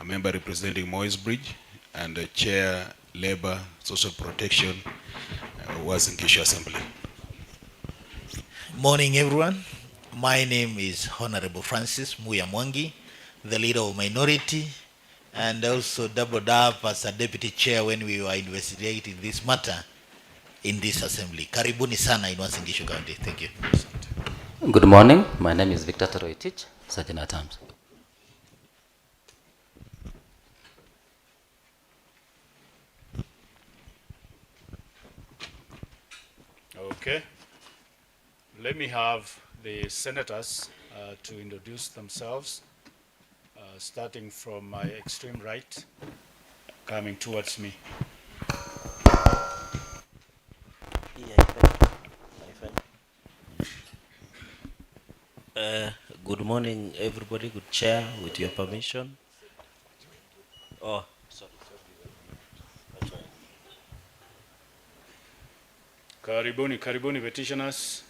a member representing Moyes Bridge, and the Chair, Labor, Social Protection, Uasin Gishu Assembly. Morning, everyone. My name is Honorable Francis Muya Mwangi, the leader of minority, and also doubled up as a deputy chair when we were investigating this matter in this assembly. Karibuni sana in Uasin Gishu County. Thank you. Good morning. My name is Victor Toroitich, Sergeant at Arms. Okay. Let me have the senators to introduce themselves, starting from my extreme right, coming towards me. Good morning, everybody. Good chair, with your permission. Oh, sorry. Karibuni petitioners.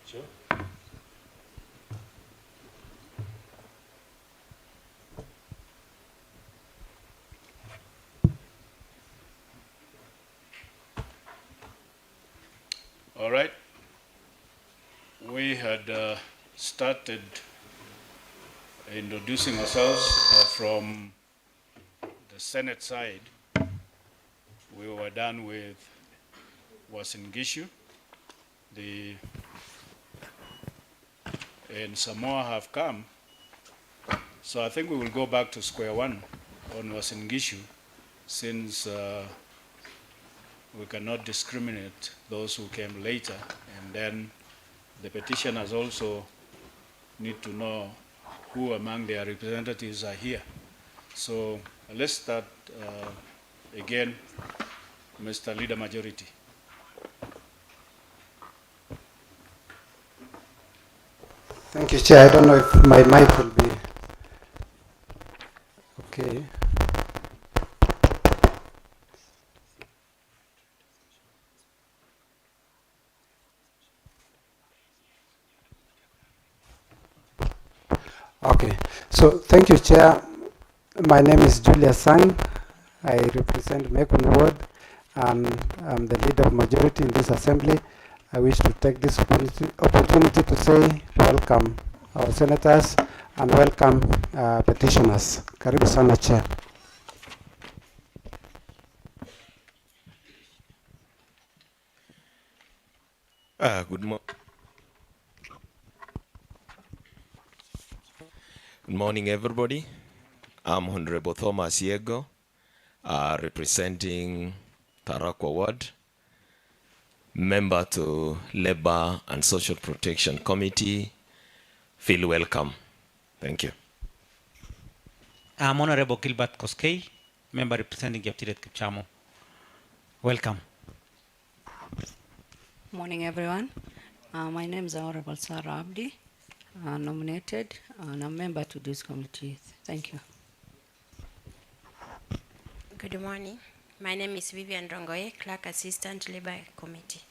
Sure. All right. We had started introducing ourselves from the Senate side. We were done with Uasin Gishu. And some more have come. So I think we will go back to square one on Uasin Gishu, since we cannot discriminate those who came later. And then the petitioners also need to know who among their representatives are here. So let's start again, Mr. Leader Majority. Thank you, Chair. I don't know if my mic will be okay. Okay. So thank you, Chair. My name is Julia Sang. I represent Mekun Ward, and I'm the leader of majority in this assembly. I wish to take this opportunity to say welcome our senators and welcome petitioners. Karibu sana, Chair. Good morning, everybody. I'm Honorable Thomas Yego, representing Tarakwa Ward, member to Labor and Social Protection Committee. Feel welcome. Thank you. I'm Honorable Gilbert Koskei, member representing Yaptiret Kipchamo. Welcome. Morning, everyone. My name is Honorable Sarah Abdi, nominated, and I'm a member to this committee. Thank you. Good morning. My name is Vivian Rongoye, Clerk Assistant Labor Committee.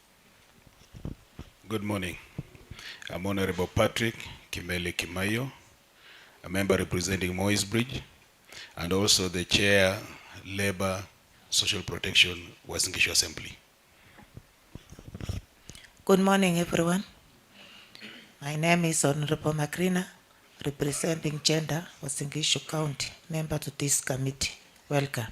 Good morning. I'm Honorable Patrick Kimele Kimayo, a member representing Moyes Bridge, and also the Chair, Labor, Social Protection, Uasin Gishu Assembly. Good morning, everyone. My name is Honorable Macrina. representing gender, Uasin Gishu County, member to this committee. Welcome.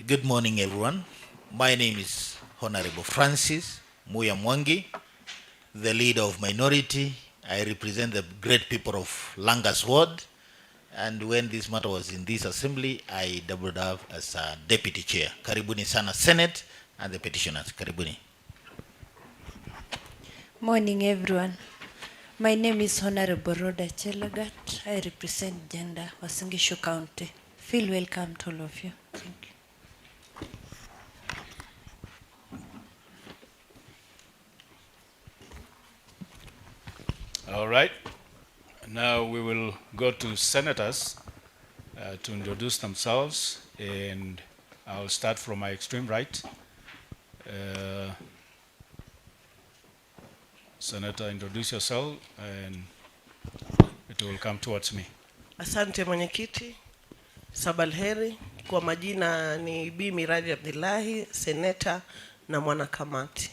Good morning, everyone. My name is Honorable Francis Muya Mwangi, the leader of minority. I represent the great people of Langas Ward. And when this matter was in this assembly, I doubled up as a deputy chair. Karibuni sana Senate and the petitioners. Karibuni. Morning, everyone. My name is Honorable Rhoda Chelagat. I represent gender, Uasin Gishu County. Feel welcome to all of you. Thank you. All right. Now we will go to senators to introduce themselves, and I'll start from my extreme right. Senator, introduce yourself, and it will come towards me. Asante mwenyekiti. Sabalheri, kwa majina ni Bi Miradi Abdullahi, seneta na mwanakamati.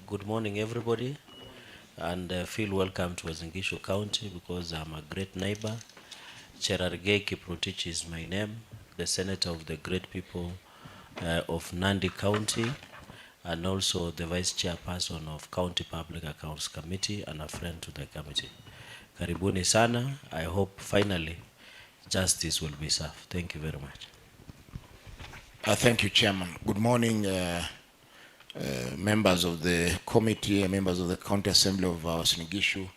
Good morning, everybody, and feel welcome to Uasin Gishu County because I'm a great neighbor. Cherargei Kiprotich is my name, the senator of the great people of Nandi County, and also the vice chairperson of County Public Accounts Committee and a friend to the committee. Karibuni sana. I hope finally justice will be served. Thank you very much. Thank you, Chairman. Good morning, members of the committee, members of the County Assembly of Uasin Gishu,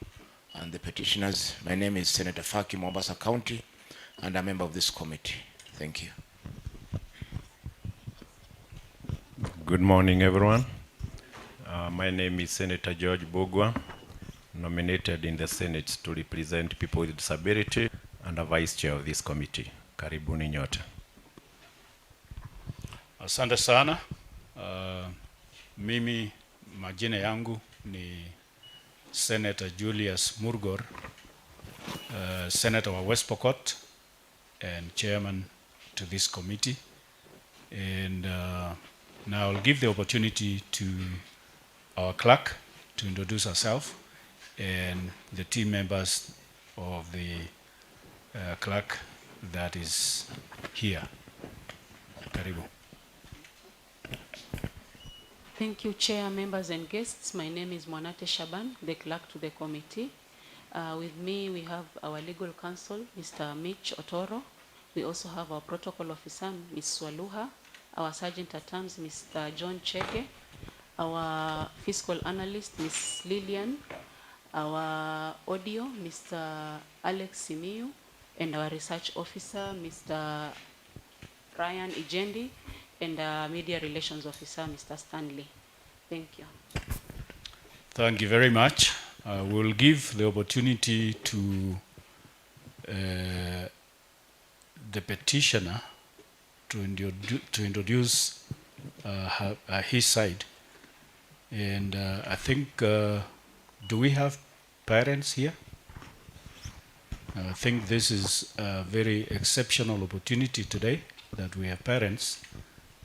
and the petitioners. My name is Senator Faki Mombasa County, and I'm a member of this committee. Thank you. Good morning, everyone. My name is Senator George Bogwa, nominated in the Senate to represent people with disability and a vice chair of this committee. Karibuni nyote. Asante sana. Mimi majina yangu ni Senator Julius Murgor, Senator wa West Pokot and chairman to this committee. And now I'll give the opportunity to our clerk to introduce herself and the team members of the clerk that is here. Karibu. Thank you, Chair, members and guests. My name is Mwanate Shaban, the clerk to the committee. With me, we have our legal counsel, Mr. Mitch Otoro. We also have our protocol officer, Ms. Swaluha, our sergeant at arms, Mr. John Cheke, our fiscal analyst, Ms. Lillian, our audio, Mr. Alex Simiyu, and our research officer, Mr. Ryan Ijendi, and our media relations officer, Mr. Stanley. Thank you. Thank you very much. We'll give the opportunity to the petitioner to introduce his side. And I think, do we have parents here? I think this is a very exceptional opportunity today that we have parents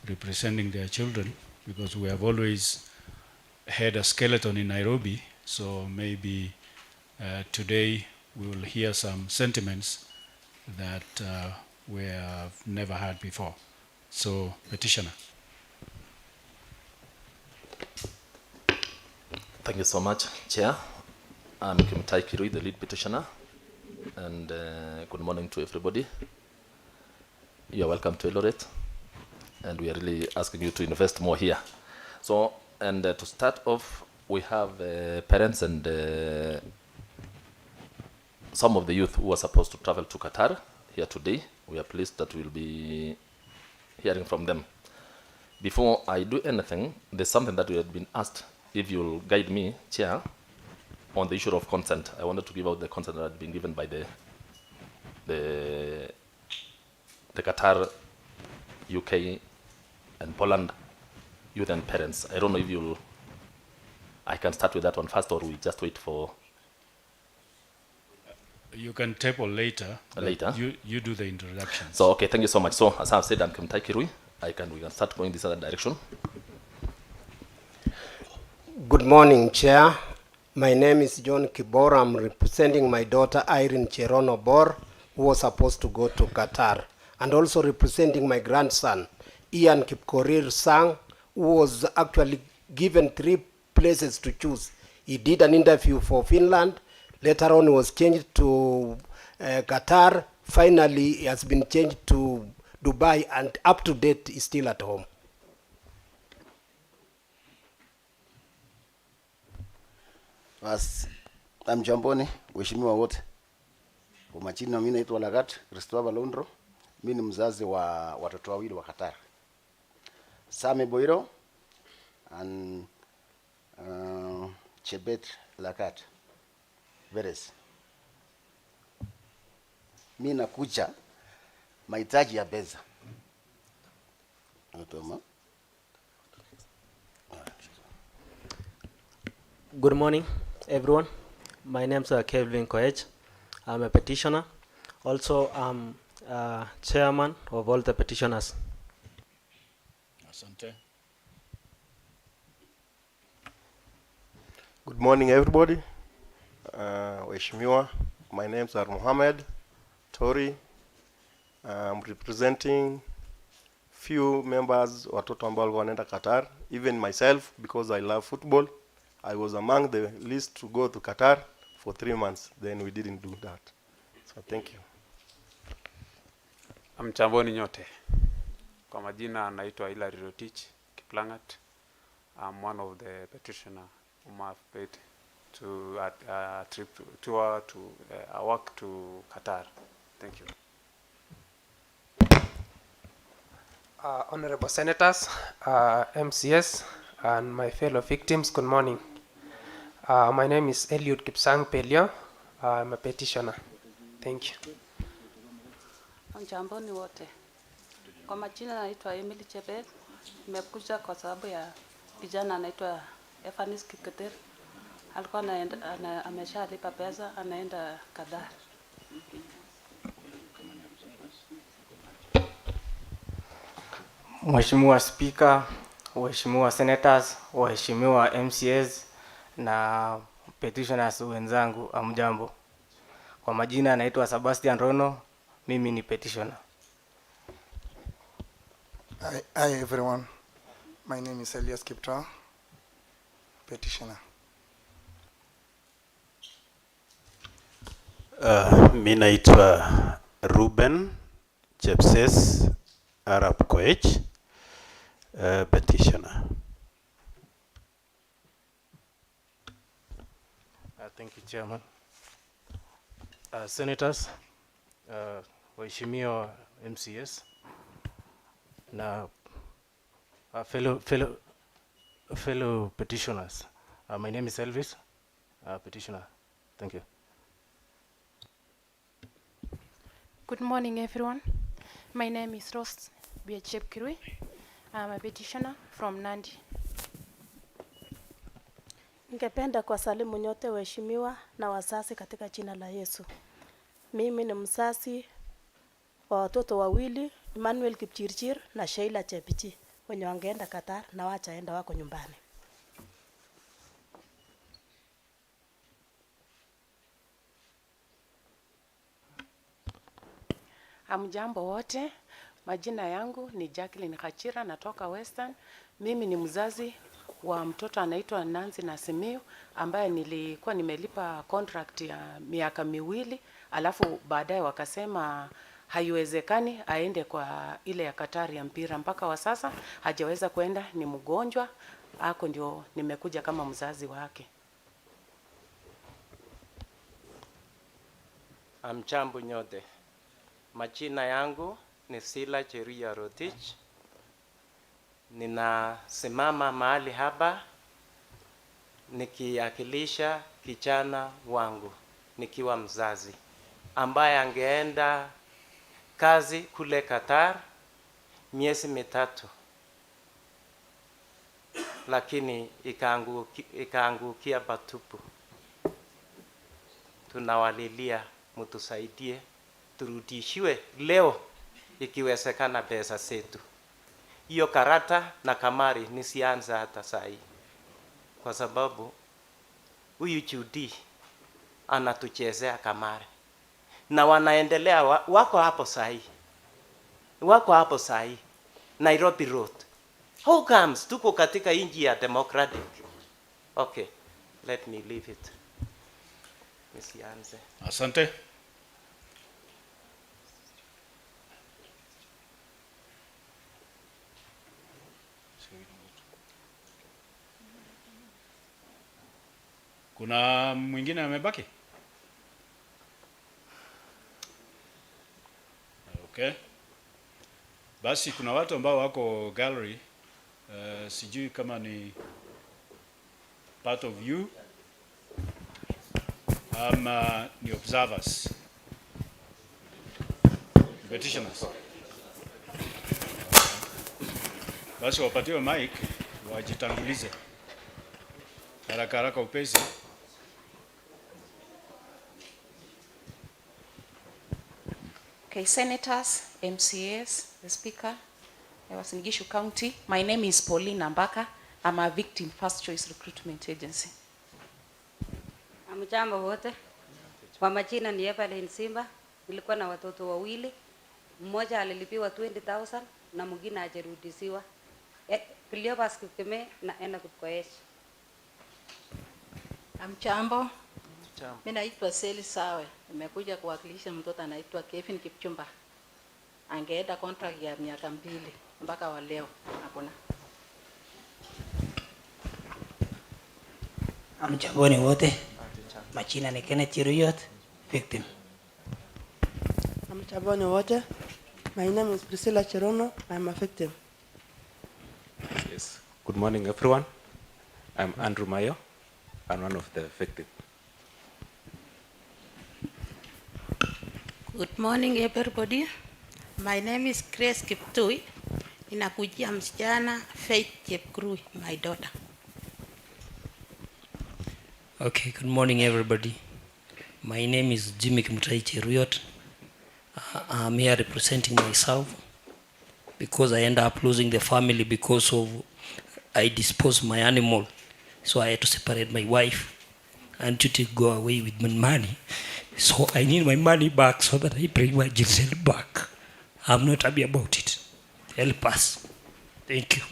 representing their children, because we have always had a skeleton in Nairobi, so maybe today we will hear some sentiments that we have never heard before. So, petitioner. Thank you so much, Chair. I'm Kimtai Kirui, the lead petitioner, and good morning to everybody. You are welcome to Eldoret, and we are really asking you to invest more here. So, and to start off, we have parents and some of the youth who are supposed to travel to Qatar here today. We are pleased that we'll be hearing from them. Before I do anything, there's something that we had been asked, if you'll guide me, Chair, on the issue of consent. I wanted to give out the consent that had been given by the Qatar, UK, and Poland youth and parents. I don't know if I can start with that one first, or we just wait for... You can table later. Later? You do the introduction. So, okay, thank you so much. So, as I've said, I'm Kimtai Kirui. We can start going this other direction. Good morning, Chair, My name is John Kibor. I'm representing my daughter Irene Cherono Bor, who was supposed to go to Qatar, and also representing my grandson Ian Kipkorir Sang, who was actually given 3 places to choose. He did an interview for Finland. Later on, he was changed to Qatar. Finally, he has been changed to Dubai, and up to date, is still at home. Mjamboni, waheshimiwa wote. Kwa majina mimi naitwa Lagat Christopher Londro. Mimi ni mzazi wa watoto wawili wa Qatar. Same Boiro and Chebet Lagat Veres. Mimi nakuja mahitaji ya pesa. Good morning, everyone. My name is Kelvin Koech. I'm a petitioner. Also, I'm chairman of all the petitioners. Asante. Good morning, everybody. Waheshimiwa, my names are Mohammed Tori. I'm representing few members watoto ambao wanaenda Qatar, even myself, because I love football. I was among the list to go to Qatar for 3 months. Then we didn't do that. So thank you. Mchamboni nyote. Kwa majina naitwa Hilary Rotich Kiplangat. I'm one of the petitioner whom I've paid to a trip tour to a work to Qatar. Thank you. Honorable Senators, MCS, and my fellow victims, good morning. My name is Eliud Kipsang Pelio. I'm a petitioner. Thank you. Mjamboni wote. Kwa majina naitwa Emily Chebet. Nimekuja kwa sababu ya kijana anaitwa Evanis Kipketer. Alikuwa ameshalipa pesa, anaenda Qatar. Mheshimiwa Speaker, waheshimiwa Senators, waheshimiwa MCAs na petitioners wenzangu, amjambo. Kwa majina naitwa Sebastian Rono, mimi ni petitioner. Hi everyone. My name is Elias Kipta, petitioner. Mimi naitwa Ruben Chepses Arab Koech, petitioner. Thank you, Chairman. Senators, waheshimiwa MCS na fellow petitioners. My name is Elvis, petitioner. Thank you. Good morning, everyone. My name is Rost Biachep Kirui. I'm a petitioner from Nandi. Ningependa kuwasalimu nyote waheshimiwa na wazazi katika jina la Yesu. Mimi ni mzazi wa watoto wawili, Emmanuel Kipchirchir na Sheila Chepichi, wenye wangeenda Qatar na wachaenda wako nyumbani. Hamjambo wote. Majina yangu ni Jacqueline Khachira, natoka Western. Mimi ni mzazi wa mtoto anaitwa Nancy Nasimio ambaye nilikuwa nimelipa contract ya miaka 2, alafu baadaye wakasema haiwezekani aende kwa ile ya Qatar ya mpira. Mpaka wa sasa hajaweza kwenda, ni mgonjwa. Hako ndio nimekuja kama mzazi wake. Hamjambo nyote. Majina yangu ni Sila Cheria Rotich. Ninasimama mahali hapa nikiakilisha kijana wangu nikiwa mzazi ambaye angeenda kazi kule Qatar miezi 3, lakini ikaangukia patupu. Tunawalilia mtusaidie turudishiwe leo ikiwezekana pesa zetu. Hiyo karata na kamari nisianza hata sahi, kwa sababu huyu Judy anatuchezea kamari, na wanaendelea wako hapo sahi Nairobi Road. How comes tuko katika inji ya democratic? Okay, let me leave it. Msianze. Asante. Kuna mwingine amebaki? Okay. Basi kuna watu ambao wako gallery, sijui kama ni part of you ama ni observers, petitioners. Basi wapatiwe mic wajitangulize haraka haraka upesi. Okay, senators, MCAs, the speaker, Uasin Gishu County. My name is Pauline Ambaka. I'm a victim first choice recruitment agency. Amjambo wote. Kwa majina ni Evelyn Simba. Nilikuwa na watoto wawili. Mmoja alilipiwa 20,000 na mwingine hajarudishiwa. Cleopas Kipkeme na Ena Kipkoech. Amjambo. Mimi naitwa Seli Sawe. Nimekuja kuwakilisha mtoto anaitwa Kevin Kipchumba. Angeenda contract ya miaka 2 mpaka wa leo hakuna. Amjamboni wote. Majina ni Kenneth Cheruyot, victim. Amjamboni wote. My name is Priscilla Cherono. I'm a victim. Yes. Good morning, everyone. I'm Andrew Mayo. I'm one of the victims. Good morning everybody. My name is Grace Kiptui. Ninakujia msichana Faith Chepkurui, my daughter. Okay, good morning everybody. My name is Jimmy Kimtai Cheruyot. I'm here representing myself because I end up losing the family because of I disposed my animal. So I had to separate my wife and to go away with my money. So I need my money back so that I bring my Giselle back. I'm not happy about it. Help us. Thank you.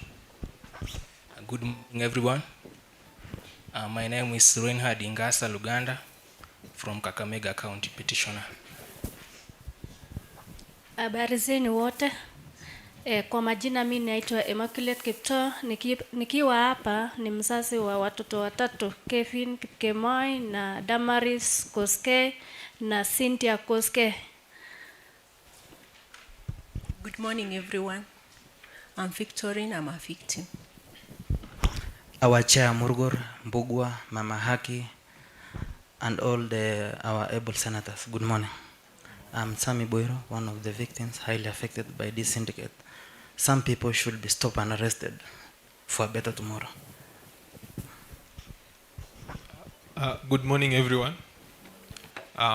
Good morning, everyone. My name is Reinhard Ingasa Luganda from Kakamega County, Petitioner. Habari zenu wote. Kwa majina mimi naitwa Immaculate Kipto. Nikiwa hapa ni mzazi wa watoto watatu, Kevin Kipkemoi na Damaris Koske na Cynthia Koske. Good morning everyone. I'm Victorine, I'm a victim. Our chair Murgur, Mbugwa, Mama Haki, and all our able senators. Good morning. I'm Sami Boiro, one of the victims highly affected by this syndicate. Some people should be stopped and arrested for a better tomorrow. Good morning, everyone.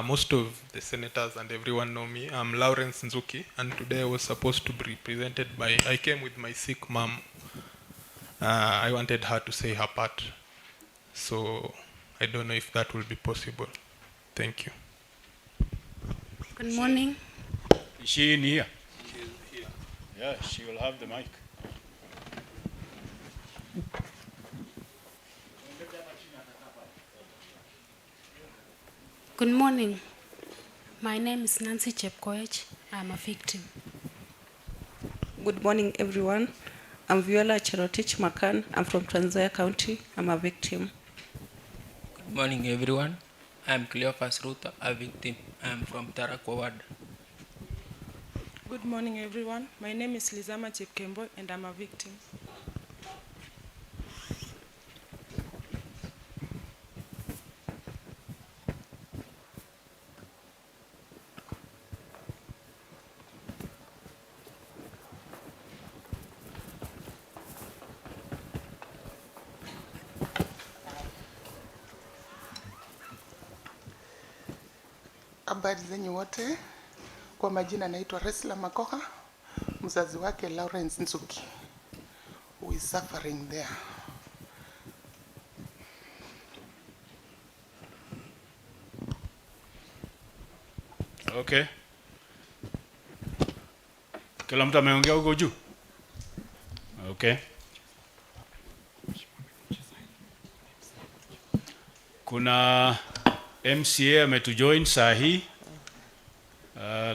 Most of the senators and everyone know me. I'm Lawrence Nzuki, and today I was supposed to be represented by, I came with my sick mom. I wanted her to say her part. So I don't know if that will be possible. Thank you. Good morning. Is she in here? Yeah, she will have the mic. Good morning. My name is Nancy Chepkoech. I'm a victim. Good morning, everyone. I'm Viola Cherotich Makan. I'm from Trans-Nzoia County. I'm a victim. Good morning, everyone. I'm Cleophas Ruta, a victim. I'm from Tarakwa Ward. Good morning, everyone. My name is Lizama Chepkembo, and I'm a victim. Habari zenyu wote. Kwa majina naitwa Resla Makoha, mzazi wake Lawrence Nzuki, who is suffering there. Okay. Kila mtu ameongea huko juu? Okay. Kuna MCA ametujoin saa hii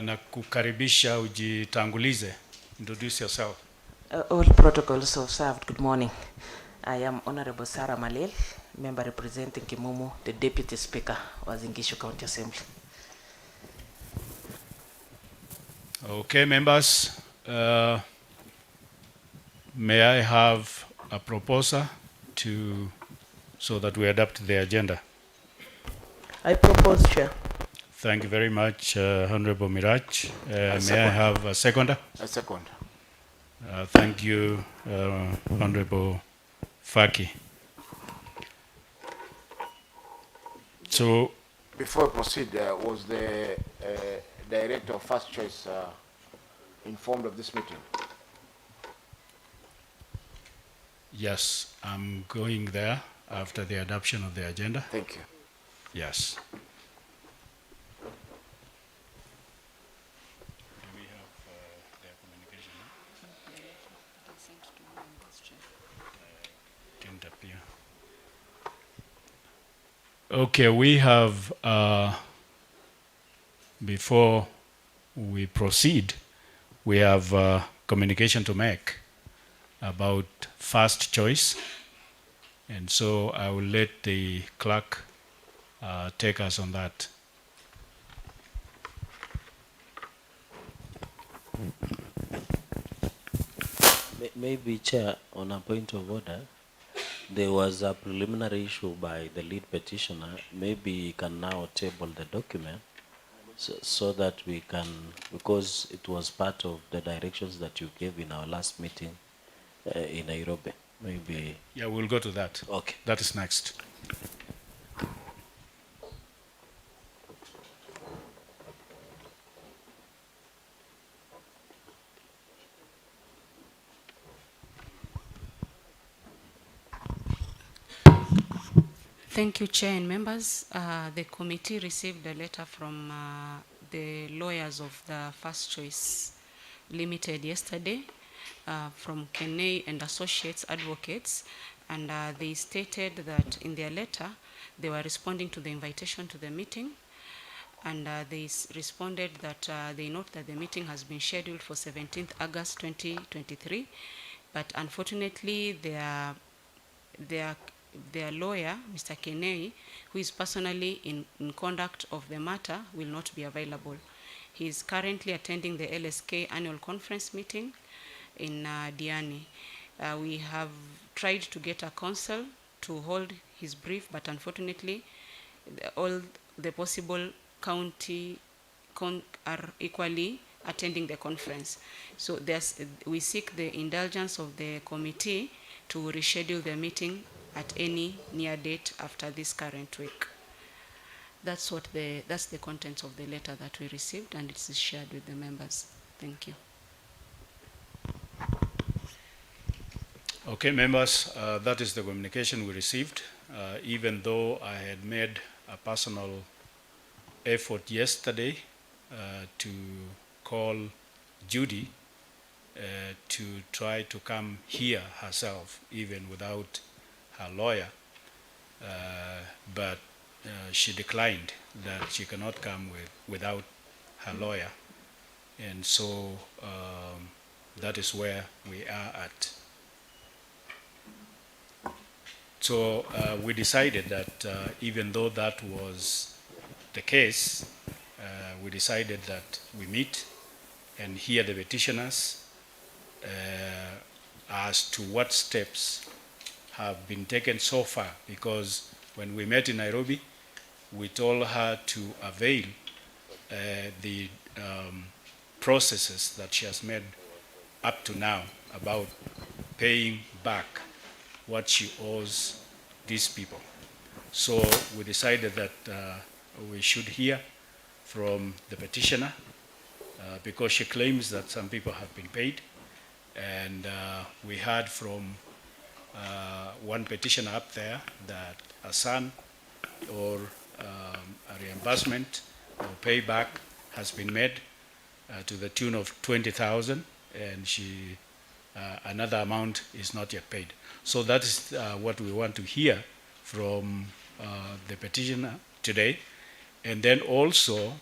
na kukaribisha ujitangulize. Introduce yourself. All protocols observed. Good morning. I am Honorable Sarah Malel, member representing Kimumu, the Deputy Speaker of Uasin Gishu County Assembly. Okay, members, may I have a proposal so that we adapt the agenda? I propose, Chair. Thank you very much, Honorable Miraj. May I have a seconder? A second. Thank you, Honorable Faki. So, before we proceed, was the Director of First Choice informed of this meeting? yes, I'm going there after the adoption of the agenda. Thank you. Yes. Didn't appear. Okay, we have, before we proceed, we have communication to make about first choice. And so I will let the clerk take us on that. Maybe, Chair, on a point of order, there was a preliminary issue by the lead petitioner. Maybe he can now table the document so that we can, because it was part of the directions that you gave in our last meeting in Nairobi. Maybe. Yeah, we'll go to that. Okay. That is next. Thank you, Chair and members. The committee received a letter from the lawyers of the First Choice Limited yesterday from Kenei and Associates Advocates, and they stated that in their letter they were responding to the invitation to the meeting, and they responded that they note that the meeting has been scheduled for 17th August 2023, but unfortunately their lawyer, Mr. Kenei, who is personally in conduct of the matter, will not be available. He is currently attending the LSK annual conference meeting in Diani. We have tried to get a counsel to hold his brief, but unfortunately, all the possible county are equally attending the conference. So we seek the indulgence of the committee to reschedule the meeting at any near date after this current week. That's the contents of the letter that we received, and it is shared with the members. Thank you. Okay, members, that is the communication we received. Even though I had made a personal effort yesterday to call Judy to try to come here herself, even without her lawyer, but she declined that she cannot come without her lawyer, and so that is where we are at. So we decided that even though that was the case, we decided that we meet and hear the petitioners as to what steps have been taken so far, because when we met in Nairobi, we told her to avail the processes that she has made up to now about paying back what she owes these people. So we decided that we should hear from the petitioner because she claims that some people have been paid, and we heard from one petitioner up there that a son or a reimbursement or payback has been made to the tune of 20,000, and another amount is not yet paid. So that is what we want to hear from the petitioner today. And then also,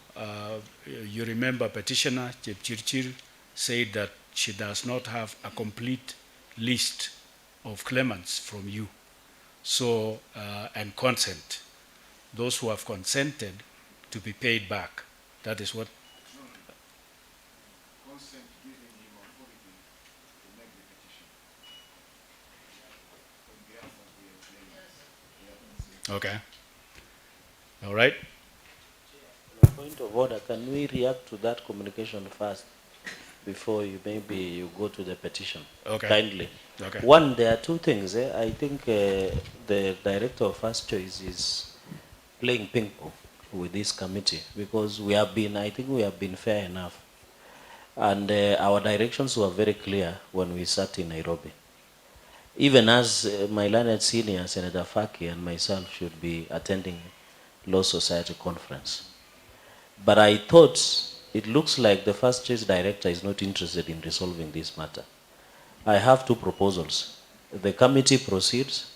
you remember Petitioner Chepchirchir said that she does not have a complete list of claimants from you. So, and consent. Those who have consented to be paid back. That is what. Consent giving him authority to make the petition. Okay. All right. Point of order, can we react to that communication first before you go to the petition? Okay. Kindly. Okay. One, there are two things. I think the director of First Choice is playing ping pong with this committee because I think we have been fair enough. And our directions were very clear when we sat in Nairobi. Even as my learned senior, Senator Faki, and myself should be attending Law Society conference. But I thought it looks like the First Choice director is not interested in resolving this matter. I have two proposals. The committee proceeds,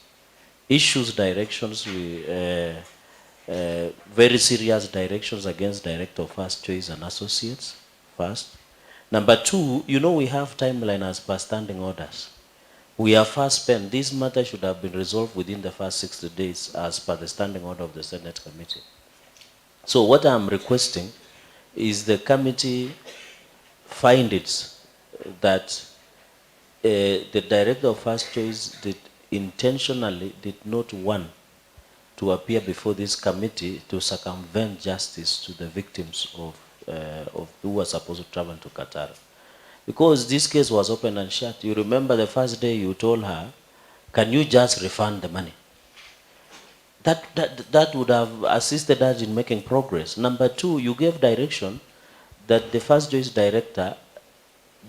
issues directions, very serious directions against Director of First Choice and Associates, first. Number two, we have timeline as per standing orders. We have first spent, this matter should have been resolved within the first 60 days as per the standing order of the Senate Committee. So what I'm requesting is the committee find it that the Director of First Choice intentionally did not want to appear before this committee to circumvent justice to the victims of who were supposed to travel to Qatar. Because this case was open and shut. You remember the first day you told her, can you just refund the money? That would have assisted us in making progress. Number two, you gave direction that the First Choice director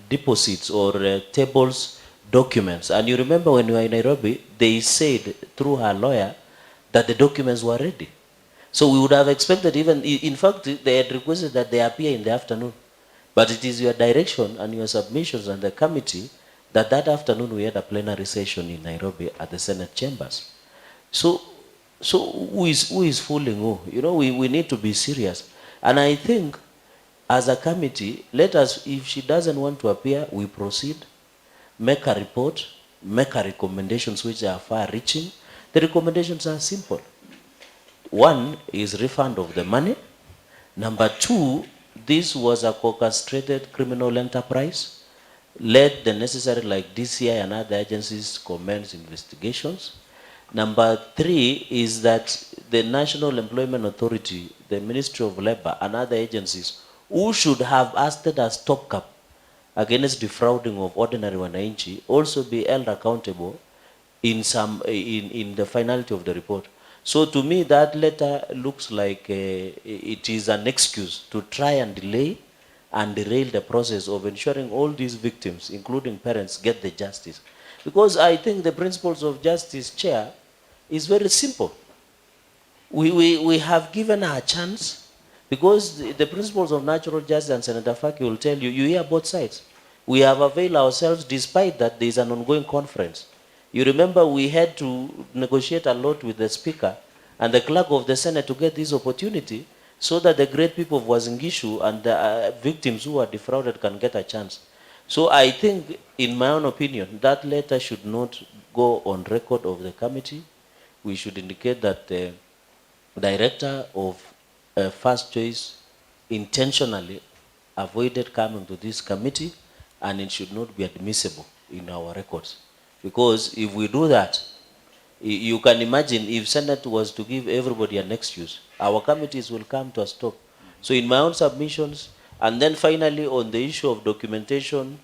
deposits or tables documents. And you remember when we were in Nairobi, they said through her lawyer that the documents were ready. So we would have expected in fact, they had requested that they appear in the afternoon. But it is your direction and your submissions and the committee that afternoon we had a plenary session in Nairobi at the Senate chambers. So who is fooling who? We need to be serious. And I think as a committee, let us, if she doesn't want to appear, we proceed, make a report, make her recommendations which are far-reaching. The recommendations are simple. One is refund of the money. Number two, this was a orchestrated criminal enterprise. Let the necessary, like DCI and other agencies, commence investigations. Number three is that the National Employment Authority, the Ministry of Labor, and other agencies who should have acted as stopgap against defrauding of ordinary wananchi also be held accountable in the finality of the report. So to me, that letter looks like it is an excuse to try and delay and derail the process of ensuring all these victims, including parents, get the justice. Because I think the principles of justice, Chair, is very simple. We have given her a chance because the principles of natural justice, and Senator Faki will tell you, you hear both sides. We have availed ourselves despite that there is an ongoing conference. You remember we had to negotiate a lot with the Speaker and the Clerk of the Senate to get this opportunity so that the great people of Uasin Gishu and the victims who are defrauded can get a chance. So I think, in my own opinion, that letter should not go on record of the committee. We should indicate that the Director of First Choice intentionally avoided coming to this committee, and it should not be admissible in our records. Because if we do that, you can imagine if Senate was to give everybody an excuse, our committees will come to a stop. So in my own submissions, and then finally on the issue of documentation,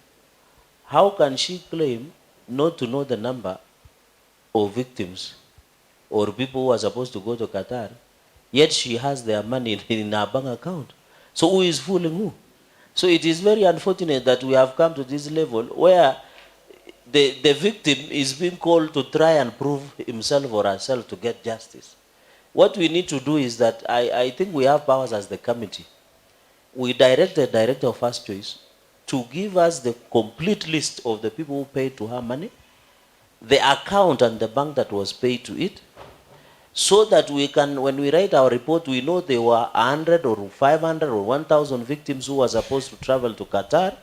how can she claim not to know the number of victims or people who are supposed to go to Qatar, yet she has their money in her bank account? So who is fooling who? So it is very unfortunate that we have come to this level where the victim is being called to try and prove himself or herself to get justice. What we need to do is that I think we have powers as the committee. we direct the director of First Choice to give us the complete list of the people who paid to her money, the account and the bank that was paid to it, so that we can, when we write our report, we know there were 100 or 500 or 1,000 victims who were supposed to travel to Qatar.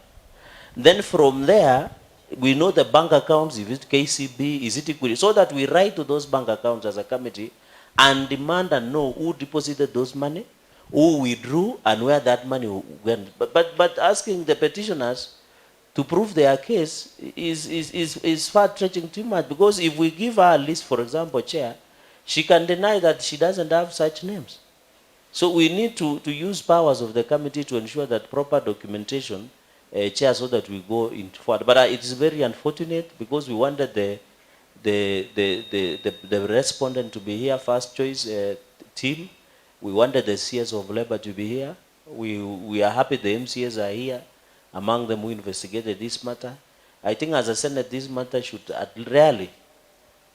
Then from there, we know the bank accounts, is it KCB, is it equity, so that we write to those bank accounts as a committee and demand and know who deposited those money, who withdrew, and where that money went. But asking the petitioners to prove their case is far stretching too much, because if we give her a list, for example, Chair, she can deny that she doesn't have such names. So we need to use powers of the committee to ensure that proper documentation, Chair, so that we go into forward. But it is very unfortunate, because we wanted the respondent to be here, First Choice team. We wanted the CS of Labor to be here. We are happy the MCAs are here, among them who investigated this matter. I think as a Senate, this matter should rarely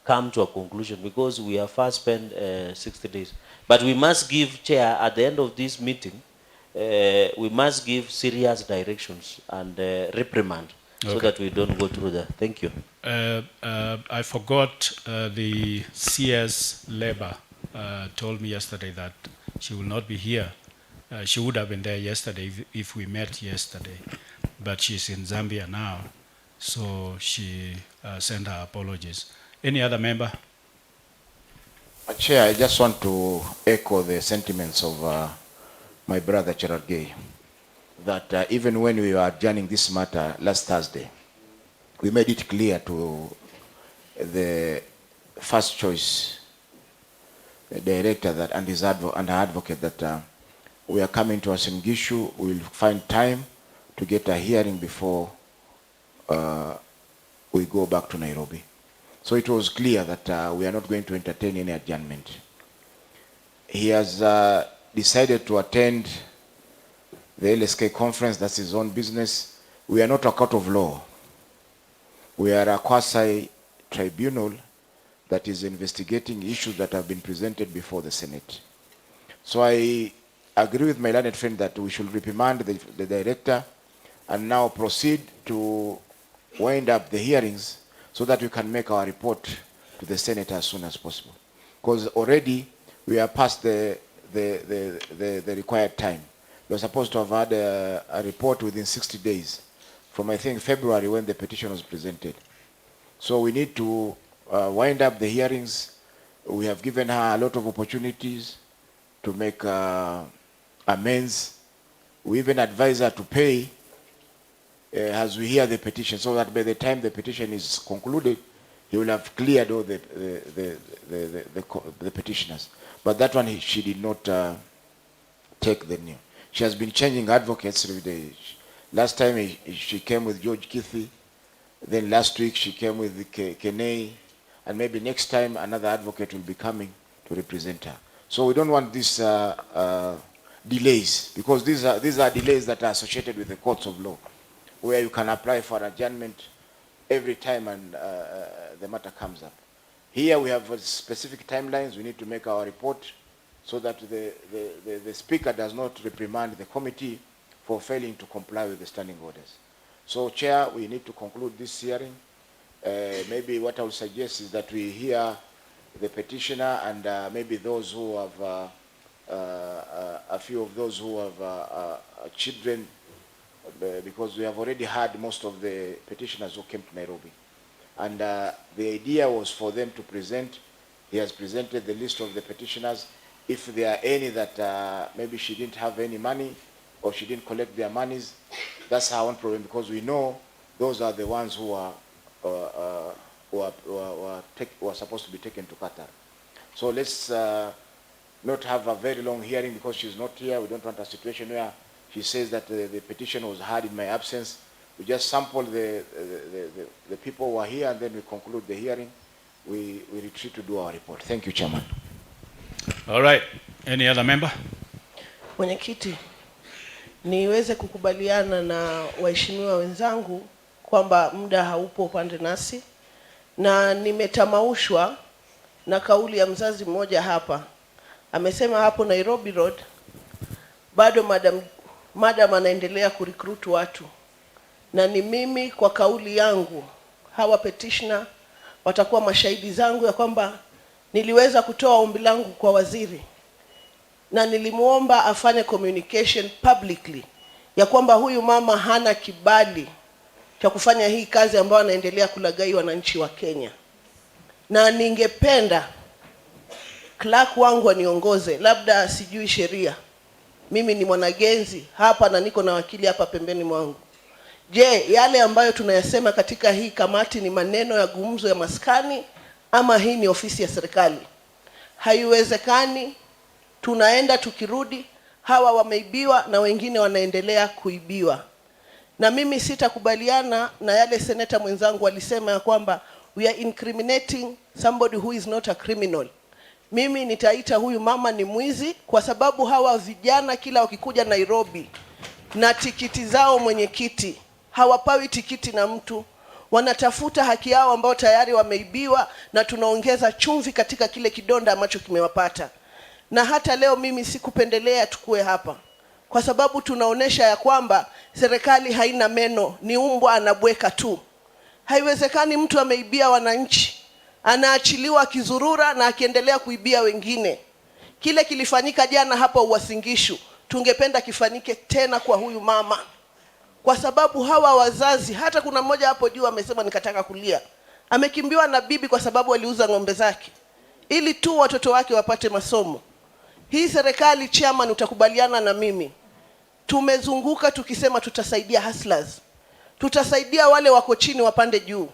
come to a conclusion, because we have first spent 60 days. But we must give, Chair, at the end of this meeting, we must give serious directions and reprimand, so that we don't go through that. Thank you. I forgot the CS Labor told me yesterday that she will not be here. She would have been there yesterday if we met yesterday, but she's in Zambia now, so she sent her apologies. Any other member? Chair, I just want to echo the sentiments of my brother Gerard Gay, that even when we were adjourning this matter last Thursday, we made it clear to the First Choice director that, and her advocate, that we are coming to Uasin Gishu. We will find time to get a hearing before we go back to Nairobi. So it was clear that we are not going to entertain any adjournment. He has decided to attend the LSK conference. That's his own business. We are not a court of law. We are a quasi-tribunal that is investigating issues that have been presented before the Senate. So I agree with my learned friend that we should reprimand the director and now proceed to wind up the hearings, so that we can make our report to the Senate as soon as possible. Because already we are past the required time. We are supposed to have had a report within 60 days from, I think, February, when the petition was presented. So we need to wind up the hearings. We have given her a lot of opportunities to make amends. We even advise her to pay as we hear the petition, so that by the time the petition is concluded, he will have cleared all the petitioners. But that one, she did not take the new. She has been changing advocates every day. Last time she came with George Kithi, then last week she came with Kenei, and maybe next time another advocate will be coming to represent her. So we don't want these delays, because these are delays that are associated with the courts of law, where you can apply for adjournment every time and the matter comes up. Here we have specific timelines. We need to make our report so that the speaker does not reprimand the committee for failing to comply with the standing orders. So, Chair, we need to conclude this hearing. Maybe what I would suggest is that we hear the petitioner and maybe those who have, a few of those who have children, because we have already had most of the petitioners who came to Nairobi. And the idea was for them to present. He has presented the list of the petitioners. If there are any that maybe she didn't have any money or she didn't collect their monies, that's her own problem, because we know those are the ones who are supposed to be taken to Qatar. So let's not have a very long hearing because she's not here. We don't want a situation where she says that the petition was heard in my absence. We just sample the people who are here, and then we conclude the hearing. We retreat to do our report. Thank you, Chairman. All right. Any other member? Mwenyekiti, niweze kukubaliana na waheshimiwa wenzangu kwamba muda haupo upande nasi, na nimetamaushwa na kauli ya mzazi mmoja hapa. Amesema hapo Nairobi Road bado Madam madam anaendelea kurecruit watu, na ni mimi kwa kauli yangu, hawa petitioner watakuwa mashahidi zangu ya kwamba niliweza kutoa ombi langu kwa waziri na nilimuomba afanye communication publicly ya kwamba huyu mama hana kibali cha kufanya hii kazi ambayo anaendelea kulaghai wananchi wa Kenya, na ningependa clerk wangu aniongoze, labda sijui sheria, mimi ni mwanagenzi hapa na niko na wakili hapa pembeni mwangu. Je, yale ambayo tunayasema katika hii kamati ni maneno ya gumzo ya maskani ama hii ni ofisi ya serikali? Haiwezekani tunaenda tukirudi, hawa wameibiwa na wengine wanaendelea kuibiwa. Na mimi sitakubaliana na yale seneta mwenzangu alisema ya kwamba we are incriminating somebody who is not a criminal. Mimi nitaita huyu mama ni mwizi, kwa sababu hawa vijana kila wakikuja Nairobi na tikiti zao mwenyekiti, hawapawi tikiti na mtu, wanatafuta haki yao ambao tayari wameibiwa, na tunaongeza chumvi katika kile kidonda ambacho kimewapata. Na hata leo mimi sikupendelea tukue hapa, kwa sababu tunaonesha ya kwamba serikali haina meno, ni umbwa anabweka tu. Haiwezekani mtu ameibia wananchi anaachiliwa kizurura na akiendelea kuibia wengine. Kile kilifanyika jana hapa Uasin Gishu, tungependa kifanyike tena kwa huyu mama, kwa sababu hawa wazazi, hata kuna mmoja hapo juu amesema nikataka kulia, amekimbiwa na bibi kwa sababu aliuza ng'ombe zake ili tu watoto wake wapate masomo. Hii serikali, chairman, utakubaliana na mimi, tumezunguka tukisema tutasaidia hustlers, tutasaidia wale wako chini wapande juu.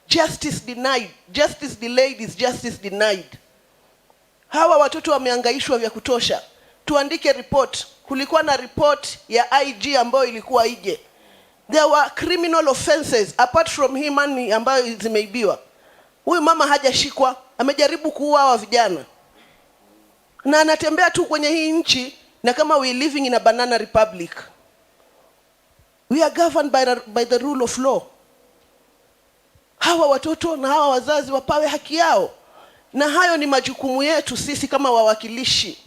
Justice denied, justice delayed is justice denied. Hawa watoto wamehangaishwa vya kutosha. Tuandike report. Kulikuwa na report ya IG ambayo ilikuwa ije. There were criminal offenses apart from hii money ambayo zimeibiwa. Huyu mama hajashikwa, amejaribu kuua hawa vijana. Na anatembea tu kwenye hii nchi na kama we living in a banana republic. We are governed by the rule of law. Hawa watoto na hawa wazazi wapawe haki yao. Na hayo ni majukumu yetu sisi kama wawakilishi,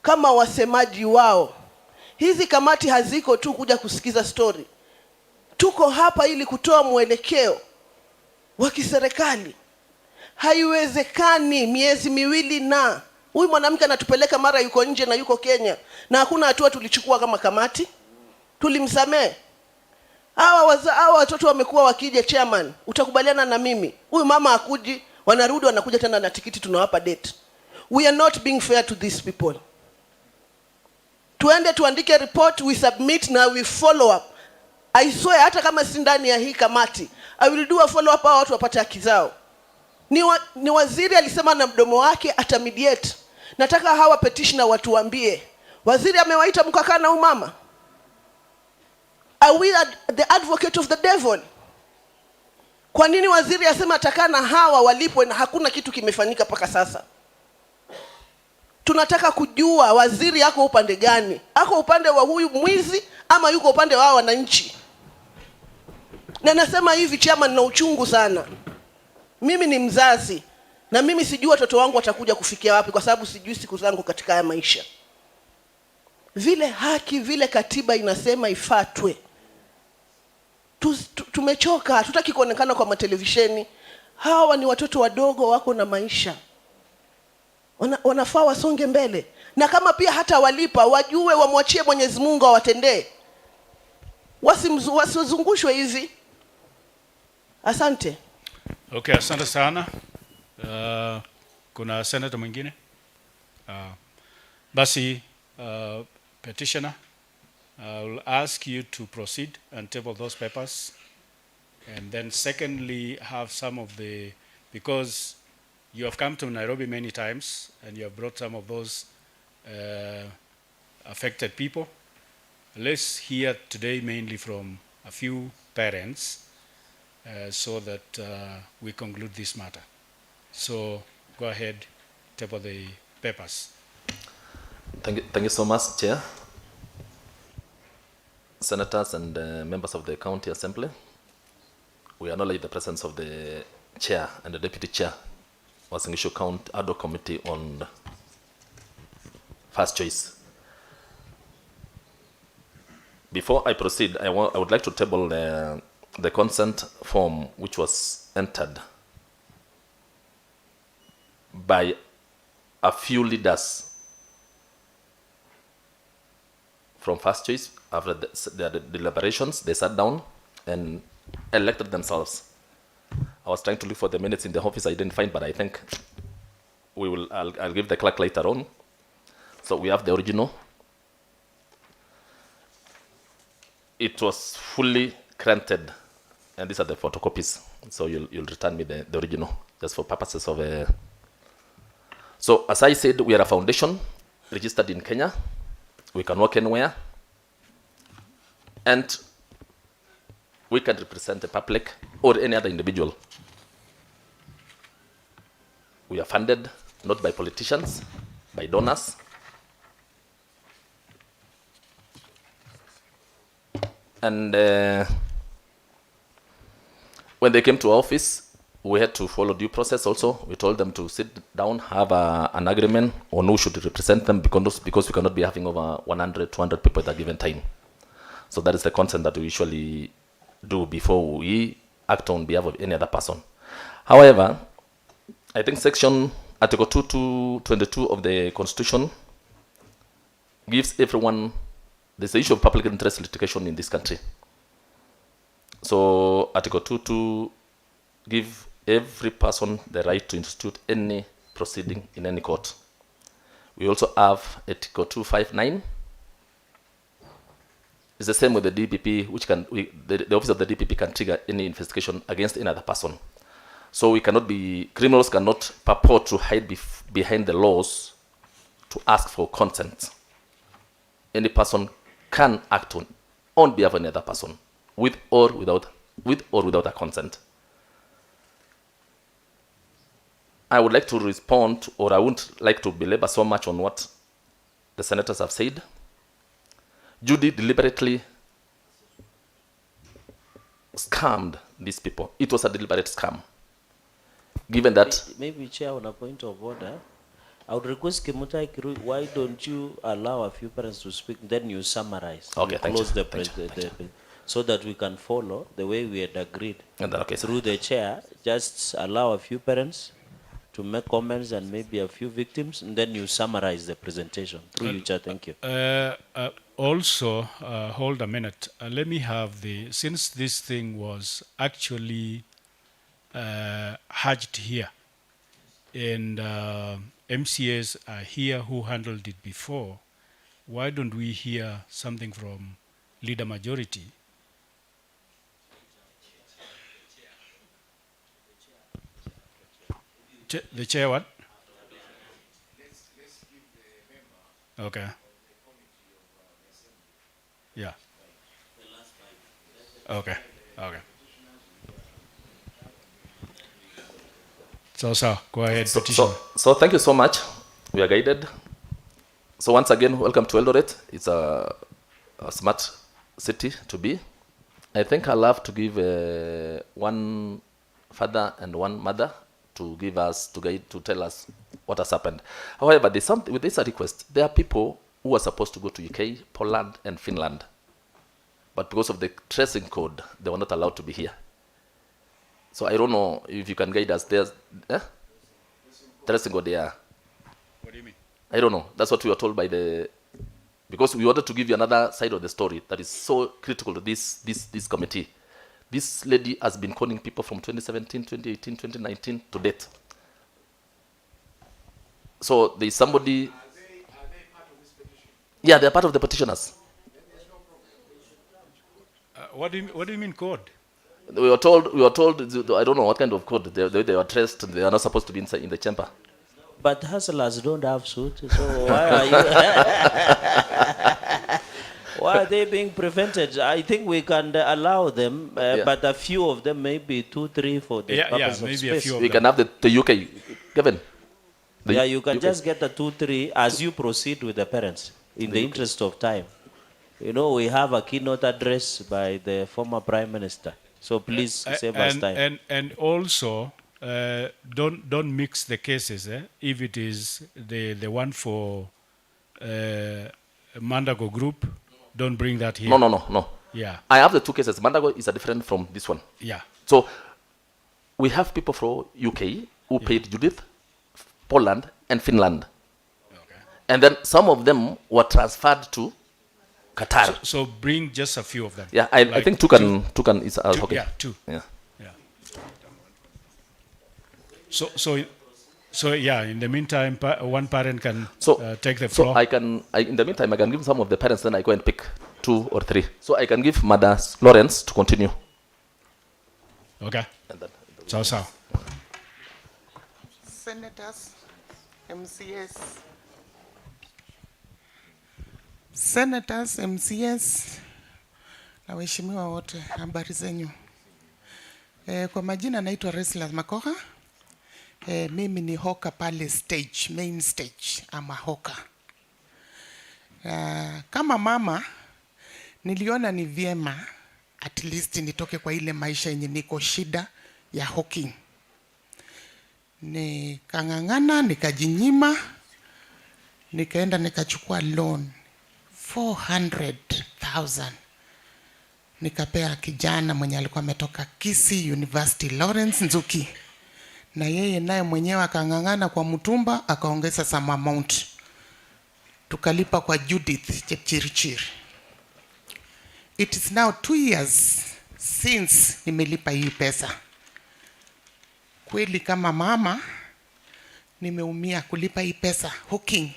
kama wasemaji wao. Hizi kamati haziko tu kuja kusikiza story. Tuko hapa ili kutoa mwelekeo wa kiserikali. Haiwezekani miezi miwili na huyu mwanamke anatupeleka mara yuko nje na yuko Kenya, na hakuna hatua tulichukua kama kamati. Tulimsamee. Hawa watoto wamekuwa wakija, chairman, utakubaliana na mimi, huyu mama akuji, wanarudi wanakuja tena na tikiti tunawapa date. We are not being fair to these people. Tuende tuandike report, we submit na we follow up. I swear hata kama si ndani ya hii kamati, I will do a follow up, watu wapate haki zao. Ni waziri alisema na mdomo wake atamediate. Nataka hawa petitioner watuambie, waziri amewaita mkakaa na umama? Are we the advocate of the devil? Kwa nini waziri asema atakaa na hawa walipwe na hakuna kitu kimefanyika mpaka sasa? Tunataka kujua waziri yako upande gani? Ako upande wa huyu mwizi ama yuko upande wa wananchi? Na nasema hivi, chairman, na uchungu sana. Mimi ni mzazi na mimi sijui watoto wangu watakuja kufikia wapi, kwa sababu sijui siku zangu katika haya maisha. Vile haki, vile katiba inasema ifatwe. Tumechoka, hatutaki kuonekana kwa matelevisheni. Hawa ni watoto wadogo, wako na maisha. Wanafaa wasonge mbele. Na kama pia hata walipa, wajue wamwachie Mwenyezi Mungu awatendee. Wasizungushwe hivi. Asante. Okay, asante sana. Kuna senator mwingine? Basi, petitioner, I will ask you to proceed and table those papers. And then secondly, have some of the, because you have come to Nairobi many times and you have brought some of those affected people. Let's hear today mainly from a few parents so that we conclude this matter. So go ahead, table the papers. Thank you so much, Chair. Senators and members of the County Assembly, we acknowledge the presence of the Chair and the Deputy Chair of Uasin Gishu County Ad hoc Committee on First Choice. Before I proceed, I would like to table the consent form which was entered by a few leaders from First Choice. After the deliberations, they sat down and elected themselves. I was trying to look for the minutes in the office. I didn't find, but I think I'll give the clerk later on. So we have the original. It was fully granted, and these are the photocopies. So you'll return me the original, just for purposes of So as I said, we are a foundation registered in Kenya. We can work anywhere, and we can represent the public or any other individual. We are funded not by politicians, by donors. And when they came to our office, we had to follow due process also. We told them to sit down, have an agreement on who should represent them, because we cannot be having over 100, 200 people at a given time. So that is the consent that we usually do before we act on behalf of any other person. However, I think Article 222 of the Constitution gives everyone, there's the issue of public interest litigation in this country. So Article 22 gives every person the right to institute any proceeding in any court. We also have Article 259. It's the same with the DPP, which can the office of the DPP can trigger any investigation against any other person. So criminals cannot purport to hide behind the laws to ask for consent. Any person can act on behalf of another person with or without a consent. I would like to respond, or I wouldn't like to belabor so much on what the senators have said. Judy deliberately scammed these people. It was a deliberate scam. Given that... Maybe, Chair, on a point of order, I would request Kimutai Kiru, why don't you allow a few parents to speak, then you summarize. Okay, thank you. So that we can follow the way we had agreed. Okay, through the Chair, just allow a few parents to make comments and maybe a few victims, and then you summarize the presentation. Through you, Chair, thank you. Also, hold a minute. Let me have since this thing was actually hatched here, and MCAs are here who handled it before, why don't we hear something from leader majority? The chair what? Okay. Yeah. Okay. Okay. So go ahead, Petitioner. So thank you so much. We are guided. So once again, welcome to Eldoret. It's a smart city to be. I think I'll have to give one father and one mother to give us, to tell us what has happened. However, there's something with this request. There are people who are supposed to go to UK, Poland, and Finland, but because of the tracing code, they were not allowed to be here. So I don't know if you can guide us. There's tracing code there. What do you mean? I don't know. That's what we were told by because we wanted to give you another side of the story that is so critical to this committee. This lady has been calling people from 2017, 2018, 2019 to date. So there's somebody... Are they part of this petition? Yeah, they're part of the petitioners. What do you mean code? We were told, I don't know what kind of code. They were traced, they are not supposed to be inside in the chamber. But hustlers don't have suits, so why are you... Why are they being prevented? I think we can allow them, but a few of them, maybe 2, 3 for the purpose of space. We can have the UK, Kevin. You can just get the 2, 3 as you proceed with the parents, in the interest of time. You know, we have a keynote address by the former Prime Minister, so please save us time. And also, don't mix the cases. If it is the one for Mandago Group, don't bring that here. No. Yeah. I have the two cases. Mandago is a different from this one. Yeah. So we have people from UK who paid Judith, Poland, and Finland. Okay. And then some of them were transferred to Qatar. So bring just a few of them. Yeah, I think two can is okay. Yeah, two. Yeah. So yeah, in the meantime, one parent can take the So floor. in the meantime, I can give some of the parents, then I go and pick 2 or 3. So I can give Mother Lawrence to continue. Okay. So. Senators, MCS. Senators, MCS na waheshimiwa wote, habari zenyu. Kwa majina naitwa Reslas Makoha. Mimi ni hoka pale stage, main stage ama hoka. Kama mama niliona ni vyema at least nitoke kwa ile maisha yenye niko shida ya hawking. Nikang'ang'ana, nikajinyima, nikaenda nikachukua loan 400,000. Nikapea kijana mwenye alikuwa ametoka Kisii University, Lawrence Nzuki. Na yeye naye mwenyewe akang'ang'ana kwa mtumba, akaongeza some amount. Tukalipa kwa Judith Chepchirchir. It is now 2 years since nimelipa hii pesa. Kweli kama mama nimeumia kulipa hii pesa. Hawking.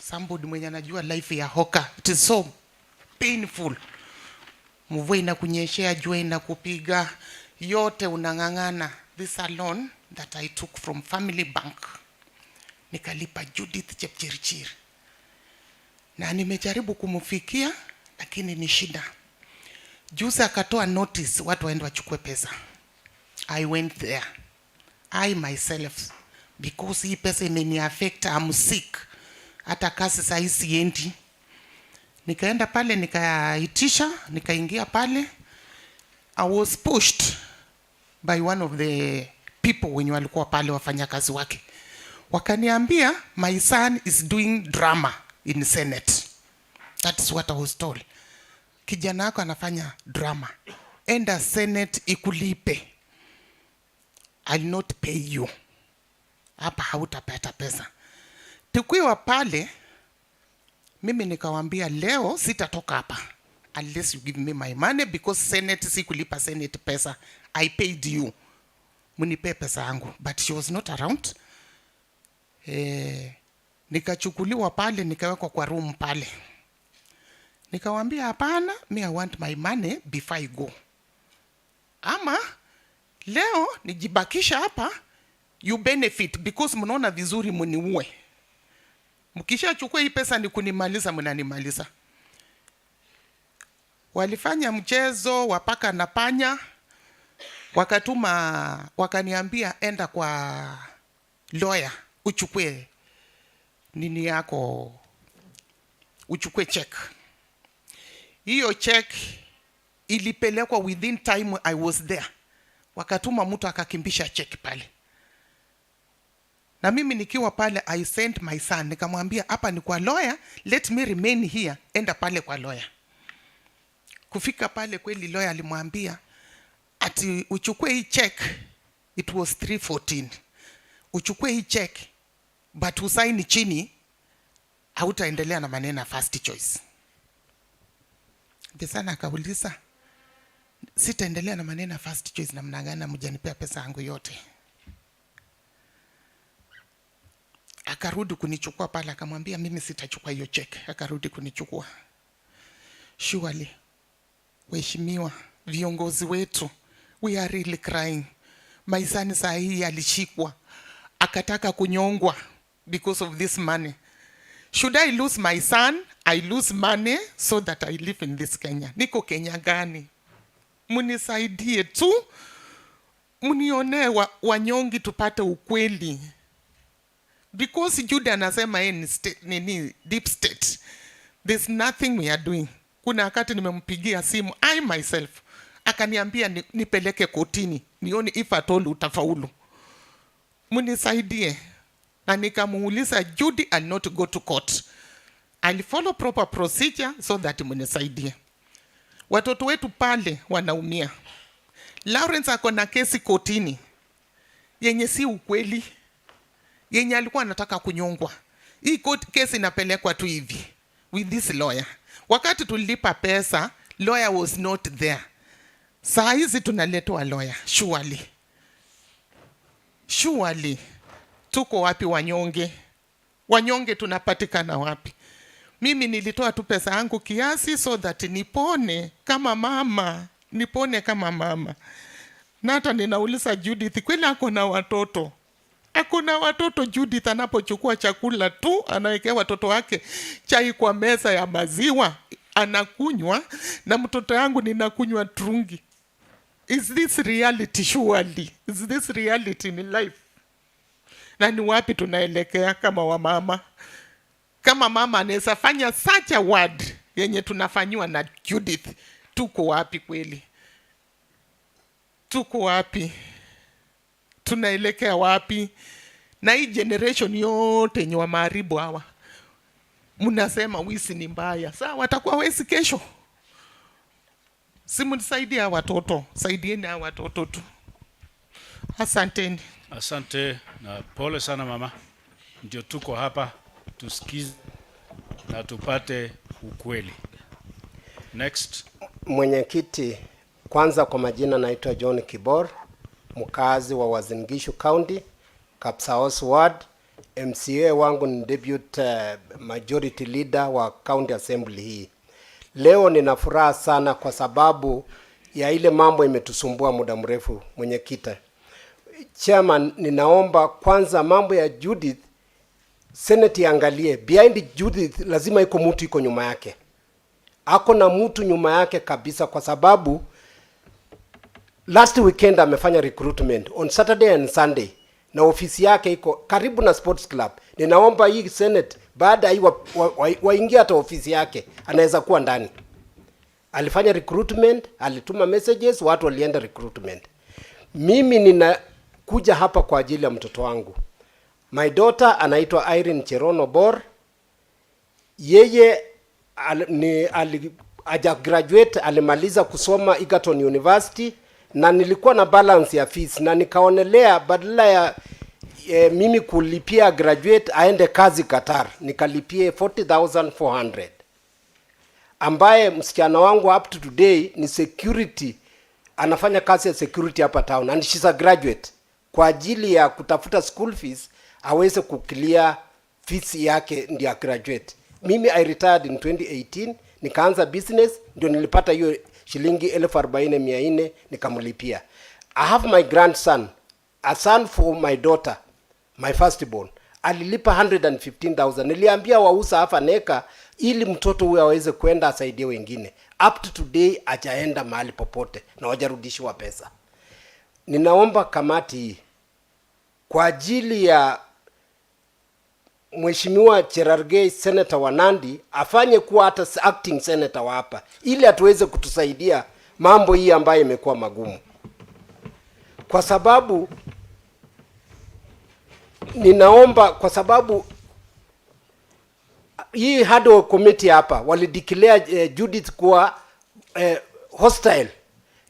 Somebody mwenye anajua life ya hoka. It is so painful. Mvua inakunyeshea, jua inakupiga, yote unang'ang'ana. This a loan that I took from Family Bank. Nikalipa Judith Chepchirchir. Na nimejaribu kumfikia, lakini ni shida. Juzi akatoa notice watu waende wachukue pesa. I went there. I myself, because hii pesa imeni affect, I'm sick. Hata kasi saa hii siendi. Nikaenda pale, nikaitisha, nikaingia pale. I was pushed by one of the people wenye walikuwa pale wafanyakazi wake. Wakaniambia, my son is doing drama in Senate. That's what I was told. Kijana wako anafanya drama. Enda Senate ikulipe. I'll not pay you. Hapa hautapata pesa. Tukiwa pale, mimi nikawambia leo sitatoka hapa unless you give me my money, because Senate sikulipa Senate pesa. I paid you. Munipe pesa yangu. But she was not around. Nikachukuliwa pale, nikawekwa kwa room pale. Nikawambia hapana, I want my money before I go. Ama leo nijibakisha hapa, you benefit because mnaona vizuri mniue. Mkisha chukua hii pesa ni kunimaliza, mnanimaliza. Walifanya mchezo wapaka na panya. Wakatuma, wakaniambia enda kwa lawyer, uchukue nini yako, uchukue check. Hiyo check ilipelekwa within time I was there. Wakatuma mtu akakimbisha check pale. Na mimi nikiwa pale, I sent my son, nikamwambia hapa ni kwa lawyer, let me remain here, enda pale kwa lawyer. Kufika pale kweli lawyer alimwambia ati uchukue hii check, it was 314. Uchukue hii check, but usaini chini, hautaendelea na maneno first choice. Desana akauliza, sitaendelea na maneno first choice na mnagana mjanipea pesa yangu yote. Akarudi kunichukua pale, akamwambia mimi sitachukua hiyo check. Akarudi kunichukua. Surely, waheshimiwa viongozi wetu, we are really crying. My son saa hii alishikwa, akataka kunyongwa because of this money. Should I lose my son? I lose money so that I live in this Kenya. Niko Kenya gani? Munisaidie tu, munione wanyongi tupate ukweli. Because Jude anasema ni state, nini deep state. There's nothing we are doing. Kuna wakati nimempigia simu I myself, akaniambia nipeleke kotini nione if at all utafaulu. Munisaidie. Na nikamuuliza, Judy, I'll not go to court. I'll follow proper procedure so that mnisaidie. Watoto wetu pale wanaumia. Lawrence ako na kesi kotini yenye si ukweli, yenye alikuwa anataka kunyongwa. Hii kesi inapelekwa tu hivi with this lawyer. Wakati tulilipa pesa, lawyer was not there. Saa hizi tunaletwa lawyer. Surely tuko wapi wanyonge? Wanyonge tunapatikana wapi? Mimi nilitoa tu pesa yangu kiasi so that nipone kama mama. Na hata ninauliza Judith, kweli ako na watoto? Hakuna watoto. Judith anapochukua chakula tu, anawekea watoto wake chai kwa meza ya maziwa, anakunywa, na mtoto yangu ninakunywa trungi. Is this reality surely? Is this reality in life? Na ni wapi tunaelekea kama wamama? Kama mama anaweza fanya such a word yenye tunafanywa na Judith, tuko wapi kweli? Tuko wapi? Tunaelekea wapi? Na hii generation yote yenye wa maharibu hawa, mnasema wizi ni mbaya. Sasa watakuwa wezi kesho. Simnisaidie hawa watoto, saidieni hawa watoto tu. Asanteni. Asante na pole sana mama. Ndio tuko hapa tusikize na tupate ukweli. Next. Mwenyekiti, kwanza kwa majina naitwa John Kibor, mkazi wa Uasin Gishu County, Kapsaos Ward. MCA wangu ni deputy majority leader wa county assembly hii. Leo nina furaha sana kwa sababu ya ile mambo imetusumbua muda mrefu. Mwenyekiti, chairman, ninaomba kwanza mambo ya Judith Senate iangalie. Behind Judith lazima iko mtu iko nyuma yake. Ako na mtu nyuma yake kabisa, kwa sababu last weekend amefanya recruitment on Saturday and Sunday na ofisi yake iko karibu na sports club. Ninaomba hii Senate baada hii waingia hata ofisi yake, anaweza kuwa ndani. Alifanya recruitment, alituma messages, watu walienda recruitment. Mimi ninakuja hapa kwa ajili ya mtoto wangu. My daughter anaitwa Irene Cherono Bor. Yeye graduate, alimaliza kusoma Egerton University, na nilikuwa na balance ya fees, na nikaonelea badala ya mimi kulipia graduate aende kazi Qatar, nikalipie 40,400, ambaye msichana wangu up to today ni security, anafanya kazi ya security hapa town, and she's a graduate. Kwa ajili ya kutafuta school fees aweze kuclear fees yake ndio graduate. Mimi I retired in 2018, nikaanza business, ndio nilipata hiyo shilingi 40,400 nikamlipia. I have my grandson, a son for my daughter, my firstborn. Alilipa 115,000. Niliambia wauza hapa neka ili mtoto huyo aweze kwenda asaidie wengine. Up to today hajaenda mahali popote na wajarudishiwa pesa. Ninaomba kamati hii kwa ajili ya Mheshimiwa Cherargei, senator wa Nandi, afanye kuwa hata acting senator wa hapa, ili atuweze kutusaidia mambo hii ambayo imekuwa magumu. Kwa sababu ninaomba, kwa sababu hii hado committee hapa walideclare Judith kuwa hostile,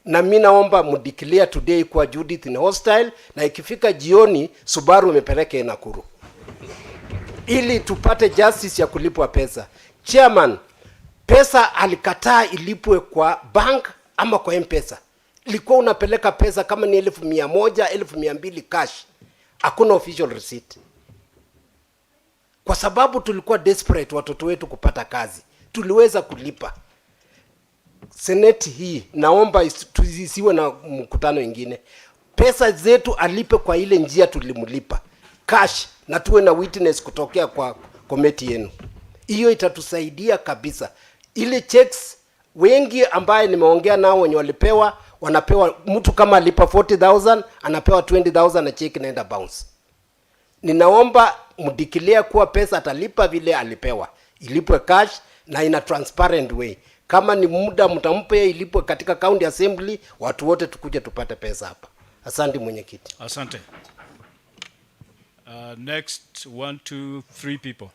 na mimi naomba mdeclare today kuwa Judith ni hostile, na ikifika jioni Subaru imepeleke Nakuru ili tupate justice ya kulipwa pesa. Chairman, pesa alikataa ilipwe kwa bank ama kwa M-Pesa. Ilikuwa unapeleka pesa kama ni 1,100, 1,200 cash. Hakuna official receipt. Kwa sababu tulikuwa desperate watoto wetu kupata kazi, tuliweza kulipa. Senate hii naomba tusiwe na mkutano ingine. Pesa zetu alipe kwa ile njia tulimlipa, cash, na tuwe na witness kutokea kwa komiti yenu. Hiyo itatusaidia kabisa. Ile checks wengi ambaye nimeongea nao wenye walipewa, wanapewa mtu kama alipa 40,000 anapewa 20,000 na check inaenda bounce. Ninaomba mdeclare kuwa pesa atalipa vile alipewa, ilipwe cash na in a transparent way. Kama ni muda mtampe ilipwe katika county assembly, watu wote tukuje tupate pesa hapa. Asante mwenyekiti. Asante. Next, 1, 2, 3 people.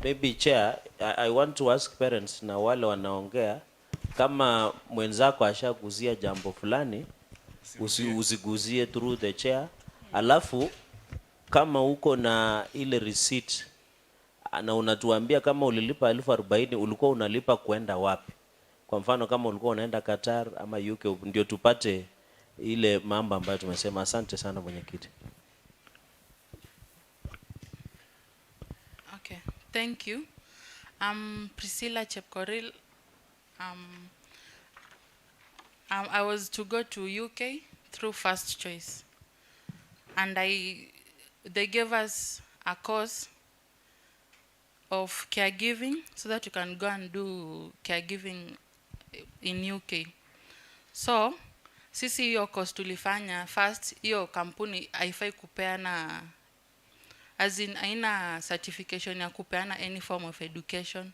Maybe chair, I want to ask parents na wale wanaongea, kama mwenzako ashaguzia jambo fulani, usiguzie through the chair. Alafu kama uko na ile receipt na unatuambia kama ulilipa 40,000 ulikuwa unalipa kwenda wapi? Kwa mfano kama ulikuwa unaenda Qatar ama UK, ndio tupate ile mambo ambayo tumesema. Asante sana mwenyekiti. Okay, thank you. Priscilla Chepkoril. I was to go to UK through First Choice, and they gave us a course of caregiving so that you can go and do caregiving in UK. So sisi hiyo course tulifanya first, hiyo kampuni haifai kupeana, as in aina certification ya kupeana any form of education.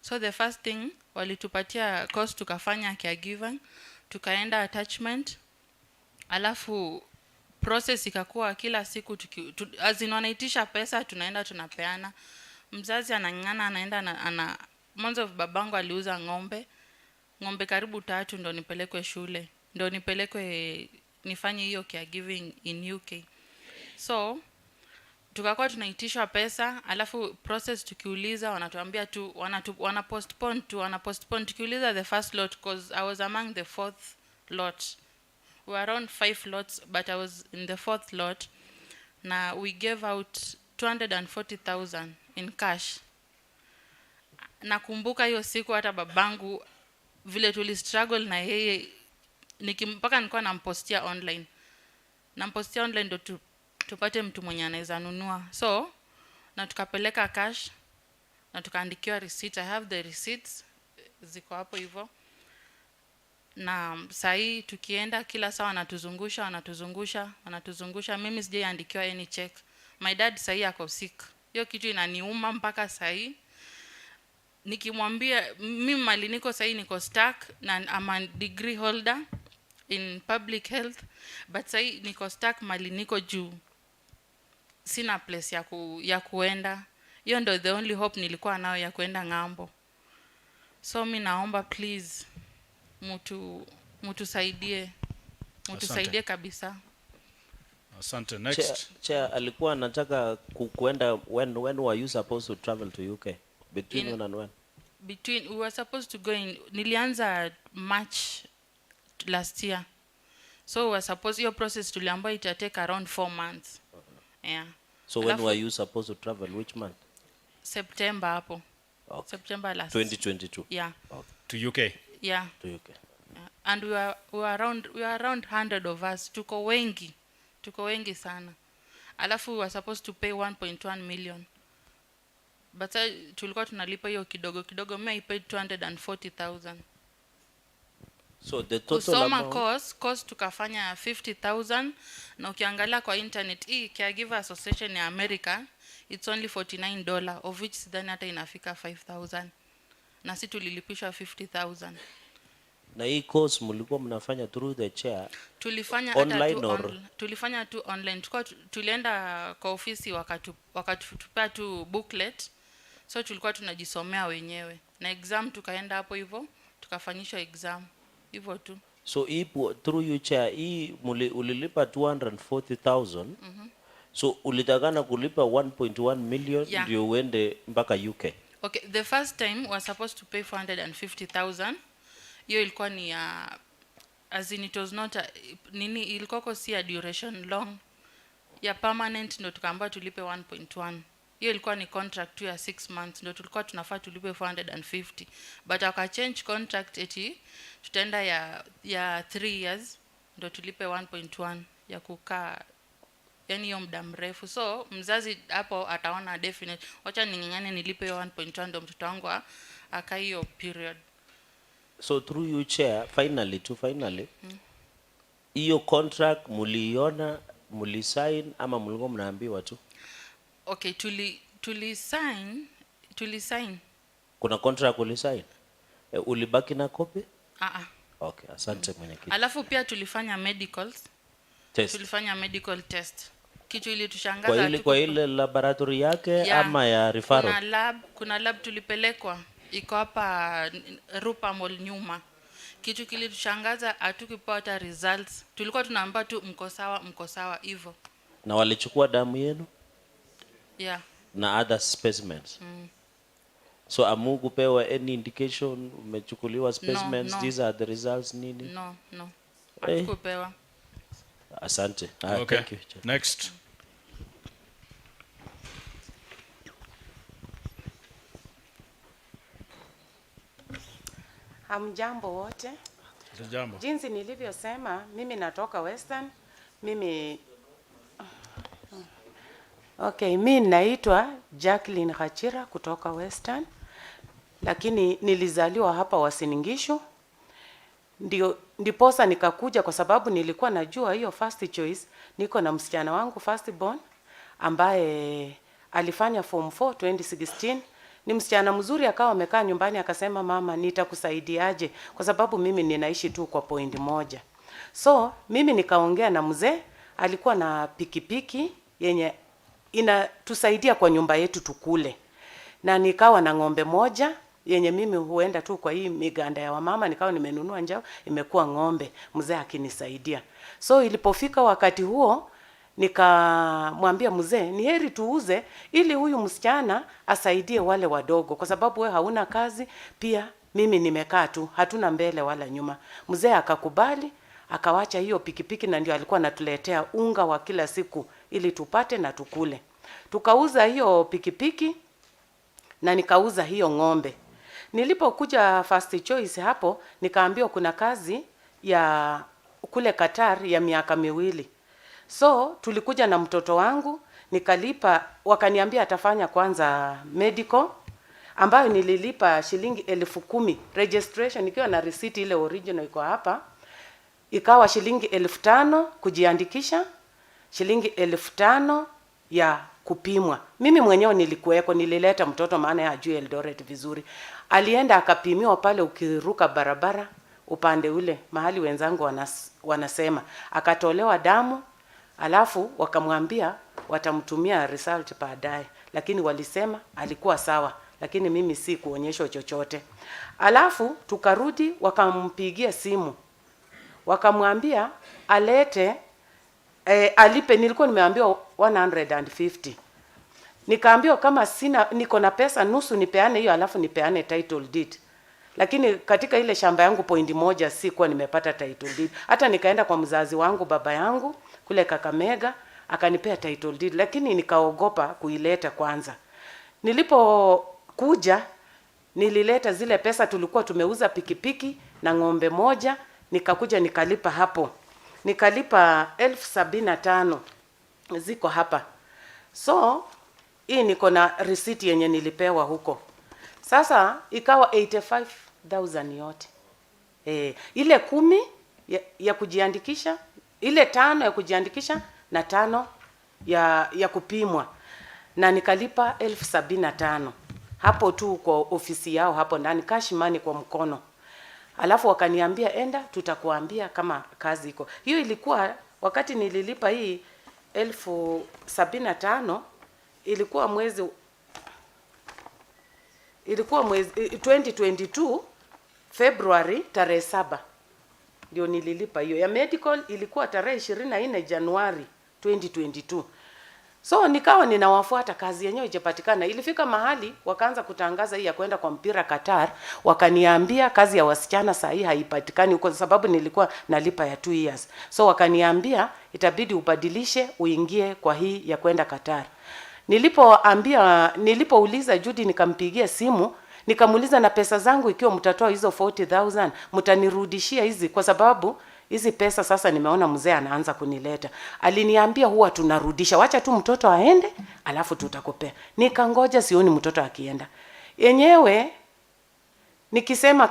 So the first thing walitupatia course, tukafanya caregiving, tukaenda attachment, alafu process ikakuwa kila siku as in wanaitisha pesa, tunaenda tunapeana. Mzazi anang'ana, anaenda mwanzo babangu aliuza ng'ombe karibu 3 ndo nipelekwe shule, ndo nipelekwe nifanye hiyo caregiving in UK. So tukakuwa tunaitisha pesa, alafu process tukiuliza wanatuambia tu wana postpone tukiuliza the first lot, because I was among the 4th lot. We were around 5 lots, but I was in the 4th lot. Na we gave out 240,000 in cash. Nakumbuka hiyo siku hata babangu vile tuli struggle na yeye, mpaka nilikuwa nampostia online ndo tupate mtu mwenye anaweza nunua. So na tukapeleka cash na tukaandikiwa receipt. I have the receipts, ziko hapo hivyo. Na sahi tukienda kila saa wanatuzungusha. Mimi sijaandikiwa any check. My dad sahi ako sick. Hiyo kitu inaniuma mpaka sahi. Nikimwambia mimi mali niko sahi niko stuck, na I'm a degree holder in public health, but sahi niko stuck mali niko juu. Sina place ya kuenda. Hiyo ndo the only hope nilikuwa nayo ya kuenda ng'ambo. So mimi naomba please mtusaidie kabisa. Asante. Next. Chair alikuwa anataka kuenda, when were you supposed to travel to UK? Between when and when? We were supposed to go in, nilianza March last year. So we were supposed, your process tuliambiwa ita take around 4 months. Yeah. So when were you supposed to travel? Which month? September hapo. Okay. September last. 2022. Yeah. Okay. To UK. Yeah. To UK. Yeah. And we were around 100 of us. Tuko wengi sana. Alafu we were supposed to pay 1.1 million. But tulikuwa tunalipa hiyo kidogo. Mimi I paid 240,000. So the total amount, cost tukafanya 50,000, na ukiangalia kwa internet hii caregiver association ya America, it's only $49, of which sidhani hata inafika 5,000, na sisi tulilipishwa 50,000. na hii course mlikuwa mnafanya through the chair? Tulifanya online or tulifanya tu online. Tulienda kwa ofisi wakatupea tu booklet, so tulikuwa tunajisomea wenyewe, na exam tukaenda hapo hivyo tukafanyishwa exam hivyo tu. So through your chair ulilipa 240,000. So ulitakana kulipa 1.1 million ndio uende mpaka UK. Okay, the first time we were supposed to pay 450,000. Hiyo ilikuwa ni as in it was not ilikuwa si a duration long. Ya permanent ndo tukaambiwa tulipe 1.1. Hiyo ilikuwa ni contract tu ya 6 months, ndo tulikuwa tunafaa tulipe 450. But aka change contract eti tutaenda ya 3 years ndo tulipe 1.1 ya kukaa, yani hiyo muda mrefu. So mzazi hapo ataona definite, wacha ning'ang'ane nilipe 1.1 ndo mtoto wangu aka hiyo period. So through your chair finally hiyo contract muliona, mulisign ama mlikuwa mnaambiwa tu? Okay, tulisign. Kuna contract ulisign? Ulibaki na copy? Okay, asante mwenyekiti. Alafu pia tulifanya medicals. Test. Tulifanya medical test. kitu ilitushangaza kwa ile laboratory yake ama ya referral? Kuna lab tulipelekwa iko hapa Rupa Mall nyuma. Kitu kilitushangaza hatukupata results. Tulikuwa tunaamba tu mko sawa hivyo. Na walichukua damu yenu? Yeah. Na other specimens. So amugu pewa any indication umechukuliwa specimens, no. These are the results nini? No. Hatukupewa. Asante. Okay. Thank you. Next. Hamjambo wote. Jambo. Jinsi nilivyosema, mimi natoka Western. Mimi naitwa Jacqueline Hachira kutoka Western. Lakini nilizaliwa hapa Uasin Gishu. Ndiposa nikakuja kwa sababu nilikuwa najua hiyo first choice. Niko na msichana wangu first born ambaye alifanya form 4 2016. Ni msichana mzuri, akawa amekaa nyumbani akasema, mama nitakusaidiaje kwa sababu mimi ninaishi tu kwa point moja. So mimi nikaongea na mzee, alikuwa na pikipiki yenye inatusaidia kwa nyumba yetu tukule. Na nikawa na ng'ombe moja yenye mimi huenda tu kwa hii miganda ya wamama, nikawa nimenunua njao, imekuwa ng'ombe, mzee akinisaidia. So ilipofika wakati huo, nikamwambia mzee, ni heri tuuze ili huyu msichana asaidie wale wadogo kwa sababu wewe hauna kazi, pia mimi nimekaa tu, hatuna mbele wala nyuma. Mzee akakubali, akawacha hiyo pikipiki na ndio alikuwa anatuletea unga wa kila siku ili tupate na tukule. Tukauza hiyo pikipiki na nikauza hiyo ng'ombe. Nilipokuja first choice hapo, nikaambiwa kuna kazi ya kule Qatar ya miaka 2. So tulikuja na mtoto wangu, nikalipa, wakaniambia atafanya kwanza medical ambayo nililipa shilingi 10,000 registration ikiwa na receipt ile original iko hapa. Ikawa shilingi 5,000 kujiandikisha, shilingi 5,000 ya kupimwa. Mimi mwenyewe nilikuweko, nilileta mtoto maana ya ajue Eldoret vizuri. Alienda akapimiwa pale ukiruka barabara upande ule mahali wenzangu wanasema. Akatolewa damu, alafu wakamwambia watamtumia result baadaye. Lakini walisema alikuwa sawa, lakini mimi si kuonyeshwa chochote. Alafu tukarudi, wakampigia simu. Wakamwambia alete alipe, nilikuwa nimeambiwa 150. Nikaambiwa kama niko na pesa nusu nipeane hiyo, alafu nipeane title deed. Lakini katika ile shamba yangu point moja sikuwa nimepata title deed. Hata nikaenda kwa mzazi wangu, baba yangu kule Kakamega, akanipea title deed, lakini nikaogopa kuileta kwanza. Nilipokuja nilileta zile pesa, tulikuwa tumeuza pikipiki na ng'ombe moja, nikakuja nikalipa hapo. Nikalipa 75,000 ziko hapa. So hii niko na receipt yenye nilipewa huko. Sasa ikawa 85,000 yote. Ile 10 ya kujiandikisha, ile 5 ya kujiandikisha na 5 ya kupimwa. Na nikalipa 75,000. Hapo tu kwa ofisi yao hapo ndani, cash money kwa mkono. Alafu wakaniambia enda, tutakuambia kama kazi iko. Hiyo ilikuwa wakati nililipa hii 75,000, ilikuwa mwezi 2022 February tarehe 7 ndio nililipa hiyo. Ya medical ilikuwa tarehe 24 Januari 2022. So nikawa ninawafuata, kazi yenyewe ijapatikana. Ilifika mahali wakaanza kutangaza hii ya kwenda kwa mpira Qatar, wakaniambia kazi ya wasichana saa hii haipatikani huko sababu nilikuwa nalipa ya 2 years. So wakaniambia itabidi ubadilishe uingie kwa hii ya kwenda Qatar. Nilipouliza Judy, nikampigia simu, nikamuuliza na pesa zangu ikiwa mtatoa hizo 40,000 mtanirudishia hizi kwa sababu hizi pesa sasa nimeona mzee anaanza kunileta. Aliniambia huwa tunarudisha, wacha tu mtoto aende alafu tutakupea. Nikangoja, sioni mtoto akienda. Yenyewe nikisema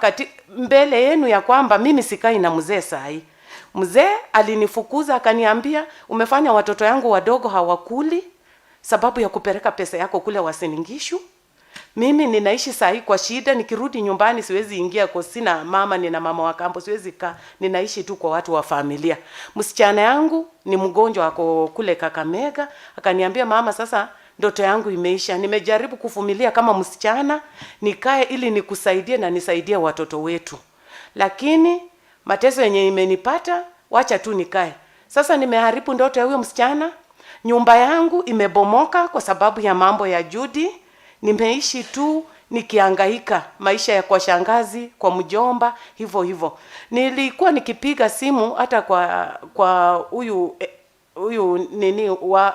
mbele yenu ya kwamba mimi sikai na mzee sahi. Mzee alinifukuza akaniambia umefanya watoto yangu wadogo hawakuli sababu ya kupeleka pesa yako kule Uasin Gishu. Mimi ninaishi sahi kwa shida, nikirudi nyumbani siwezi ingia kwa sina mama, nina mama wa kambo, siwezi kaa, ninaishi tu kwa watu wa familia. Msichana yangu ni mgonjwa ako kule Kakamega, akaniambia mama, sasa ndoto yangu imeisha. Nimejaribu kuvumilia kama msichana, nikae ili nikusaidie na nisaidie watoto wetu. Lakini mateso yenye imenipata, wacha tu nikae. Sasa nimeharibu ndoto ya huyo msichana. Nyumba yangu imebomoka kwa sababu ya mambo ya Judy. Nimeishi tu nikihangaika maisha ya kwa shangazi, kwa mjomba, hivyo. Nilikuwa nikipiga simu hata kwa huyu nini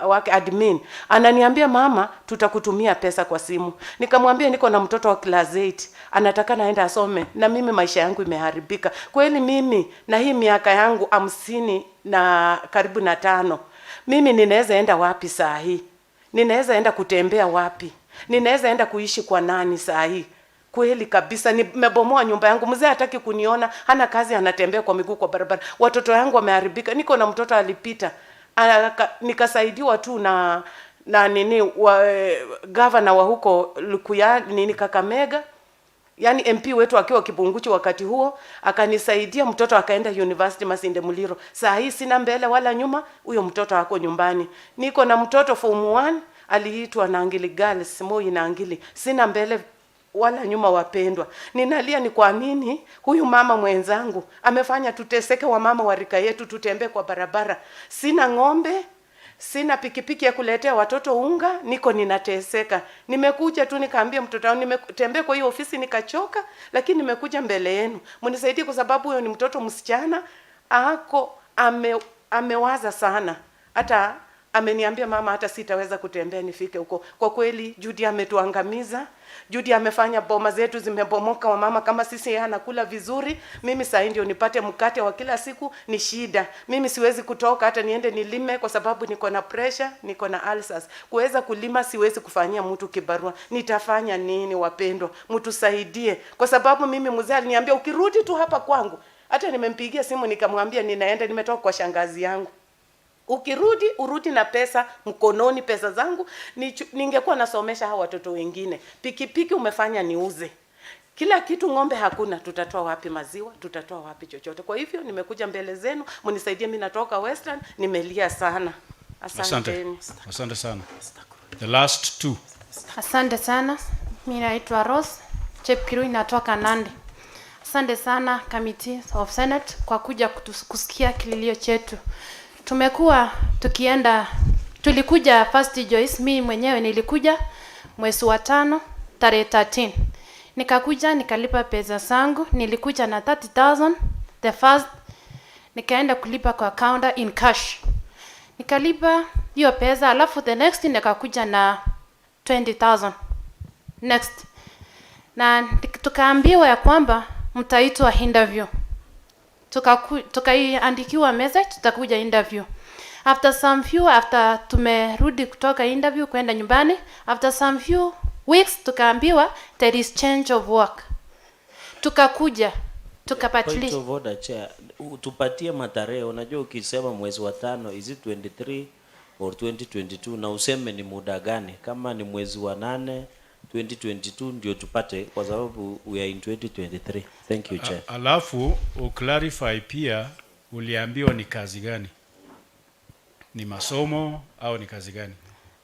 wake admin. Ananiambia mama, tutakutumia pesa kwa simu. Nikamwambia niko na mtoto wa class 8. Anataka naenda asome na mimi maisha yangu imeharibika. Kweli mimi na hii miaka yangu 50 na karibu na 5. Mimi ninaweza enda wapi saa hii? Ninaweza enda kutembea wapi? Ninaweza enda kuishi kwa nani saa hii? Kweli kabisa nimebomoa nyumba yangu. Mzee hataki kuniona, hana kazi, anatembea kwa miguu kwa barabara. Watoto wangu wameharibika. Niko na mtoto alipita. Nikasaidiwa tu na nini governor wa huko Lukuya nini Kakamega. Yaani MP wetu akiwa Kibunguchi wakati huo, akanisaidia, mtoto akaenda university Masinde Muliro. Saa hii sina mbele wala nyuma, huyo mtoto wako nyumbani. Niko na mtoto form 1 aliitwa Nangili Girls, Moi Nangili. Sina mbele wala nyuma wapendwa. Ninalia ni kwa nini huyu mama mwenzangu amefanya tuteseke, wa mama wa rika yetu tutembee kwa barabara. Sina ng'ombe, sina pikipiki ya kuletea watoto unga, niko ninateseka. Nimekuja tu nikaambia mtoto wangu, nimetembea kwa hiyo ofisi nikachoka, lakini nimekuja mbele yenu. Mnisaidie kwa sababu huyo ni mtoto msichana, amewaza sana. Hata ameniambia mama, hata sitaweza kutembea nifike huko. Kwa kweli Judy ametuangamiza. Judy amefanya boma zetu zimebomoka, wa mama kama sisi yeye anakula vizuri. Mimi sasa ndio nipate mkate wa kila siku ni shida. Mimi siwezi kutoka hata niende nilime kwa sababu niko na pressure, niko na ulcers. Kuweza kulima siwezi kufanyia mtu kibarua. Nitafanya nini wapendwa? Mtu saidie. Kwa sababu mimi mzee aliniambia ukirudi tu hapa kwangu. Hata nimempigia simu nikamwambia ninaenda, nimetoka kwa shangazi yangu. Ukirudi urudi na pesa mkononi, pesa zangu ningekuwa nasomesha hawa watoto wengine. Pikipiki umefanya niuze. Kila kitu, ng'ombe hakuna, tutatoa wapi maziwa, tutatoa wapi chochote. Kwa hivyo nimekuja mbele zenu, mnisaidie, mimi natoka Western, nimelia sana. Asante sana. The last two. Asante sana. Mimi naitwa Rose Chepkirui, natoka Nandi. Asante sana Committee of Senate kwa kuja kusikia kililio chetu. Tumekuwa tulikuja first Joyce, mimi mwenyewe nilikuja mwezi wa 5 tarehe 13. Nikakuja nikalipa pesa zangu, nilikuja na 30,000 the first, nikaenda kulipa kwa counter in cash. Nikalipa hiyo pesa, alafu the next nikakuja na 20,000 next. Na tukaambiwa ya kwamba mtaitwa interview. Tukaiandikiwa message tutakuja interview. After tumerudi kutoka interview kwenda nyumbani, after some few weeks tukaambiwa there is change of work. Tukakuja tukapatili. Point of order, chair. Tupatie matarehe. Unajua ukisema mwezi wa 5 is it 23 or 2022 na useme ni muda gani? Kama ni mwezi wa 8 2022 ndio tupate, kwa sababu we are in 2023. Thank you, chair. Alafu uclarify pia uliambiwa ni kazi gani? Ni masomo au ni kazi gani?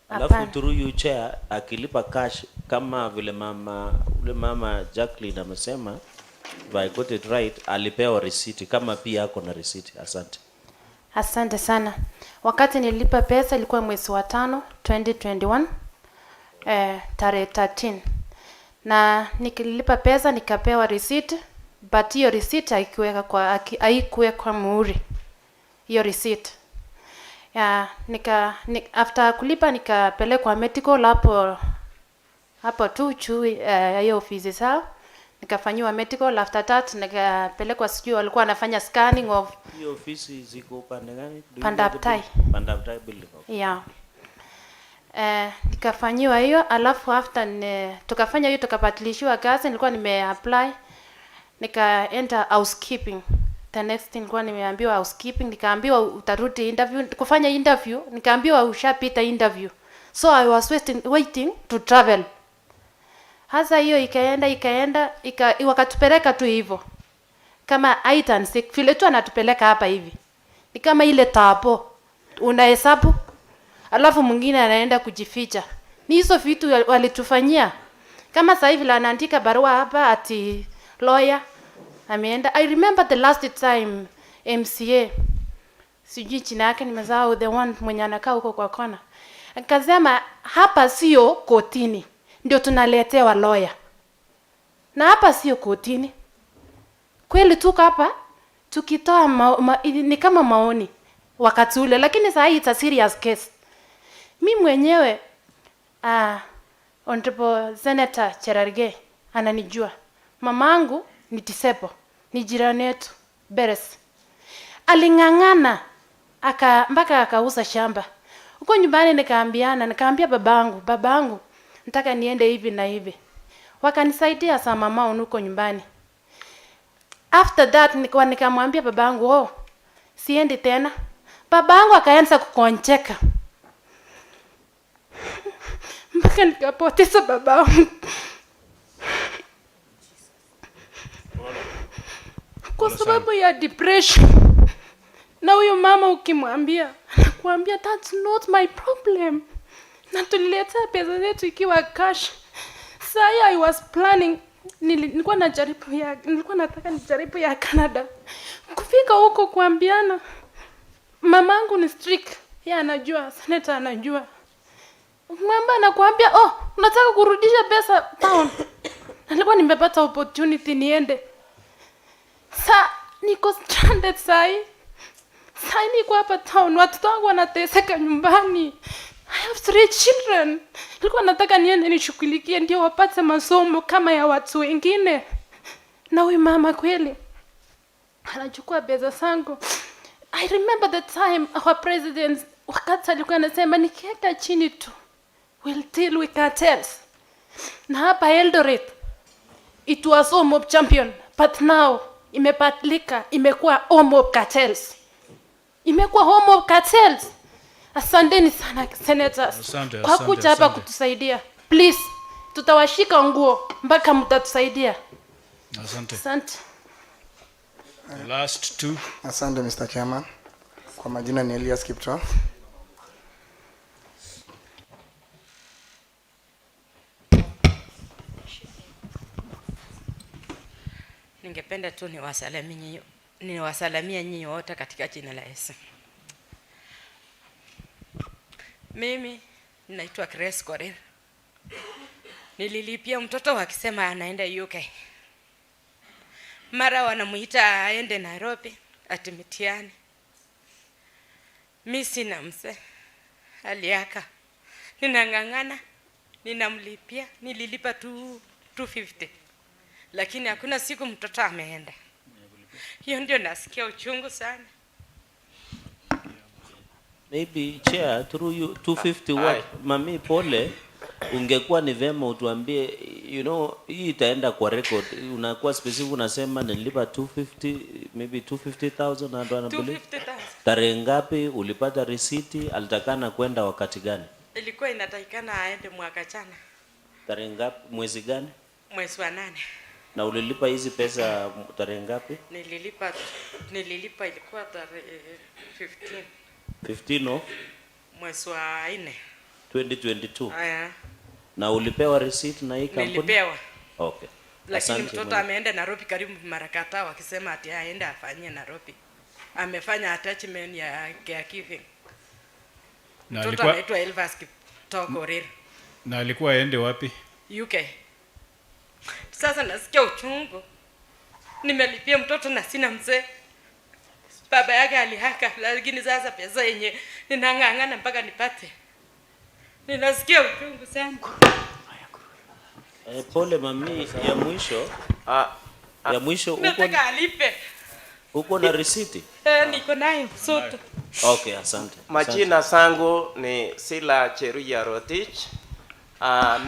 Alafu through you, chair, akilipa cash kama vile mama Jacqueline amesema, if I got it right, alipewa receipt kama pia ako na receipt. Asante. Asante sana. Wakati nilipa pesa ilikuwa mwezi wa 5 2021 tarehe 13. Na nikilipa pesa nikapewa receipt, but hiyo receipt haikuwekwa muhuri. Hiyo receipt. After kulipa nikapelekwa medical hapo tu hiyo ofisi sawa. Nikafanywa medical, after that nikapelekwa, sijui walikuwa wanafanya scanning of hiyo ofisi ziko upande gani? Pandaptai. Pandaptai building. Yeah. Nikafanywa hiyo, alafu after tukafanya hiyo tukapatilishiwa kazi, nilikuwa nimeapply, nikaenda housekeeping. The next thing nilikuwa nimeambiwa housekeeping, nikaambiwa utarudi interview, kufanya interview, nikaambiwa ushapita interview. So I was waiting to travel. Hasa hiyo wakatupeleka tu hivyo. Kama hide and seek, vile tu anatupeleka hapa hivi. Ni kama ile tapo. Unahesabu, alafu mwingine anaenda kujificha. Ni hizo vitu walitufanyia. Kama sasa hivi anaandika barua hapa ati lawyer ameenda. I remember the last time MCA, sijui jina yake nimesahau, the one mwenye anakaa huko kwa kona, akasema hapa sio kotini ndio tunaletewa lawyer, na hapa sio kotini. Kweli tuko hapa tukitoa ni kama maoni wakati ule, lakini sasa hii it's a serious case. Mimi mwenyewe Honorable Senator Cherargei ananijua. Mamangu ni Tisepo, ni jirani yetu Beres. Aling'ang'ana mpaka akauza shamba. Huko nyumbani nikaambia babangu nataka niende hivi na hivi. Wakanisaidia sana mama huko nyumbani. After that nikamwambia babangu, siendi tena. Babangu akaanza kukoncheka. Mpaka nikapoteza babangu. Kwa sababu ya depression. Na huyo mama ukimwambia, anakuambia that's not my problem. Na tuliletea pesa zetu ikiwa cash. Sasa I was planning, nilikuwa nataka nijaribu ya Canada. Kufika huko kuambiana, mamangu ni strict. Yeye anajua, senator anajua. Mama anakuambia, unataka kurudisha pesa town. Nilikuwa nimepata opportunity niende. Sasa niko stranded sai. Sasa niko hapa town, watoto wangu wanateseka nyumbani. I have 3 children. Nilikuwa nataka niende nishughulikie ndio wapate masomo kama ya watu wengine. Na huyu mama kweli anachukua pesa zangu. I remember the time our president wakati alikuwa anasema nikiweka chini tu we'll deal with cartels. Na hapa Eldoret it was home of champion, but now imebadilika, imekuwa home of cartels. Imekuwa home of cartels. Asanteni sana senators kwa kuja hapa kutusaidia. Please, tutawashika nguo mpaka mtatusaidia. Asante. The last 2. Asante Mr. Chairman. Kwa majina ni Elias Kipto. Ningependa tu niwasalamia nyinyi wote katika jina la Yesu. Mimi naitwa Grace Korir. Nililipia mtoto wakisema anaenda UK. Mara wanamuita aende Nairobi ati mtihani. Mimi sina mse. Aliaka. Ninang'ang'ana, ninamlipia, nililipa 250. Lakini hakuna siku mtoto ameenda. Hiyo ndio nasikia uchungu sana. Maybe chair through you 250 what mami pole, ungekuwa ni vema utuambie, hii itaenda kwa record, unakuwa specific unasema nilipa 250, maybe 250,000 na ndo anabili. Tarehe ngapi ulipata risiti, alitakana kwenda wakati gani? Ilikuwa inatakikana aende mwaka jana. Tarehe ngapi, mwezi gani? Mwezi wa 8. Na ulilipa hizi pesa tarehe ngapi? Nililipa ilikuwa tarehe 15 of mwezi wa 4 2022. Aya. Na ulipewa receipt na hii kampuni? Nilipewa. Okay. Lakini mtoto ameenda Nairobi karibu mara kadhaa wakisema ati aende afanyie Nairobi. Amefanya attachment ya caregiving. Mtoto anaitwa Elvas Kiptoo. Na alikuwa aende wapi? UK. Sasa nasikia uchungu. Nimelipia mtoto na sina mzee. Baba yake alihaka, lakini sasa pesa yenye ninang'ang'ana mpaka nipate. Ninasikia uchungu sana. Pole mami, ya mwisho nataka alipe. Uko na risiti? Niko nayo sote. Okay, asante. Majina sangu ni Sila Cheruya Rotich.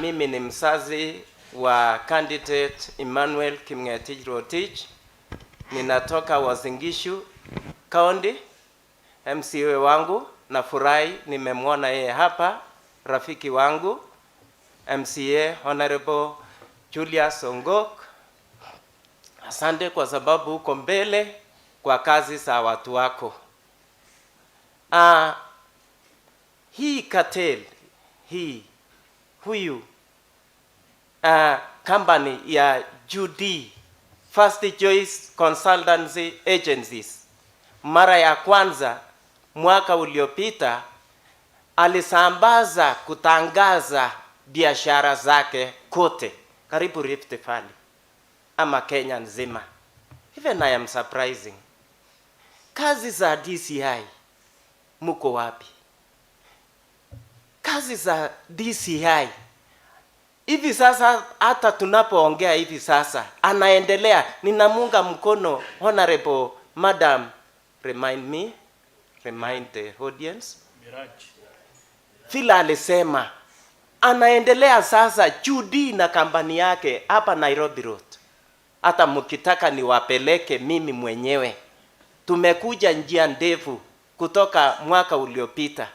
Mimi ni mzazi wa candidate Emmanuel Kimngetich Rotich. Ninatoka Uasin Gishu County. MCA wangu nafurahi nimemwona yeye hapa, rafiki wangu MCA Honorable Julius Ongok, asante kwa sababu uko mbele kwa kazi za watu wako. Hii cartel, huyu company ya Judy First Choice Consultancy Agencies, mara ya kwanza mwaka uliopita alisambaza kutangaza biashara zake kote karibu Rift Valley ama Kenya nzima. Even I am surprising. Kazi za DCI muko wapi? Kazi za DCI hivi sasa, hata tunapoongea hivi sasa anaendelea. Ninamunga mkono Honorable Madam, remind the audience, vile alisema anaendelea sasa Judy na kampani yake hapa Nairobi Road. Hata mkitaka niwapeleke mimi mwenyewe. Tumekuja njia ndefu kutoka mwaka uliopita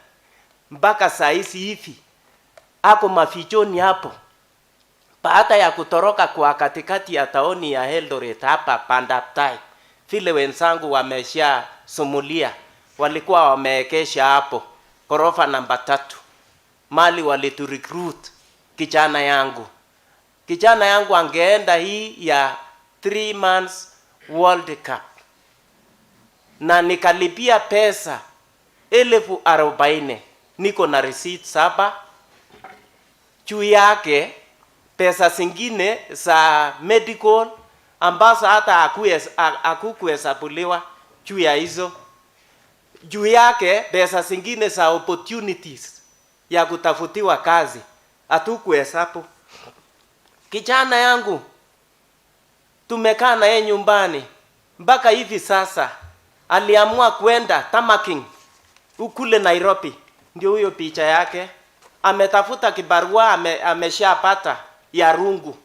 mpaka saa hizi hivi. Hapo mafichoni hapo, baada ya kutoroka kwa katikati ya taoni ya Eldoret hapa Pandaptai, vile wenzangu wamesha sumulia, walikuwa wameekesha hapo ghorofa namba 3 mali walitu recruit kijana yangu angeenda hii ya 3 months World Cup, na nikalipia pesa 40,000. Niko na receipt 7 juu yake, pesa zingine za medical ambazo hata hakukuhesabuliwa juu ya hizo. Juu yake pesa zingine za opportunities ya kutafutiwa kazi hatukuhesabu. Kijana yangu tumekaa na yeye nyumbani mpaka hivi sasa. Aliamua kwenda Tamaking ukule Nairobi, ndio huyo picha yake. Ametafuta kibarua, ameshapata ya rungu.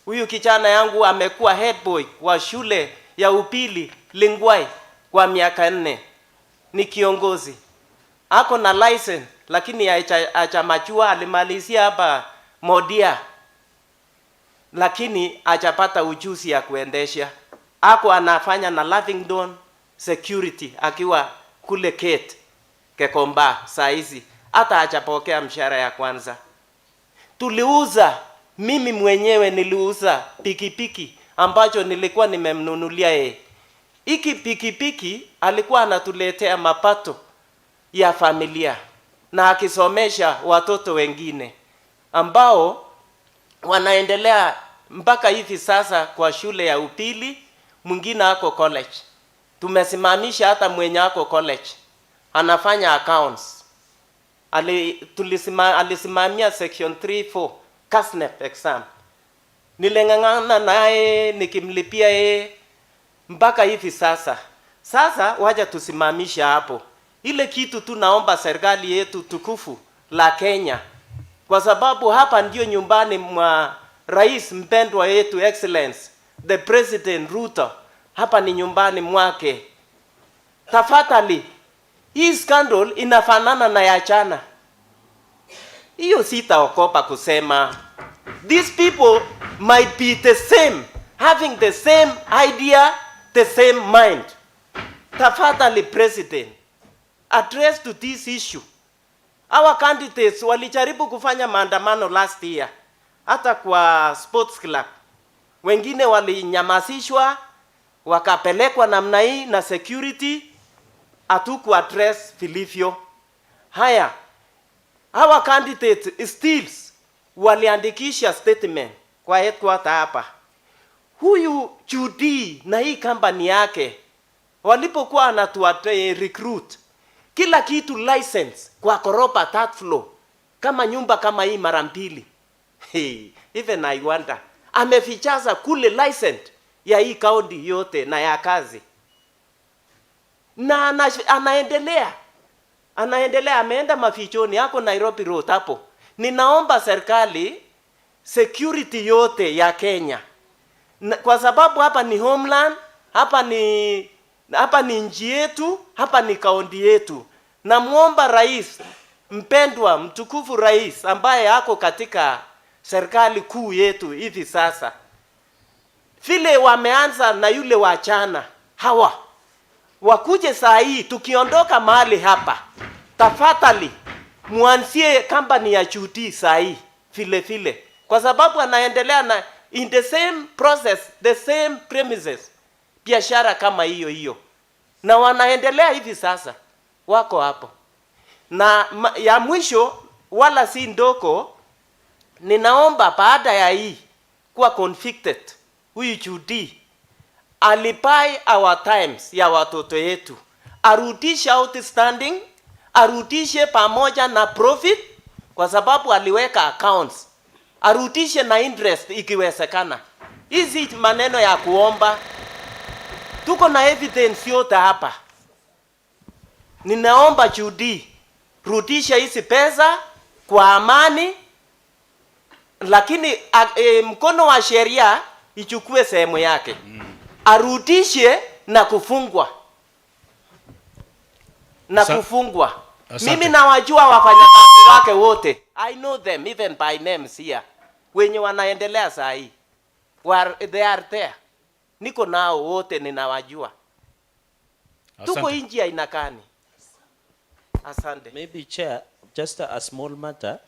Huyu kijana yangu amekuwa head boy wa shule ya upili Lingwai kwa miaka 4. Ni kiongozi. Ako na license lakini hajamachua, alimalizia hapa Modia. Lakini hajapata ujuzi ya kuendesha. Ako anafanya na Lavington Security akiwa kule Kate Kekomba saa hizi. Hata hajapokea mshahara ya kwanza. Tuliuza, mimi mwenyewe niliuza pikipiki ambacho nilikuwa nimemnunulia yeye. Iki pikipiki alikuwa anatuletea mapato ya familia na akisomesha watoto wengine ambao wanaendelea mpaka hivi sasa kwa shule ya upili, mwingine ako college. Tumesimamisha hata mwenye ako college anafanya accounts. Alisimamia section 3-4 CASNEP exam. Nilengangana naye nikimlipia yeye mpaka hivi sasa. Sasa waja tusimamisha hapo. Ile kitu tunaomba serikali yetu tukufu la Kenya, kwa sababu hapa ndio nyumbani mwa rais mpendwa yetu Excellence the President Ruto. Hapa ni nyumbani mwake. Tafadhali, hii scandal inafanana na ya jana. Hiyo sitaokopa kusema. These people might be the same, having the same idea, the same mind. Tafadhali President, address to this issue. Our candidates walijaribu kufanya maandamano last year, hata kwa sports club. Wengine walinyamazishwa, wakapelekwa namna hii na security, hatuku address vilivyo. Haya, our candidates still waliandikisha statement kwa headquarter hapa. Huyu Judy na hii company yake walipokuwa recruit, kila kitu license kwa koropa 3rd floor, kama nyumba kama hii mara 2. Even I wonder, amefichaza kule license ya hii county yote na ya kazi. Na anaendelea ameenda mafichoni yako Nairobi Road hapo. Ninaomba serikali security yote ya Kenya, kwa sababu hapa ni homeland, hapa ni nchi yetu, hapa ni kaunti yetu. Namuomba rais mpendwa mtukufu rais ambaye ako katika serikali kuu yetu hivi sasa, vile wameanza na yule wachana hawa, wakuje saa hii tukiondoka mahali hapa, tafadhali muanzie kampani ya Judy saa hii vile, kwa sababu anaendelea na in the same process, the same premises, biashara kama hiyo, na wanaendelea hivi sasa, wako hapo. Na ya mwisho wala si ndoko, ninaomba baada ya hii kuwa convicted, huyu Judy alipai our times ya watoto yetu, arudishe outstanding, arudishe pamoja na profit, kwa sababu aliweka accounts, arudishe na interest ikiwezekana. Hizi maneno ya kuomba, tuko na evidence yote hapa. Ninaomba Judy, rudisha hizi pesa kwa amani, lakini mkono wa sheria ichukue sehemu yake. Arudishe na kufungwa. Kufungwa. Mimi nawajua wafanyakazi wake wote. I know them even by names here. Wenye wanaendelea saa hii. They are there. Niko nao wote ninawajua. Tuko nje ya inakani. Asante. Maybe chair, just a small matter.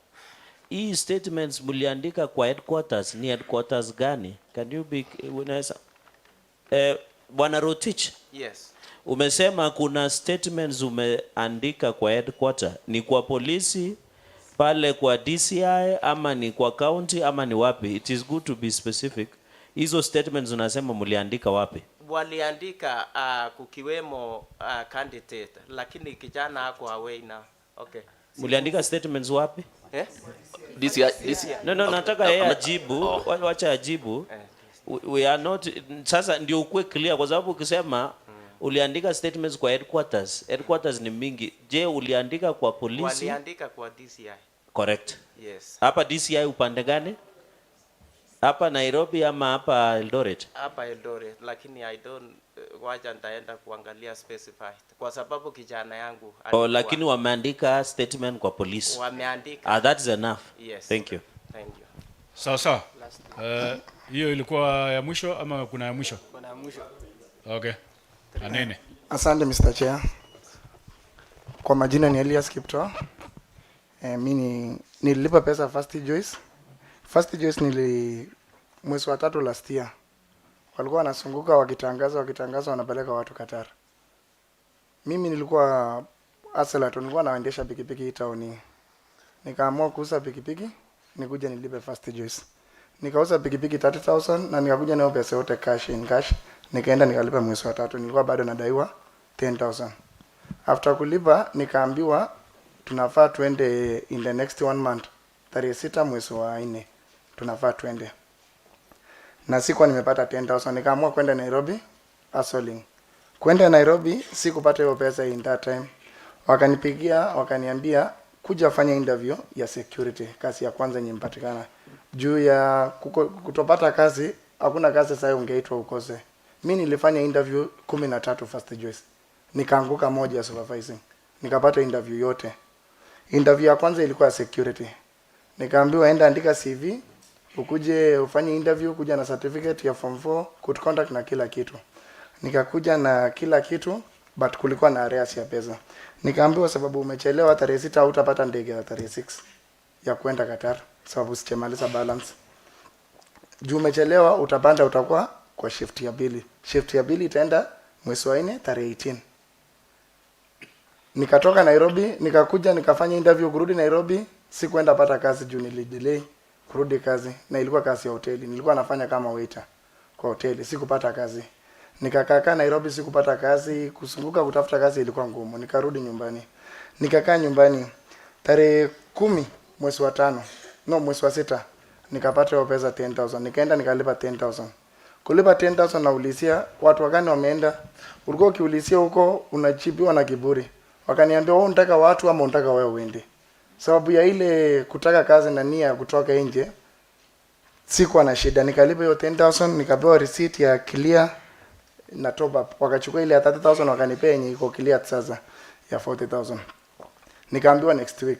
Hii statements muliandika kwa headquarters, ni headquarters gani? Can you be unaweza Bwana Rotich? Yes. Umesema kuna statements umeandika kwa headquarter, ni kwa polisi pale kwa DCI ama ni kwa county ama ni wapi? It is good to be specific. Hizo statements unasema muliandika wapi? Waliandika kukiwemo candidate, lakini kijana hako away now. Okay. Muliandika statements wapi? DCI. No, nataka yeye ajibu, wacha ajibu. We are not, sasa ndio ukue clear, kwa sababu ukisema uliandika statements kwa headquarters ni mingi. Je, uliandika kwa polisi? Waliandika kwa DCI. Correct. Yes. Hapa DCI upande gani? Hapa Nairobi ama hapa Eldoret? Hapa Eldoret, lakini I don't wacha nitaenda kuangalia specified, kwa sababu kijana yangu alikuwa. Lakini wameandika statement kwa polisi. Wameandika. That is enough. Yes. Thank you. Thank you. Sawa. Hiyo ilikuwa ya mwisho ama kuna ya mwisho? Kuna ya mwisho. Okay. Anene. Asante Mr. Chair. Kwa majina ni Elias Kipto. Mimi nililipa pesa First Choice. First Choice mwezi wa 3 last year. Walikuwa wanasunguka wakitangaza wanapeleka watu Qatar. Mimi nilikuwa Aselato, nilikuwa naendesha pikipiki town. Nikaamua kuuza pikipiki, nikuja nilipe First Choice. Nikauza pikipiki 30,000 na nikakuja nayo pesa yote cash. Nikaenda nikalipa mwezi wa 3. Nilikuwa bado nadaiwa 10,000. After kulipa nikaambiwa tunafaa twende in the next 1 month. Tarehe 6 mwezi wa 4 tunafaa twende. Na sikuwa nimepata 10,000, nikaamua kwenda Nairobi hustling. Kwenda Nairobi sikupata hiyo pesa in that time. Wakanipigia wakaniambia kuja fanya interview ya security, kazi ya kwanza nimepatikana. Juu ya kutopata kazi, hakuna kazi sasa ungeitwa ukose. Mimi nilifanya interview 13 First Choice. Nikaanguka moja ya supervising. Nikapata interview yote. Interview ya kwanza ilikuwa security. Nikaambiwa enda andika CV, ukuje ufanye interview, kuja na certificate ya form 4, good conduct na kila kitu. Nikakuja na kila kitu, but kulikuwa na arrears ya pesa. Nikaambiwa sababu umechelewa tarehe 6 hutapata ndege ya tarehe 6 ya kwenda Qatar, sababu sijamaliza balance. Juu umechelewa utapanda, utakuwa kwa shift ya pili. Shift ya pili itaenda mwezi wa 4 tarehe 18. Nikatoka Nairobi, nikakuja nikafanya interview kurudi Nairobi, sikuenda pata kazi juu nilidelay kurudi kazi, na ilikuwa kazi ya hoteli. Nilikuwa nafanya kama waiter kwa hoteli, sikupata kazi. Nikakaa Nairobi, sikupata kazi, kusunguka kutafuta kazi ilikuwa ngumu. Nikarudi nyumbani. Nikakaa nyumbani tarehe 10 mwezi wa 5. No, mwezi wa 6. Nikapata hiyo pesa 10,000. Nikaenda nikalipa 10,000. Kulipa 10,000 na ulizia watu wagani wameenda. Ulikuwa ukiulizia huko unachibiwa na kiburi. Wakaniambia wewe unataka watu ama unataka wewe uende. Sababu ya ile kutaka kazi na nia kutoka nje, sikuwa na shida. Nikalipa hiyo 10,000, nikapewa receipt ya clear na top up. Wakachukua ile ya 30,000 wakanipea yenye iko clear sasa ya 40,000. Nikaambiwa next week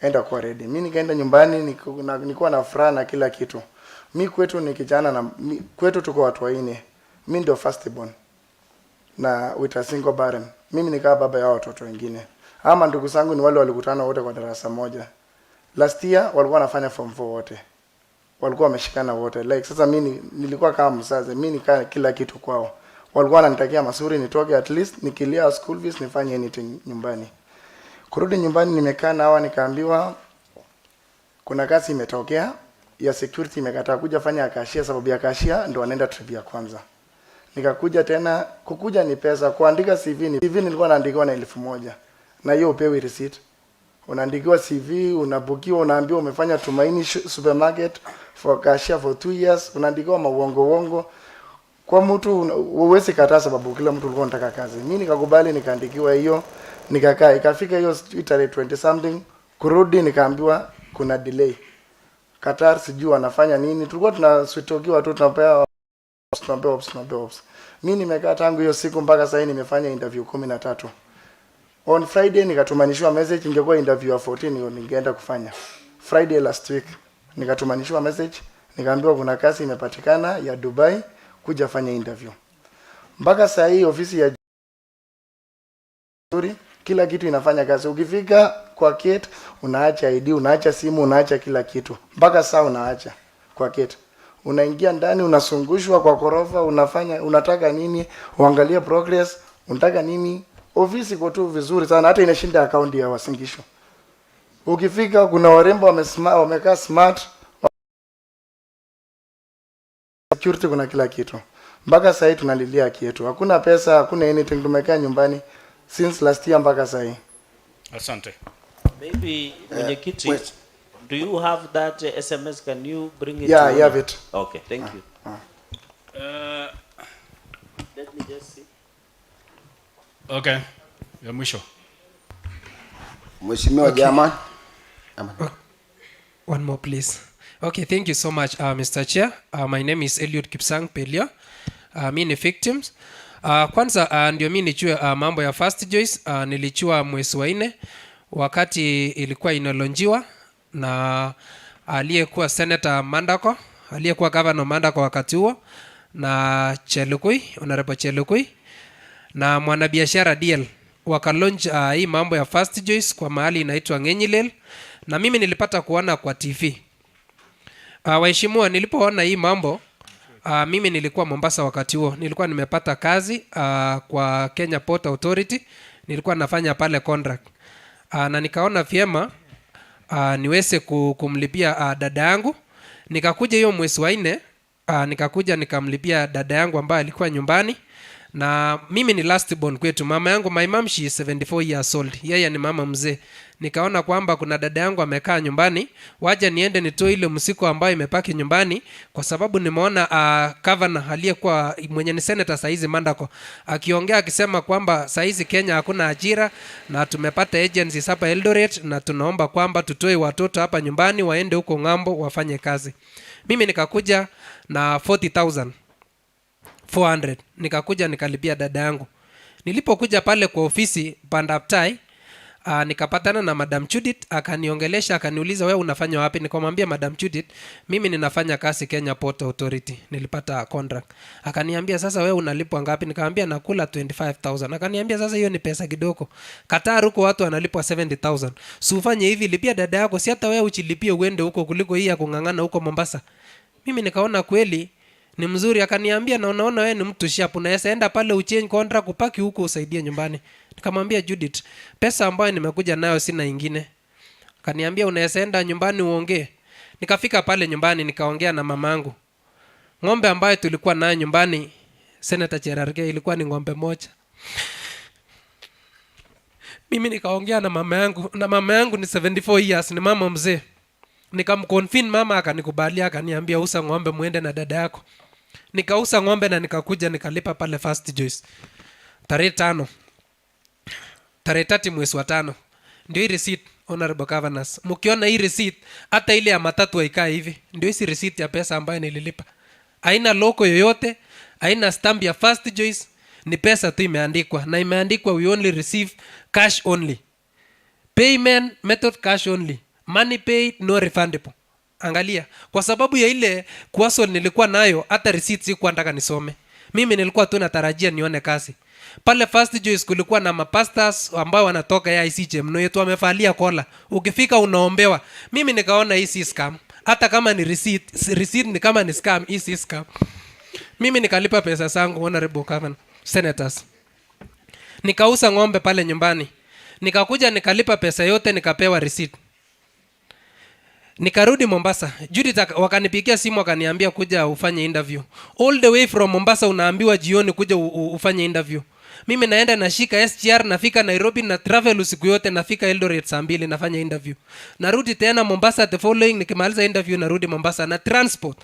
enda kwa ready. Mimi nikaenda nyumbani nilikuwa na furaha na kila kitu. Mimi kwetu ni kijana na kwetu tuko watu wanne. Mimi ndio first born. Na with a single parent. Mimi nikaa baba ya watoto wengine. Ama ndugu zangu ni wale walikutana wote kwa darasa moja. Last year walikuwa wanafanya form 4 wote. Walikuwa wameshikana wote. Like sasa mimi nilikuwa kama mzazi, mimi nikaa kila kitu kwao. Walikuwa wananitakia mazuri nitoke at least nikilia school fees nifanye anything nyumbani. Kurudi nyumbani nimekaa na hawa nikaambiwa kuna kazi imetokea ya security imekataa kuja fanya kashia, sababu ya kashia ndio wanaenda trip ya kwanza. Nikakuja tena, kukuja ni pesa, kuandika CV nilikuwa naandikiwa na 1000. Na hiyo upewi receipt. Unaandikiwa CV, unabukiwa, unaambiwa umefanya Tumaini supermarket for cashier for 2 years, unaandikiwa mauongo. Kwa mtu uwezi kataa sababu kila mtu alikuwa anataka kazi. Mimi nikakubali nikaandikiwa hiyo, nikakaa. Ikafika hiyo tarehe 20 something, kurudi nikaambiwa kuna delay. Qatar sijui anafanya nini. Tulikuwa tunasitokiwa tu tunapewa ops. Mimi nimekaa tangu hiyo siku mpaka sasa nimefanya interview 13. On Friday nikatumanishwa message ingekuwa interview ya 14 hiyo ningeenda kufanya. Friday last week nikatumanishwa message nikaambiwa kuna kazi imepatikana ya Dubai kuja fanya interview. Mpaka sasa hii ofisi ya kila kitu inafanya kazi. Ukifika kwa gate unaacha ID, unaacha simu, unaacha kila kitu. Mpaka sasa unaacha kwa gate. Unaingia ndani unasungushwa kwa korofa, unataka nini, uangalie progress, unataka nini. Ofisi iko tu vizuri sana, hata inashinda account ya Uasin Gishu. Ukifika kuna warembo wamekaa smart. Security kuna kila kitu. Mpaka sasa tunalilia haki yetu. Hakuna pesa, hakuna anything, tumekaa nyumbani since last year mpaka sasa. Asante. Maybe mwenyekiti, do you have that SMS? Can you bring it? Yeah, I have it. Okay, thank you. Let me just see. Okay. Ya mwisho. Mheshimiwa Jaman. One more please. Okay, thank you so much, Mr. Chair. My name is Eliud Kipsang Pelia. Mimi ni victims. Kwanza ndio mimi nichue mambo ya first choice. Nilichua mwezi wa 4 wakati ilikuwa inalonjiwa na aliyekuwa Senator Mandako, aliyekuwa Governor Mandako wakati huo, na Chelukui, Honorable Chelukui, na mwanabiashara DL wakalaunch hii mambo ya first choice kwa mahali inaitwa Ngenyilel, na mimi nilipata kuona kwa TV. Waheshimiwa, nilipoona hii mambo mimi nilikuwa Mombasa wakati huo. Nilikuwa nimepata kazi kwa Kenya Port Authority. Nilikuwa nafanya pale contract. Na nikaona vyema niweze kumlipia dada yangu. Nikakuja hiyo mwezi wa 4, nikakuja nikamlipia dada yangu ambaye alikuwa nyumbani. Na mimi ni last born kwetu. Mama yangu, my mom, she is 74 years old. Yeye ni mama mzee. Nikaona kwamba kuna dada yangu amekaa nyumbani, waje niende nitoe ile msiko ambayo imepaki nyumbani, kwa sababu nimeona governor aliyekuwa mwenye ni senator saizi Mandako akiongea akisema kwamba saizi Kenya hakuna ajira na tumepata agencies hapa Eldoret na tunaomba kwamba tutoe watoto hapa nyumbani waende huko ng'ambo wafanye kazi. Mimi nikakuja na 40,400 nikakuja nikalipia dada yangu. Nilipokuja pale kwa ofisi Pandaptai, nikapatana na Madam Judith, akaniongelesha, akaniuliza wewe unafanya wapi? Nikamwambia Madam Judith, mimi ninafanya kazi Kenya Port Authority, nilipata contract. Akaniambia sasa wewe unalipwa ngapi? Nikamwambia nakula 25,000. Akaniambia sasa hiyo ni pesa kidogo. Qatar huko watu wanalipwa 70,000. Si ufanye hivi, lipia dada yako, si hata wewe uchilipie uende huko kuliko hii ya kungangana huko Mombasa. Mimi nikaona kweli ni mzuri. Akaniambia na unaona wewe ni mtu sharp, unaweza enda pale uchange contract kupaki huko usaidie nyumbani. Nikamwambia Judith, pesa ambayo nimekuja nayo sina ingine. Akaniambia unaweza enda nyumbani uongee. Nikafika pale nyumbani nikaongea na mamangu. Ng'ombe ambayo tulikuwa nayo nyumbani Senator Cherargei ilikuwa ni ng'ombe moja. Mimi nikaongea na mama yangu, na mama yangu ni 74 years, ni mama mzee. Nikamconfirm mama, akanikubalia, akaniambia usa ng'ombe muende na dada yako. Nikausa ng'ombe na nikakuja nikalipa pale first choice. Tarehe 30 mwezi wa 5. Ndio hii receipt, honorable governors. Mkiona hii receipt, hata ile ya matatu haikai hivi. Ndio hii receipt ya pesa ambayo nililipa. Haina logo yoyote, haina stamp ya first choice, ni pesa tu imeandikwa, na imeandikwa we only receive cash only. Payment method cash only. money paid no refundable. Angalia, kwa sababu ya ile kuhustle nilikuwa nayo, hata receipt sikuwa nataka nisome. Mimi nilikuwa tu natarajia nione kazi. Pale First Choice kulikuwa na mapastors ambao wanatoka ya ICJM no yetu wamefalia kola. Ukifika unaombewa. Mimi nikaona hii si scam. Hata kama ni receipt ni kama ni scam, hii si scam. Mimi nikalipa pesa zangu honorable governor, senators. Nikauza ng'ombe pale nyumbani. Nikakuja nikalipa pesa yote nikapewa receipt. Nikarudi Mombasa. Judith wakanipigia simu wakaniambia kuja ufanye interview. All the way from Mombasa unaambiwa jioni kuja ufanye interview. Mimi naenda nashika SGR nafika Nairobi na travel usiku yote nafika Eldoret saa 2 nafanya interview. Narudi tena Mombasa the following nikimaliza interview narudi Mombasa na transport.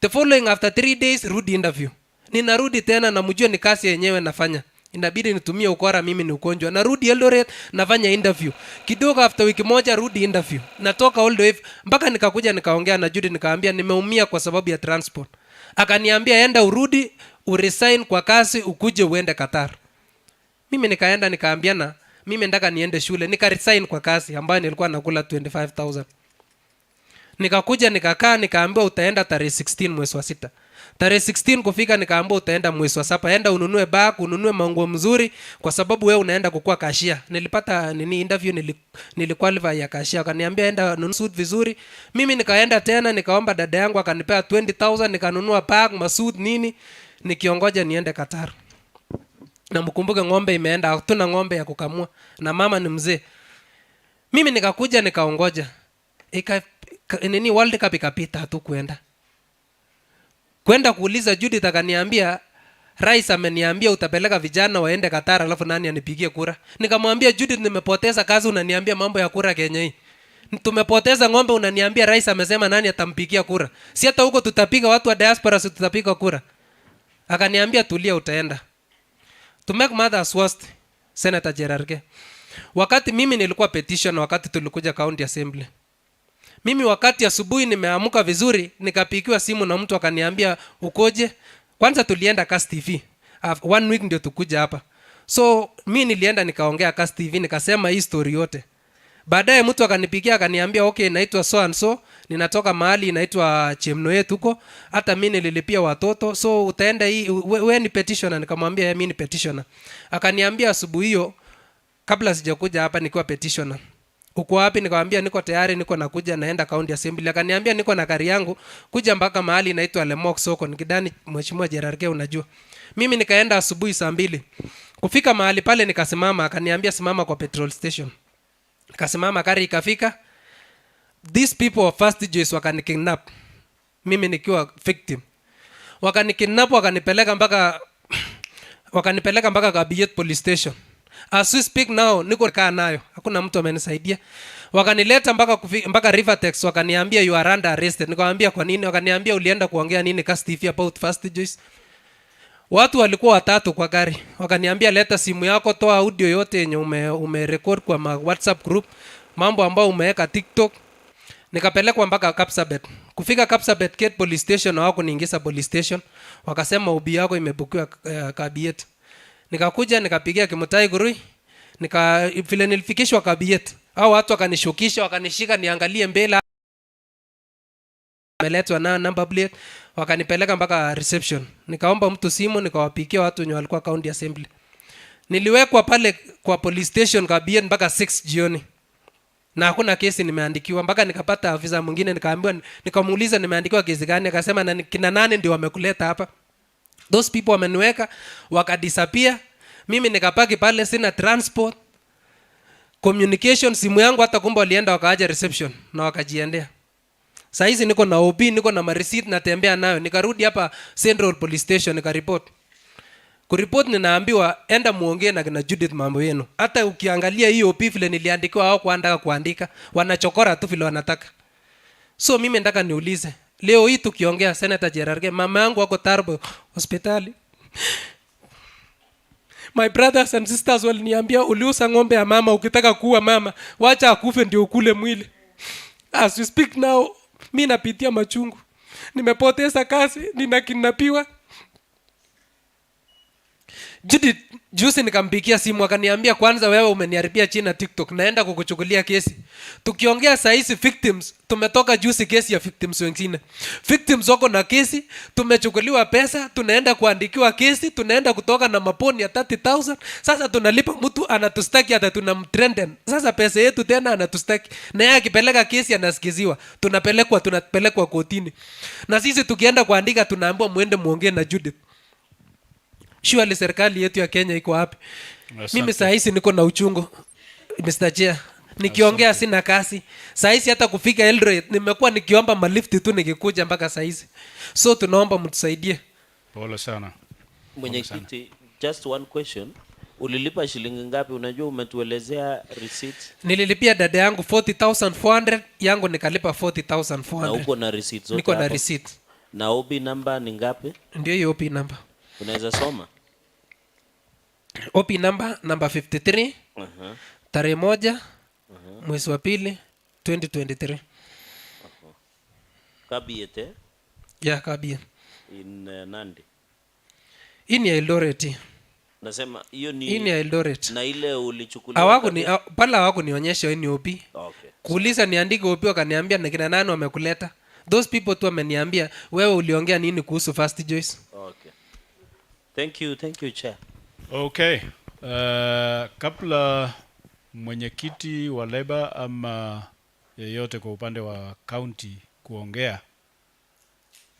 The following after 3 days rudi interview. Ninarudi tena na mjue ni kazi yenyewe nafanya. Inabidi nitumie ukora mimi ni ugonjwa. Narudi Eldoret nafanya interview. Kidogo after wiki moja rudi interview. Natoka all the way mpaka nikakuja nikaongea na Judy nikaambia nimeumia kwa sababu ya transport. Akaniambia enda urudi uresign kwa kazi ukuje uende Qatar. Mimi nikaenda nikaambiana mimi nataka niende shule nikaresign kwa kazi ambayo nilikuwa nakula 25,000. Nikakuja nikakaa nikaambiwa utaenda tarehe 16 mwezi wa 6. Tarehe 16 kufika nikaambiwa utaenda mwezi wa 7. Enda ununue bag, ununue manguo mzuri kwa sababu wewe unaenda kukua cashier. Nilipata interview niliqualify ya cashier. Akaniambia enda nunua suit vizuri. Mimi nikaenda tena nikaomba dada yangu akanipea 20,000 nikanunua bag, masuit nini nikiongoja niende Qatar. Na mkumbuke ng'ombe imeenda, hatuna ng'ombe ya kukamua na mama ni mzee. Mimi nikakuja nikaongoja. World Cup ikapita hatukwenda. Kwenda kuuliza Judith akaniambia rais ameniambia utapeleka vijana waende Qatar alafu nani anipigie kura. Nikamwambia Judith nimepoteza kazi unaniambia mambo ya kura Kenya hii. Tumepoteza ng'ombe unaniambia rais amesema nani atampigia kura. Si hata huko tutapiga watu wa diaspora si tutapiga kura. Akaniambia tulia utaenda. To make matters worse, Senator Jerarge. Wakati mimi nilikuwa petition wakati tulikuja county assembly. Mimi wakati asubuhi nimeamka vizuri nikapigiwa simu na mtu akaniambia ukoje? Kwanza tulienda Cast TV. 1 week ndio tukuja hapa. So mimi nilienda nikaongea Cast TV nikasema hii story yote. Baadaye mtu akanipigia akaniambia okay naitwa so and so ninatoka mahali inaitwa Chemnoet huko hata mimi nililipia watoto so utaenda hii wewe ni petitioner nikamwambia mimi ni petitioner. Akaniambia asubuhi hiyo kabla sijakuja hapa nikiwa petitioner. Uko wapi? Nikamwambia niko tayari niko nakuja naenda county assembly. Akaniambia niko na gari yangu kuja mpaka mahali inaitwa Lemok soko nikidani mheshimiwa Jerarge unajua. Mimi nikaenda asubuhi saa 2. Kufika mahali pale nikasimama akaniambia simama kwa petrol station. Nikasimama gari ikafika. These people of First Choice wakanikidnap. Mimi nikiwa victim. Wakanikidnap wakanipeleka mpaka Kabiyet police station. As we speak now niko kaa nayo. Hakuna mtu amenisaidia. Wakanileta mpaka Rivertex wakaniambia you are under arrested. Nikamwambia kwa nini? Wakaniambia ulienda kuongea nini Cast TV about First Choice. Watu walikuwa 3 kwa gari. Wakaniambia leta simu yako toa audio yote yenye umerecord kwa WhatsApp group. Mambo ambao umeweka TikTok. Nikapelekwa mpaka Kapsabet. Kufika Kapsabet Gate police station na wako niingiza police station. Wakasema ubi yako imebukiwa Kabiyet. Nikakuja nikapigia Kimutai Gurui. Vile nilifikishwa Kabiyet. Hao watu wakanishukisha wakanishika niangalie mbele. Wameletwa na number plate wakanipeleka mpaka reception. Nikaomba mtu simu nikawapigia watu wenye walikuwa county assembly. Niliwekwa pale kwa police station Kabiyet mpaka 6 jioni. Na hakuna kesi nimeandikiwa mpaka nikapata afisa mwingine nikaambiwa nikamuuliza nimeandikiwa kesi gani akasema na kina nani ndio wamekuleta hapa. Those people wameniweka wakadisappear. Mimi nikapaki pale sina transport. Communication simu yangu hata kumbe walienda wakaaja reception na wakajiendea. Saa hizi niko na OB niko na receipt natembea nayo. Nikarudi hapa Central Police Station nikaripoti. Kuripoti ninaambiwa enda muongee na Judith mambo yenu. Hata ukiangalia hiyo OP vile niliandikiwa hao kuandika wanachokora tu vile wanataka. So mimi nataka niulize. Leo hii tukiongea Senator Jerarge mama yangu wako Tarbo hospitali. My brothers and sisters waliniambia uliuza ng'ombe ya mama ukitaka kuua mama wacha akufe ndio ukule mwili. As we speak now mimi napitia machungu. Nimepoteza kazi, ninakidnapiwa. Judith juzi nikampigia simu akaniambia, kwanza wewe umeniharibia jina TikTok, naenda kukuchukulia kesi. Tukiongea saa hizi victims, tumetoka juzi kesi ya victims wengine. Victims wako na kesi, tumechukuliwa pesa, tunaenda kuandikiwa kesi, tunaenda kutoka na maponi ya 30,000. Sasa tunalipa mtu anatustaki hata tunamtrenden. Sasa pesa yetu tena anatustaki. Na yeye akipeleka kesi anasikiziwa. Tunapelekwa kotini. Na sisi tukienda kuandika tunaambiwa muende muongee na Judith. Surely serikali yetu ya Kenya iko wapi? Mimi saa hizi niko na uchungu Mr. Chair. Nikiongea sina kasi. Saa hizi hata kufika Eldoret nimekuwa nikiomba malifti tu nikikuja mpaka saa hizi. So tunaomba mtusaidie. Pole sana. Mwenyekiti, just one question. Ulilipa shilingi ngapi? Unajua umetuelezea receipt. Nililipia dada yangu 40,400, yangu nikalipa 40,400. Na uko na receipt zote? Niko na receipt. Na OB number ni ngapi? Ndio hiyo OB number. Unaweza soma? OP number 53 tarehe 1 mwezi wa 2 2023. Kabiete? Yeah, Kabie. In Nandi. Ini ya Eldoret. Nasema hiyo ni ini ya Eldoret. Na ile ulichukuliwa pala hawako nionyesha hii ni OP. Okay. Kuuliza niandike OP wakaniambia na kina nani wamekuleta. Those people tu wameniambia wewe uliongea nini kuhusu First Choice. Okay. Thank you Chair. Okay. Kabla mwenyekiti wa Labour ama yeyote kwa upande wa county kuongea,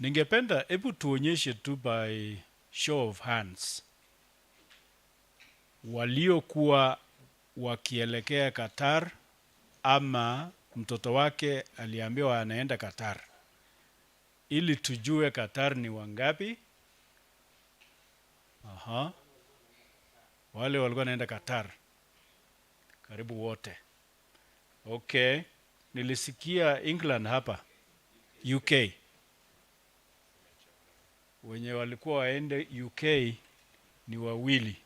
ningependa hebu tuonyeshe tu by show of hands waliokuwa wakielekea Qatar ama mtoto wake aliambiwa anaenda Qatar, ili tujue Qatar ni wangapi. Aha. Wale walikuwa naenda Qatar karibu wote. Okay. Nilisikia England hapa, UK. Wenye walikuwa waende UK ni wawili.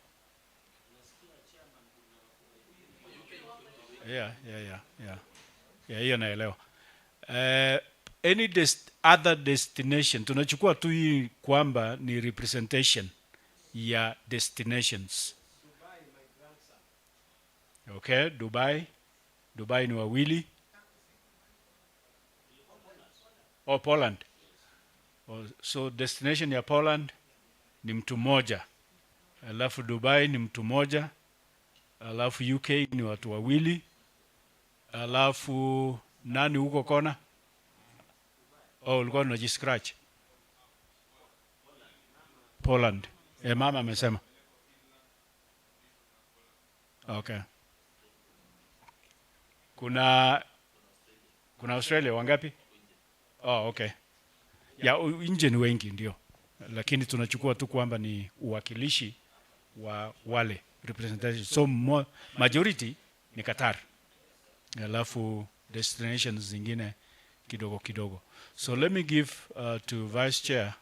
Yeah, hiyo naelewa. Any other destination, tunachukua tu hii kwamba ni representation ya destinations. Okay, Dubai ni wawili. Poland. So destination ya Poland ni mtu mmoja. Alafu Dubai ni mtu mmoja. Alafu UK ni watu wawili. Alafu nani huko kona? Ulikuwa unajiscratch. Poland. Mama amesema. Okay. Kuna Australia wangapi? Okay. Ya nje ni wengi ndio. Lakini tunachukua tu kwamba ni uwakilishi wa wale representation. So majority ni Qatar. Alafu destinations zingine kidogo kidogo. So let me give to Vice Chair.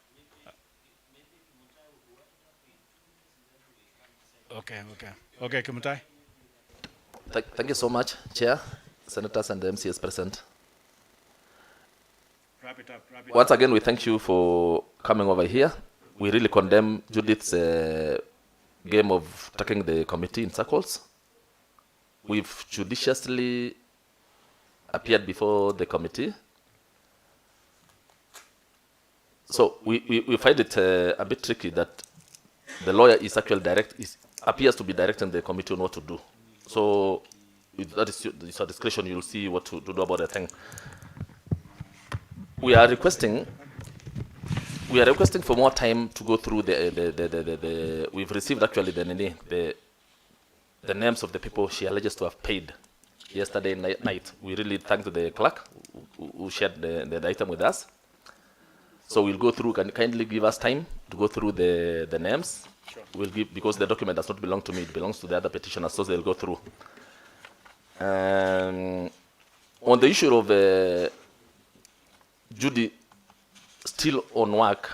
Okay, Kimutai. Thank you so much, Chair, Senators and the MCs present. Wrap it up. Once again, we thank you for coming over here. We really condemn Judith's game of taking the committee in circles. We've judiciously appeared before the committee. So we find it a bit tricky that the lawyer is actually appears to be directing the committee on what to do. So that is your discretion. You'll see what to do about the thing. We are requesting for more time to go through the we've received actually the names of the people she alleges to have paid yesterday night. We really thank the clerk who shared the item with us. So we'll go through. Can you kindly give us time to go through the names? Sure. We'll give, because the document does not belong to me, it belongs to the other petitioners, so they'll go through. On the issue of Judy still on work,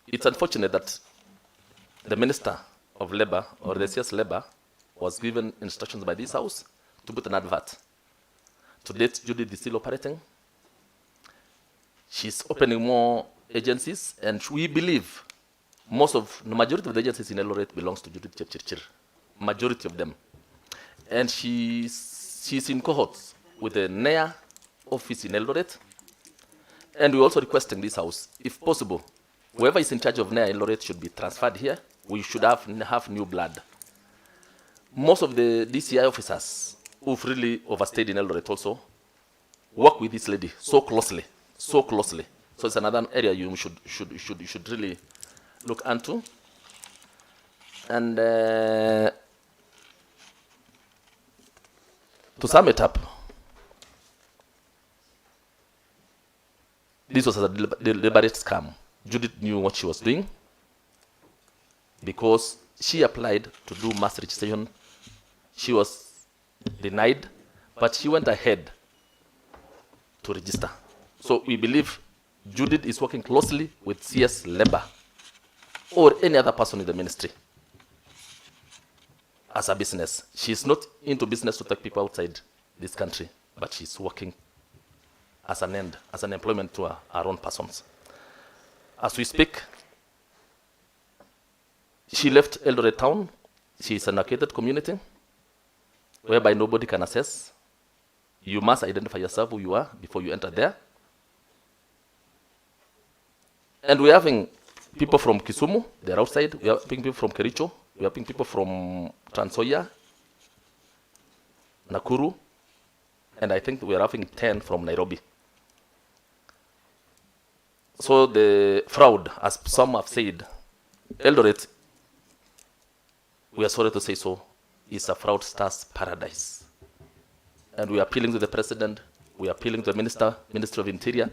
it's unfortunate that the Minister of Labour, or the CS Labour, was given instructions by this House to put an advert. To date, Judy is still operating. She's opening more agencies, and we believe The majority of the agencies in Eldoret belongs to Judith Chepchirchir. Majority of them. And she's in cohorts with the NEA office in Eldoret. And we're also requesting this house, if possible, whoever is in charge of NEA Eldoret should be transferred here. We should have new blood. Most of the DCI officers who've really overstayed in Eldoret also work with this lady so closely. So it's another area you should really look into. And to sum it up, this was a deliberate scam. Judith knew what she was doing because she applied to do mass registration. She was denied, but she went ahead to register. So we believe Judith is working closely with CS Labor or any other person in the ministry as a business. She's not into business to take people outside this country, but she's working as an end, as an employment to our own persons. As we speak, she left Eldoret town. She is an arcaded community whereby nobody can access. You must identify yourself who you are before you enter there. And we're having people from Kisumu, they're outside. We're having people from Kericho. We're having people from Trans Nzoia, Nakuru, and I think we're having 10 from Nairobi. So the fraud, as some have said, Eldoret, we are sorry to say so, is a fraudster's paradise. And we are appealing to the President, we are appealing to the Ministry of Interior,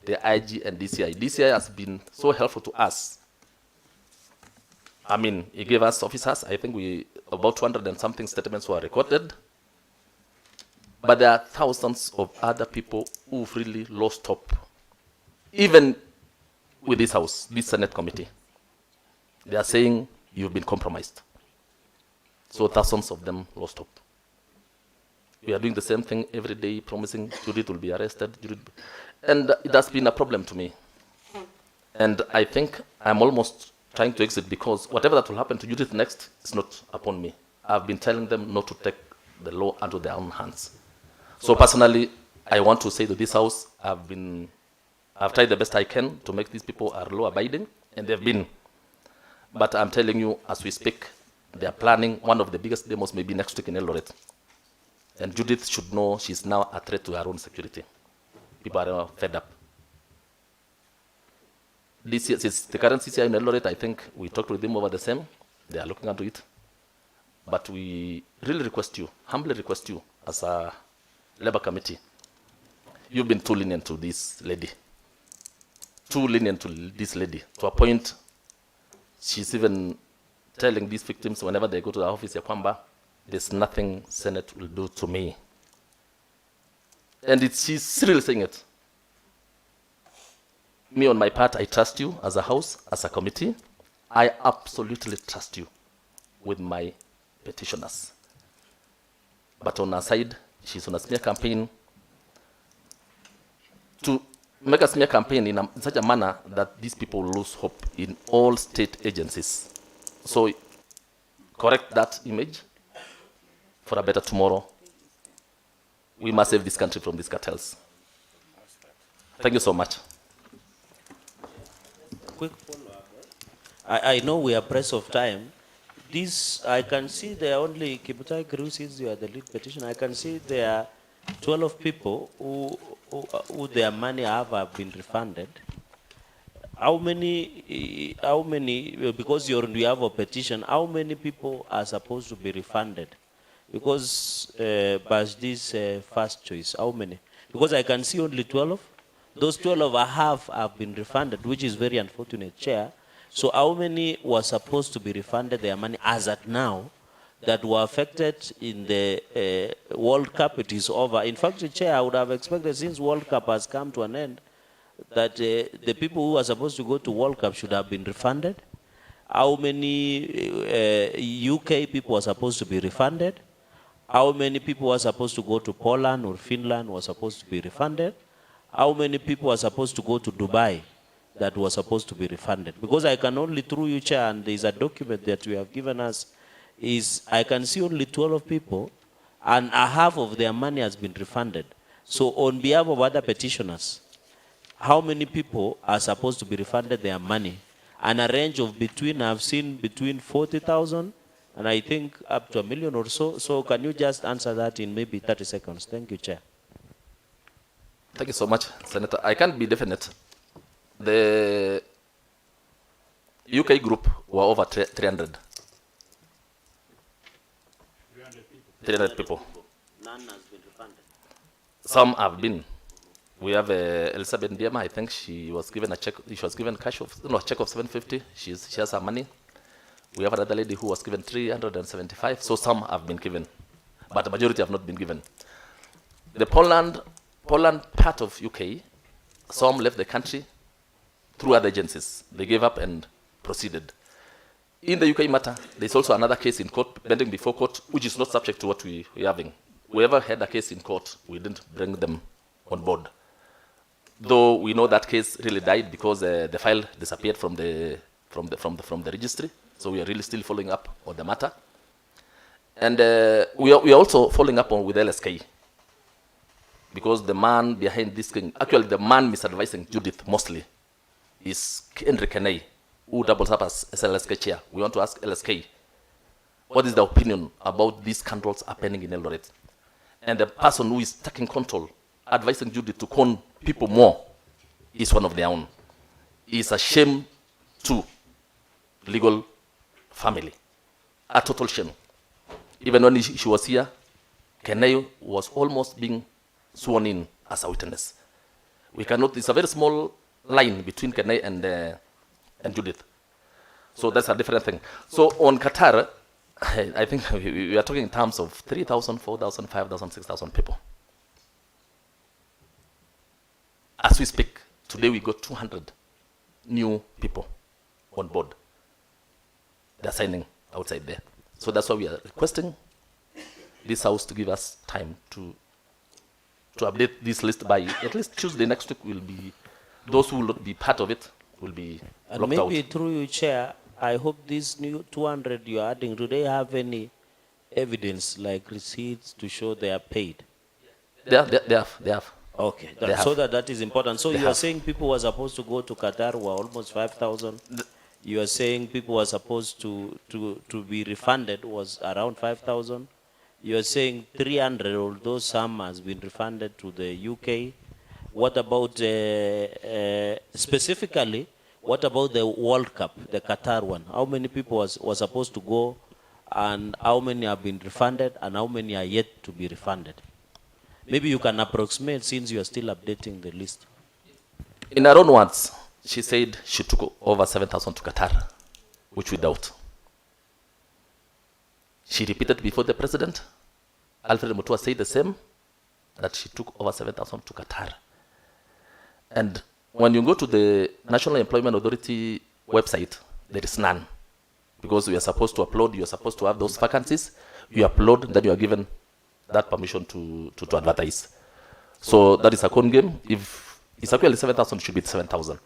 the IG and DCI. DCI has been so helpful to us. I mean, he gave us officers. I think about 200 and something statements were recorded. But there are thousands of other people who've really lost hope. Even with this house, this Senate committee, they are saying you've been compromised. So thousands of them lost hope. We are doing the same thing every day, promising Judith will be arrested. And it has been a problem to me. And I think I'm almost trying to exit because whatever that will happen to Judith next is not upon me. I've been telling them not to take the law into their own hands. So personally, I want to say to this house, I've tried the best I can to make these people are law-abiding, and they've been. But I'm telling you, as we speak, they are planning one of the biggest demos maybe next week in Eldoret. And Judith should know she's now a threat to her own security. People are fed up. The current CCI in Eldoret, I think we talked with them over the same. They are looking into it. But we really request you, humbly request you, as a Labour committee, you've been too lenient to this lady. Too lenient to this lady, to a point she's even telling these victims whenever they go to the office, Yakwamba, there's nothing Senate will do to me. And she's really saying it. Me, on my part, I trust you as a house, as a committee. I absolutely trust you with my petitioners. But on her side, she's on a smear campaign to make a smear campaign in such a manner that these people lose hope in all state agencies. So correct that image for a better tomorrow. We must save this country from these cartels. Thank you so much. Quick follow-up. I know we are pressed of time. This, I can see there are only, Kibutai Kuru, since you are the lead petitioner, I can see there are 12 people who their money have been refunded. How many, because you have a petition, how many people are supposed to be refunded? Because by this first choice, how many? Because I can see only 12. Those 12 have been refunded, which is very unfortunate, Chair. So how many were supposed to be refunded their money as at now that were affected in the World Cup? It is over. In fact, Chair, I would have expected, since World Cup has come to an end, that the people who are supposed to go to World Cup should have been refunded. How many UK people are supposed to be refunded? How many people are supposed to go to Poland or Finland were supposed to be refunded? How many people are supposed to go to Dubai that was supposed to be refunded? Because I can only, through you, Chair, and there is a document that you have given us, is I can see only 12 people, and a half of their money has been refunded. So on behalf of other petitioners, how many people are supposed to be refunded their money? And a range of between, I've seen between 40,000 and I think up to 1 million or so. So can you just answer that in maybe 30 seconds? Thank you, Chair. Thank you so much, Senator. I can't be definite. The UK group were over 300. 300 people. None has been refunded. Some have been. We have Elizabeth Ndiema. I think she was given a check. She was given cash of a check of 750. She has her money. We have another lady who was given 375. So some have been given, but the majority have not been given. The Poland part of UK, some left the country through other agencies. They gave up and proceeded. In the UK matter, there's also another case in court, pending before court, which is not subject to what we're having. Whoever had a case in court, we didn't bring them on board. Though we know that case really died because the file disappeared from the registry. So we are really still following up on the matter. And we are also following up on with LSK. Because the man behind this thing, actually the man misadvising Judith mostly, is Henry Kenei, who doubles up as LSK chair. We want to ask LSK, what is the opinion about these scandals happening in Eldoret? And the person who is taking control, advising Judith to con people more, is one of their own. It's a shame to legal family. A total shame. Even when she was here, Kenei was almost being sworn in as a witness. We cannot, it's a very small line between Kenei and Judith. So that's a different thing. So on Qatar, I think we are talking in terms of 3,000, 4,000, 5,000, 6,000 people. As we speak, today we got 200 new people on board. They're signing outside there. So that's why we are requesting this house to give us time to update this list by at least Tuesday next week. Will be those who will not be part of it will be and locked out. maybe through you, Chair, I hope these new 200 you are adding, do they have any evidence like receipts to show they are paid? They have. Okay, They have. so that is important. So They you are have. saying people were supposed to go to Qatar were almost 5,000. You are saying people were supposed to be refunded was around 5,000. You are saying 300, although some has been refunded to the UK. What about specifically? What about the World Cup, the Qatar one? How many people was supposed to go, and how many have been refunded, and how many are yet to be refunded? Maybe you can approximate since you are still updating the list. In her own words, she said she took over 7,000 to Qatar, which we doubt. She repeated before the president. Alfred Mutua said the same, that she took over 7,000 to Qatar. And when you go to the National Employment Authority website, there is none. Because we are supposed to upload, you are supposed to have those vacancies, you upload, then you are given that permission to advertise. So that is a con game. If it's actually 7,000, it should be 7,000.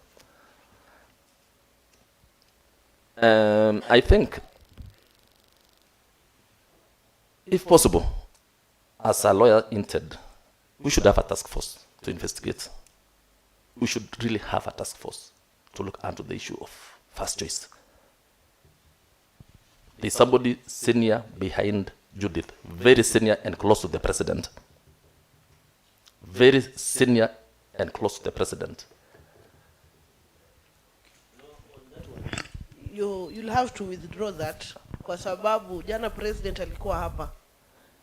I think, if possible, as a lawyer hinted, we should have a task force to investigate. We should really have a task force to look into the issue of first choice. There's somebody senior behind Judith, very senior and close to the president. Very senior and close to the president. You'll have to withdraw that kwa sababu jana president alikuwa hapa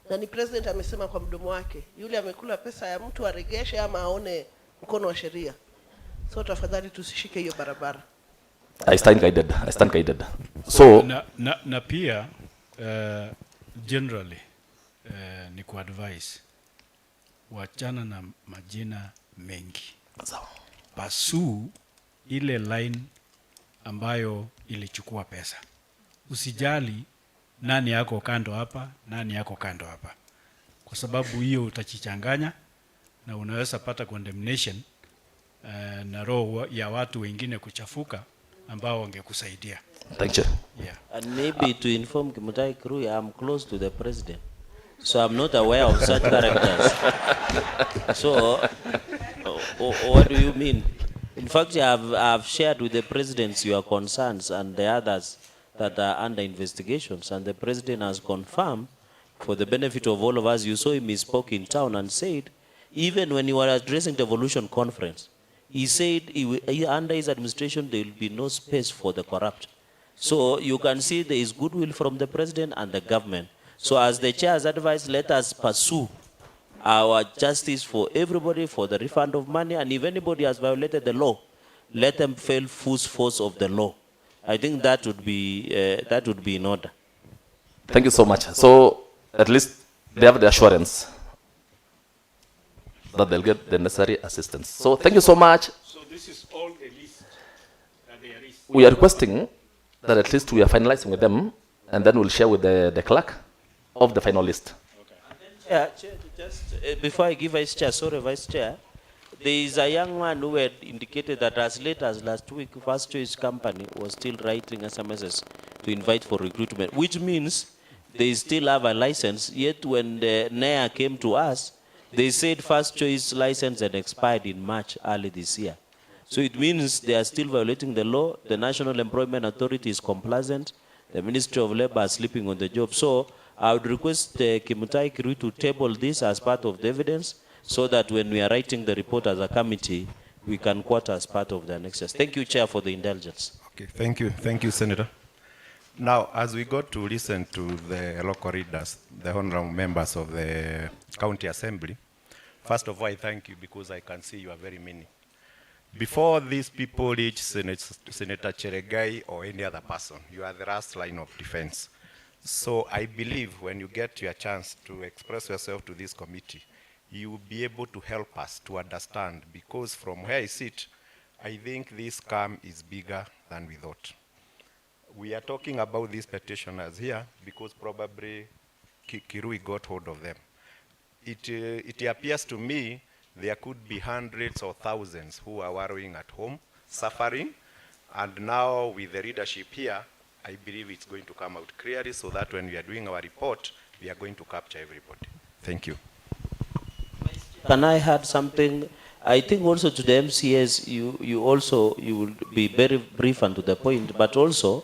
na ni president amesema kwa mdomo wake yule amekula pesa ya mtu aregeshe ama aone mkono wa sheria. So tafadhali tusishike hiyo barabara. I stand guided. So na pia generally ni ku advise wachana na majina mengi. Pursue ile line ambayo ilichukua pesa. Usijali nani yako kando hapa, nani yako kando hapa. Kwa sababu hiyo utachichanganya na unaweza pata condemnation na roho ya watu wengine kuchafuka ambao wangekusaidia. Thank you. Yeah. And maybe to inform Kimutai crew, I'm close to the president, so I'm not aware of such characters. So, what do you mean? In fact, I've shared with the president your concerns and the others that are under investigations, and the president has confirmed, for the benefit of all of us, you saw him, he spoke in town and said, even when you were addressing the Evolution Conference, he said under his administration there will be no space for the corrupt. So you can see there is goodwill from the president and the government. So as the chair has advised, let us pursue our justice for everybody, for the refund of money, and if anybody has violated the law, let them feel full force of the law. I think that would be in order. Thank you so much. So at least they have the assurance that they'll get the necessary assistance. So thank you so much. So this is all the list that there is. We are requesting that at least we are finalizing with them, and then we'll share with the clerk of the final list. Chair, just before I give Vice Chair, sorry, Vice Chair, there is a young man who had indicated that as late as last week, First Choice Company was still writing SMSs to invite for recruitment, which means they still have a license, yet when the NEA came to us, they said First Choice license had expired in March early this year. So it means they are still violating the law. The National Employment Authority is complacent. The Ministry of Labor is sleeping on the job. So I would request Kimutai Kirui to table this as part of the evidence, so that when we are writing the report as a committee, we can quote as part of the annexes. Thank you, Chair, for the indulgence. Okay, thank you. Thank you, Senator. Now, as we got to listen to the local leaders, the honorable members of the County Assembly, first of all, I thank you because I can see you are very many. Before these people reach Senator Cheregai or any other person, you are the last line of defense. So I believe when you get your chance to express yourself to this committee, you will be able to help us to understand, because from where I sit, I think this scam is bigger than we thought. We are talking about these petitioners here because probably Kirui got hold of them. It appears to me there could be hundreds or thousands who are wallowing at home, suffering, and now with the leadership here, I believe it's going to come out clearly, so that when we are doing our report, we are going to capture everybody. Thank you. Can I add something? I think also to the MCS, you will be very brief and to the point, but also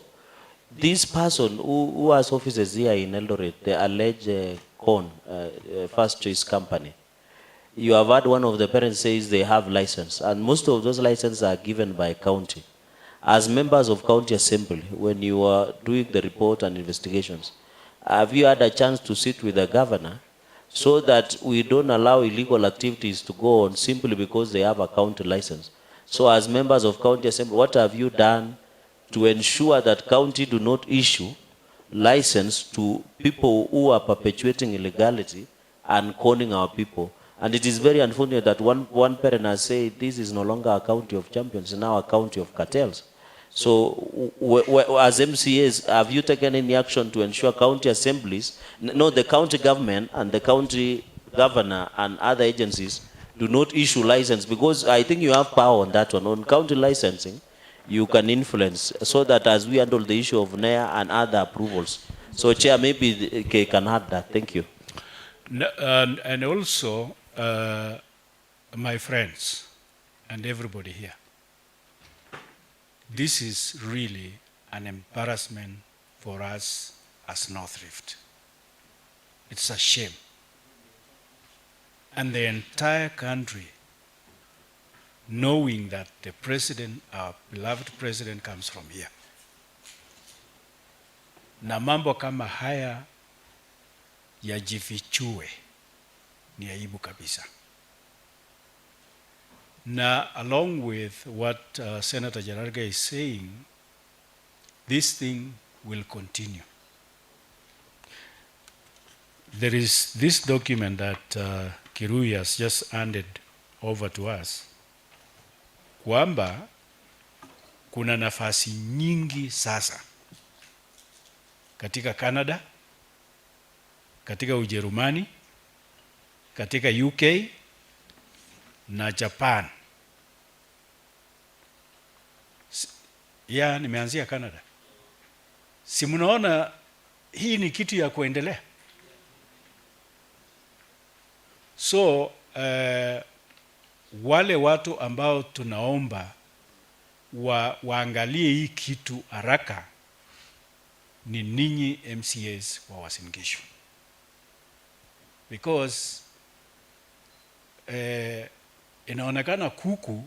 this person who has offices here in Eldoret, the alleged First Choice Company, you have had one of the parents says they have license, and most of those licenses are given by county. As members of county assembly, when you are doing the report and investigations, have you had a chance to sit with the governor so that we don't allow illegal activities to go on simply because they have a county license? So as members of county assembly, what have you done to ensure that county do not issue license to people who are perpetuating illegality and conning our people? And it is very unfortunate that one parent has said this is no longer a county of champions, it's now a county of cartels. So as MCAs, have you taken any action to ensure county assemblies, no, the county government and the county governor and other agencies do not issue license? Because I think you have power on that one. On county licensing, you can influence, so that as we handle the issue of NEA and other approvals. So Chair, maybe can add that. Thank you. And also, my friends and everybody here, this is really an embarrassment for us as North Rift. It's a shame. And the entire country, knowing that the president, our beloved president, comes from here. Na mambo kama haya yajifichue ni aibu kabisa. Now, along with what Senator Jararga is saying, this thing will continue. There is this document that Kirui has just handed over to us, kwamba kuna nafasi nyingi sasa katika Canada, katika Ujerumani, katika UK na Japan Ya, nimeanzia Canada. Si mnaona hii ni kitu ya kuendelea. So wale watu ambao tunaomba waangalie hii kitu haraka ni ninyi MCAs wa Uasin Gishu. Because inaonekana kuku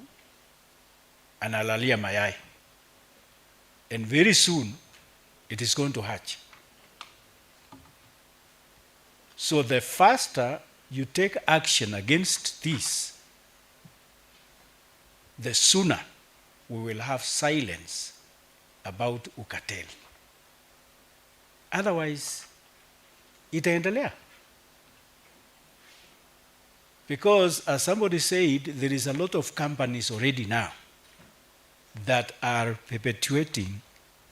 analalia mayai, and very soon it is going to hatch. So the faster you take action against this, the sooner we will have silence about ukatel. Otherwise, itaendelea. Because as somebody said, there is a lot of companies already now that are perpetuating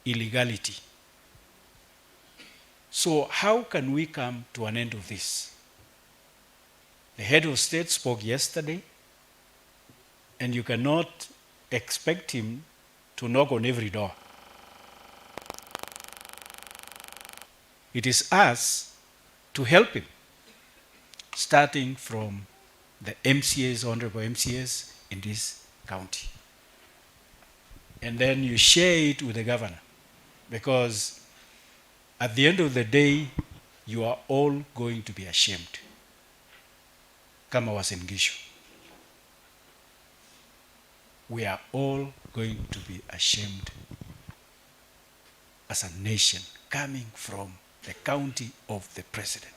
illegality. So how can we come to an end of this? The head of state spoke yesterday, and you cannot expect him to knock on every door. It is us to help him, starting from the MCAs, honorable MCAs in this county. And then you share it with the governor, because at the end of the day, you are all going to be ashamed. Kama Uasin Gishu. We are all going to be ashamed as a nation coming from the county of the president.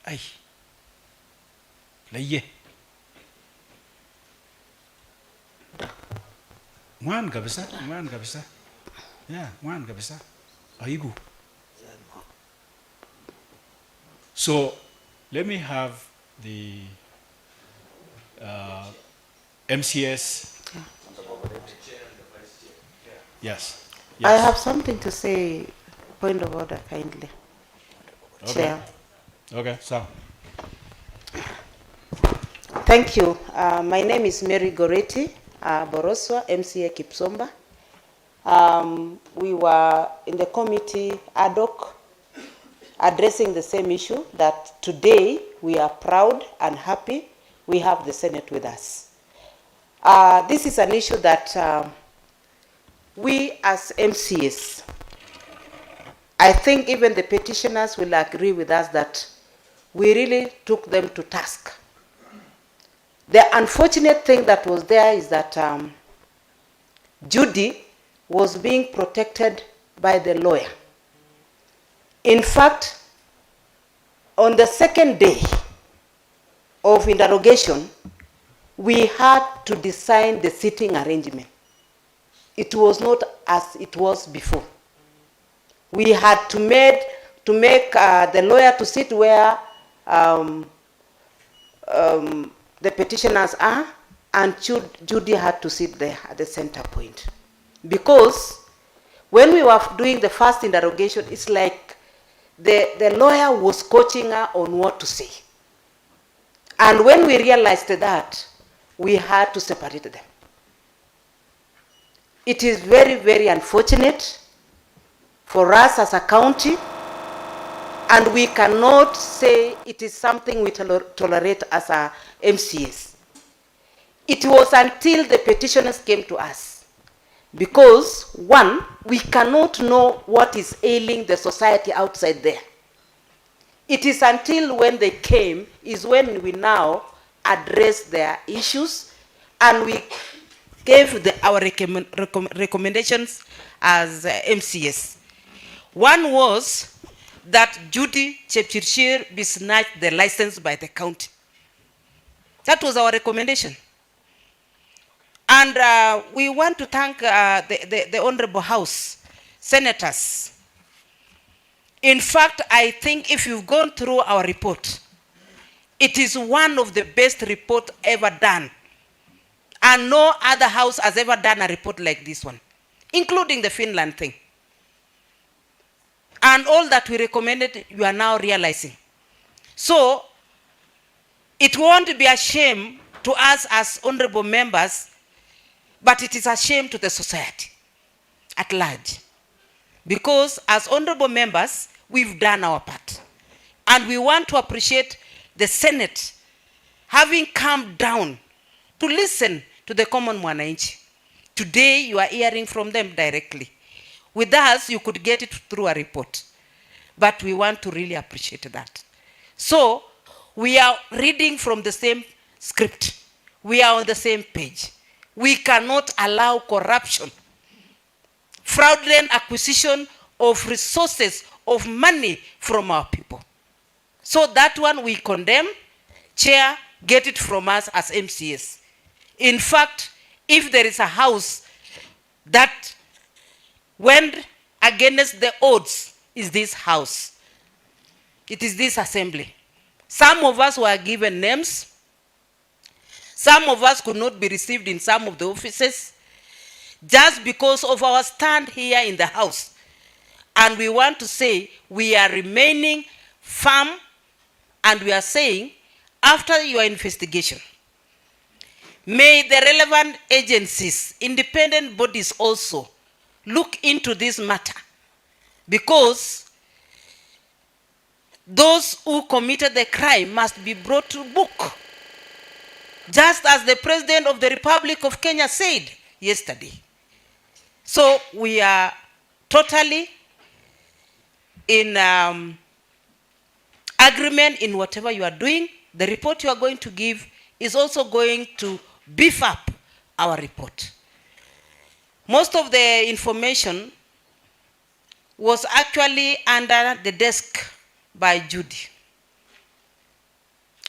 Ay. Laye. Mwan kabisa, mwan kabisa. Yeah, mwan kabisa. Aigu. So, let me have the MCS. Yes. I have something to say. Point of order, kindly. Okay. Chair. Okay, so. Thank you. My name is Mary Goretti Boroswa, MCA Kipsomba. We were in the committee ad hoc addressing the same issue, that today we are proud and happy we have the Senate with us. This is an issue that we as MCAs, I think even the petitioners will agree with us that we really took them to task. The unfortunate thing that was there is that Judy was being protected by the lawyer. In fact, on the second day of interrogation, we had to design the sitting arrangement. It was not as it was before. We had to make the lawyer to sit where the petitioners are, and Judy had to sit there at the center point. Because when we were doing the first interrogation, it's like the lawyer was coaching her on what to say. And when we realized that, we had to separate them. It is very, very unfortunate for us as a county, and we cannot say it is something we tolerate as a MCAs. It was until the petitioners came to us, because one, we cannot know what is ailing the society outside there. It is until when they came is when we now address their issues, and we gave our recommendations as MCAs. One was that Judy Chepchirchir be snatched the license by the county. That was our recommendation. And we want to thank the Honorable House, Senators. In fact, I think if you've gone through our report, it is one of the best reports ever done. And no other house has ever done a report like this one, including the Finland thing. And all that we recommended, you are now realizing. So, it won't be a shame to us as honorable members But it is a shame to the society at large. Because as honorable members, we've done our part. And we want to appreciate the Senate having come down to listen to the common mwananchi. Today, you are hearing from them directly. With us, you could get it through a report. But we want to really appreciate that. So, we are reading from the same script. We are on the same page. We cannot allow corruption, fraudulent acquisition of resources, of money from our people. So that one we condemn. Chair, get it from us as MCS. In fact, if there is a house that went against the odds, is this house. It is this assembly. Some of us were given names. Some of us could not be received in some of the offices just because of our stand here in the house. And we want to say we are remaining firm, and we are saying after your investigation, may the relevant agencies, independent bodies also look into this matter, because those who committed the crime must be brought to book. Just as the President of the Republic of Kenya said yesterday. So we are totally in agreement in whatever you are doing. The report you are going to give is also going to beef up our report. Most of the information was actually under the desk by Judy.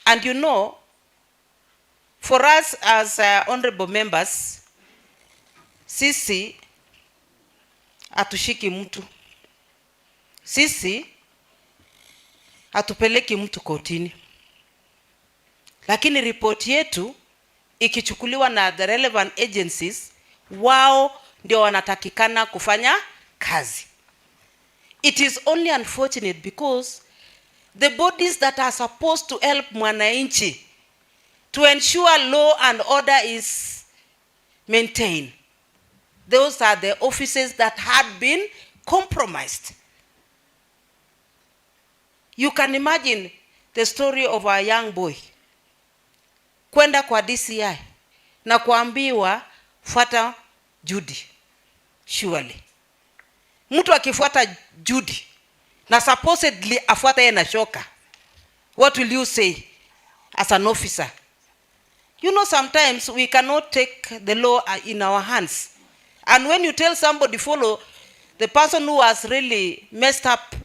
And you know, for us as honorable members, sisi hatushiki mtu. Sisi hatupeleki mtu kotini. Lakini report yetu ikichukuliwa na the relevant agencies, wao ndio wanatakikana kufanya kazi. It is only unfortunate because the bodies that are supposed to help mwananchi to ensure law and order is maintained, those are the offices that had been compromised. You can imagine the story of a young boy kwenda kwa DCI na kuambiwa fuata Judy. Surely mtu akifuata Judy na supposedly afuata yeye na shoka, what will you say as an officer? You know, sometimes we cannot take the law in our hands. And when you tell somebody follow the person who has really messed up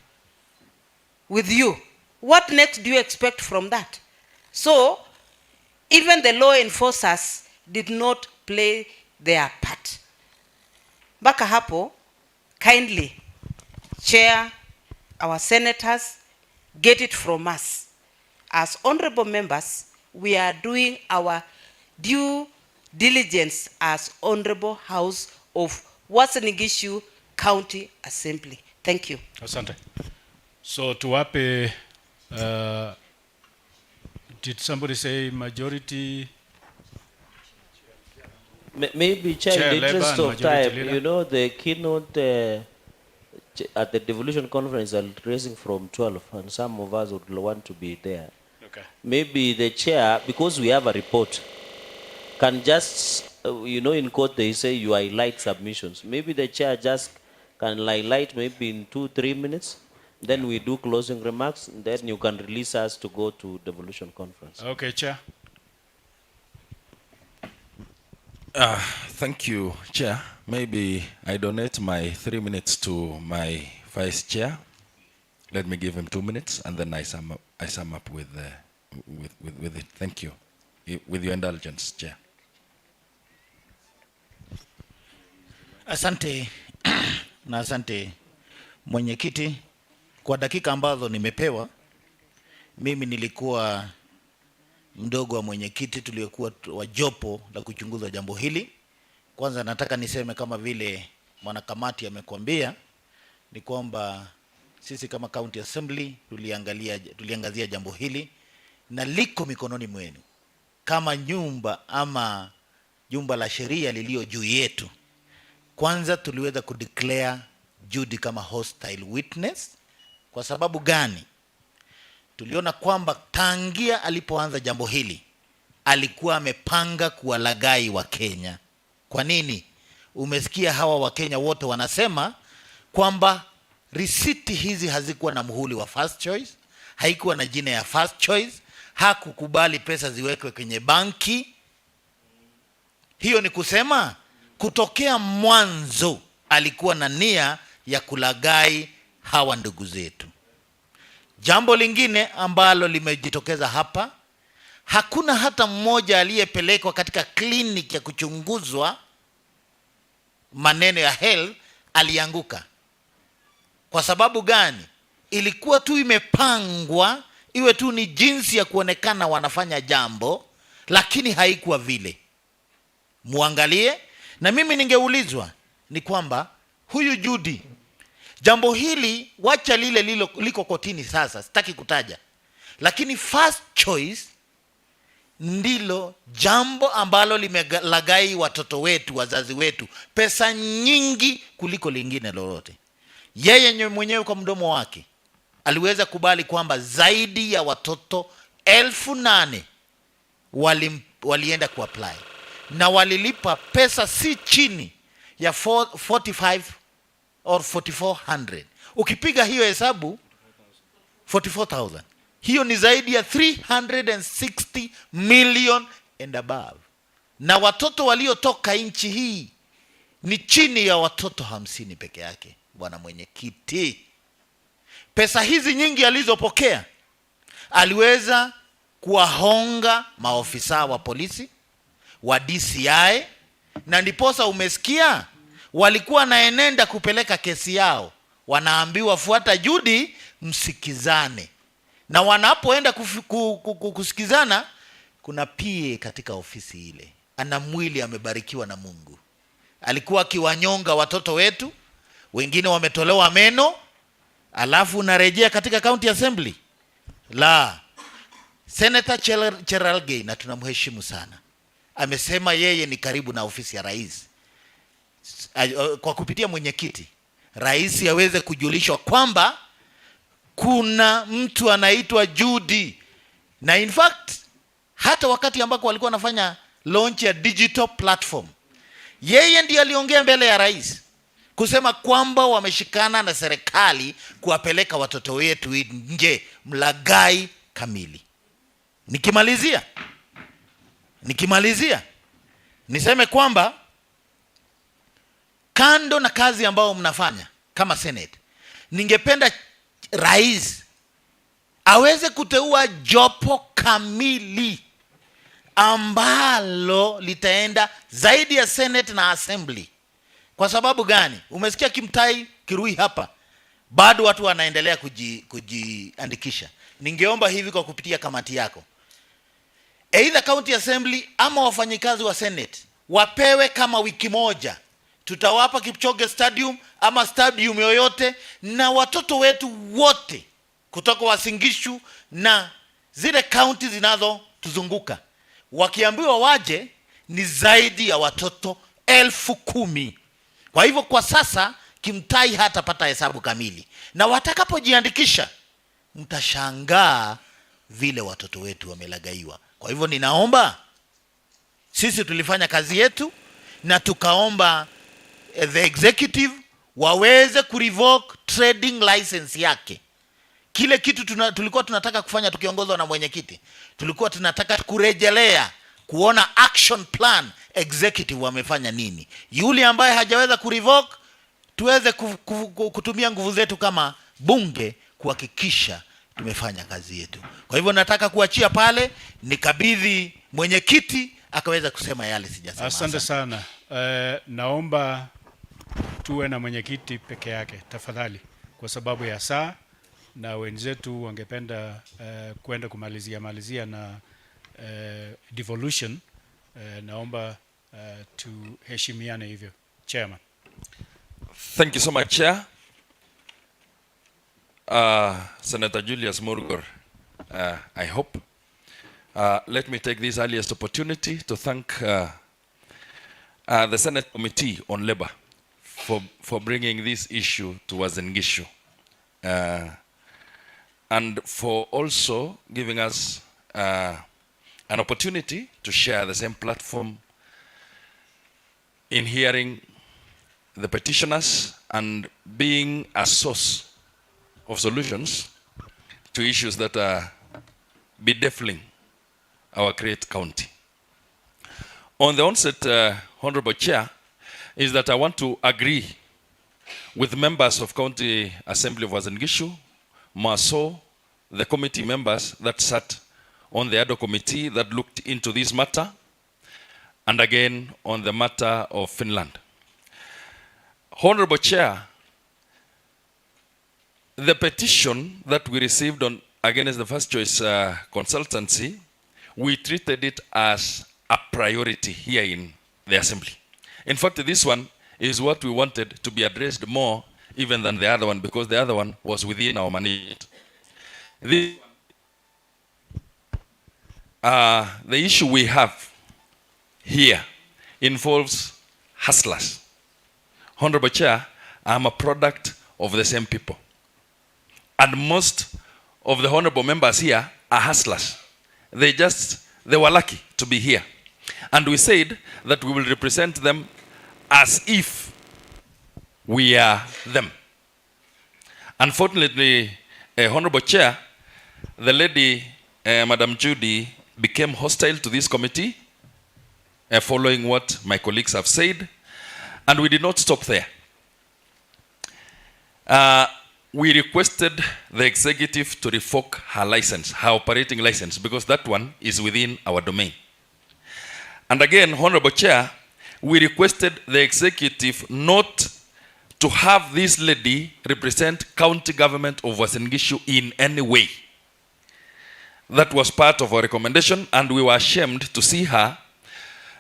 with you, what next do you expect from that? So, even the law enforcers did not play their part. Baka hapo, kindly, Chair, our senators, get it from us. As honorable members, we are doing our due diligence as honorable House of Uasin Gishu County Assembly. Thank you. Asante. So tuwape, did somebody say majority? Maybe, Chair, in the interest of time, leader. you know, the keynote at the devolution conference are raising from 12, and some of us would want to be there. Okay. Maybe the chair, because we have a report, can just, you know, in court they say you highlight submissions. Maybe the chair just can highlight maybe in 2-3 minutes. Then we do closing remarks. Then you can release us to go to devolution conference. Okay, Chair. Thank you, Chair. Maybe I donate my 3 minutes to my Vice Chair. Let me give him 2 minutes, and then I sum up with it. Thank you. With your indulgence, Chair. Asante na asante mwenyekiti. Kwa dakika ambazo nimepewa, mimi nilikuwa mdogo wa mwenyekiti tuliokuwa wa jopo la kuchunguza jambo hili. Kwanza nataka niseme kama vile mwanakamati amekwambia, ni kwamba sisi kama County Assembly tuliangazia jambo hili na liko mikononi mwenu. Kama nyumba ama jumba la sheria lilio juu yetu. Kwanza tuliweza kudeclare Judy kama hostile witness. Kwa sababu gani? Tuliona kwamba tangia alipoanza jambo hili alikuwa amepanga kuwalagai wa Kenya. Kwa nini? Umesikia hawa wa Kenya wote wanasema kwamba risiti hizi hazikuwa na muhuri wa first choice, haikuwa na jina ya first choice, hakukubali pesa ziwekwe kwenye banki. Hiyo ni kusema kutokea mwanzo alikuwa na nia ya kulagai hawa ndugu zetu. Jambo lingine ambalo limejitokeza hapa, hakuna hata mmoja aliyepelekwa katika clinic ya kuchunguzwa maneno ya health alianguka. Kwa sababu gani? Ilikuwa tu imepangwa iwe tu ni jinsi ya kuonekana wanafanya jambo, lakini haikuwa vile. Muangalie, na mimi ningeulizwa ni kwamba huyu Judy, jambo hili wacha lile liko kotini sasa, sitaki kutaja, lakini first choice ndilo jambo ambalo limelagai watoto wetu, wazazi wetu, pesa nyingi kuliko lingine lolote. Yeye mwenyewe kwa mdomo wake aliweza kubali kwamba zaidi ya watoto 8,000 walienda kuapply na walilipa pesa si chini ya 45 or 4400. Ukipiga hiyo hesabu 44,000, hiyo ni zaidi ya 360 million and above. Na watoto waliotoka nchi hii ni chini ya watoto 50 peke yake. Bwana mwenyekiti, pesa hizi nyingi alizopokea aliweza kuwahonga maofisa wa polisi, wa DCI, na ndiposa umesikia walikuwa naenenda kupeleka kesi yao, wanaambiwa fuata Judy msikizane. Na wanapoenda kusikizana, kuna PA katika ofisi ile, ana mwili amebarikiwa na Mungu, alikuwa akiwanyonga watoto wetu, wengine wametolewa meno, alafu unarejea katika county assembly. La, Senator Cherargei, na tunamheshimu sana, amesema yeye ni karibu na ofisi ya rais. Kwa kupitia mwenyekiti, rais aweze kujulishwa kwamba kuna mtu anaitwa Judy. Na in fact hata wakati ambako walikuwa wanafanya launch ya digital platform, yeye ndiye aliongea mbele ya rais kusema kwamba wameshikana na serikali kuwapeleka watoto wetu nje, mlagai kamili. Nikimalizia niseme kwamba kando na kazi ambayo mnafanya kama Senate, ningependa rais aweze kuteua jopo kamili ambalo litaenda zaidi ya Senate na Assembly. Kwa sababu gani? Umesikia Kimtai Kirui hapa, bado watu wanaendelea kujiandikisha. Ningeomba hivi kwa kupitia kamati yako, either County Assembly ama wafanyikazi wa Senate wapewe kama wiki moja. Tutawapa Kipchoge Stadium ama stadium yoyote, na watoto wetu wote kutoka Uasin Gishu na zile county zinazotuzunguka wakiambiwa waje ni zaidi ya watoto 10,000. Kwa hivyo kwa sasa Kimtai hatapata hesabu kamili, na watakapojiandikisha mtashangaa vile watoto wetu wamelagaiwa. Kwa hivyo ninaomba, sisi tulifanya kazi yetu na tukaomba the executive waweze kurevoke trading license yake. Kile kitu tulikuwa tunataka kufanya tukiongozwa na mwenyekiti, tulikuwa tunataka kurejelea kuona action plan executive wamefanya nini. Yule ambaye hajaweza kurevoke, tuweze kutumia nguvu zetu kama bunge kuhakikisha tumefanya kazi yetu. Kwa hivyo nataka kuachia pale, nikabidhi mwenyekiti akaweza kusema yale sijasema. Asante sana. Naomba tuwe na mwenyekiti peke yake tafadhali, kwa sababu ya saa, na wenzetu wangependa kwenda kumalizia na devolution. Naomba tuheshimiane hivyo. Chairman. Thank you so much, Chair. Senator Julius Murgor, I hope. Let me take this earliest opportunity to thank the Senate Committee on Labor for bringing this issue to Uasin Gishu, and for also giving us an opportunity to share the same platform in hearing the petitioners and being a source of solutions to issues that are bedefiling our great county. On the onset, Honorable Chair, is that I want to agree with members of County Assembly of Uasin Gishu, more so the committee members that sat on the other committee that looked into this matter, and again on the matter of Finland. Honorable Chair, the petition that we received on against the First Choice Consultancy, we treated it as a priority here in the Assembly. In fact, this one is what we wanted to be addressed more even than the other one, because the other one was within our management. The issue we have here involves hustlers. Honorable Chair, I'm a product of the same people. And most of the honorable members here are hustlers. They were lucky to be here. And we said that we will represent them as if we are them. Unfortunately, Honorable Chair, the lady, Madam Judy, became hostile to this committee following what my colleagues have said, and we did not stop there. We requested the executive to revoke her license, her operating license, because that one is within our domain. And again, Honorable Chair, we requested the executive not to have this lady represent county government of Uasin Gishu in any way. That was part of our recommendation, and we were ashamed to see her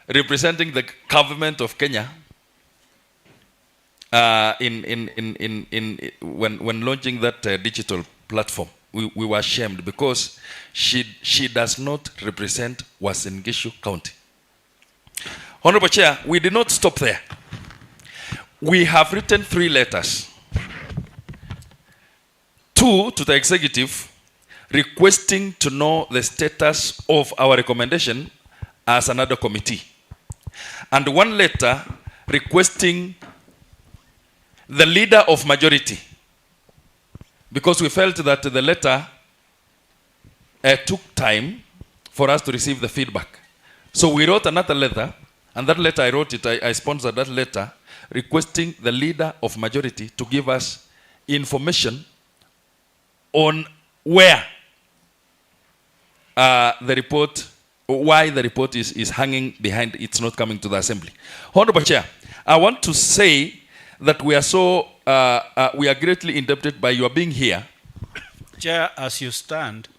representing the government of Kenya when launching that digital platform. We were ashamed because she does not represent Uasin Gishu County. Honorable Chair, we did not stop there. We have written 3 letters. 2 to the executive requesting to know the status of our recommendation as another committee. And 1 letter requesting the leader of majority, because we felt that the letter took time for us to receive the feedback. So we wrote another letter, and that letter I wrote it, I sponsored that letter, requesting the leader of majority to give us information on where the report, why the report is hanging behind, it's not coming to the Assembly. Honorable Chair, I want to say that we are greatly indebted by your being here. Chair, as you stand,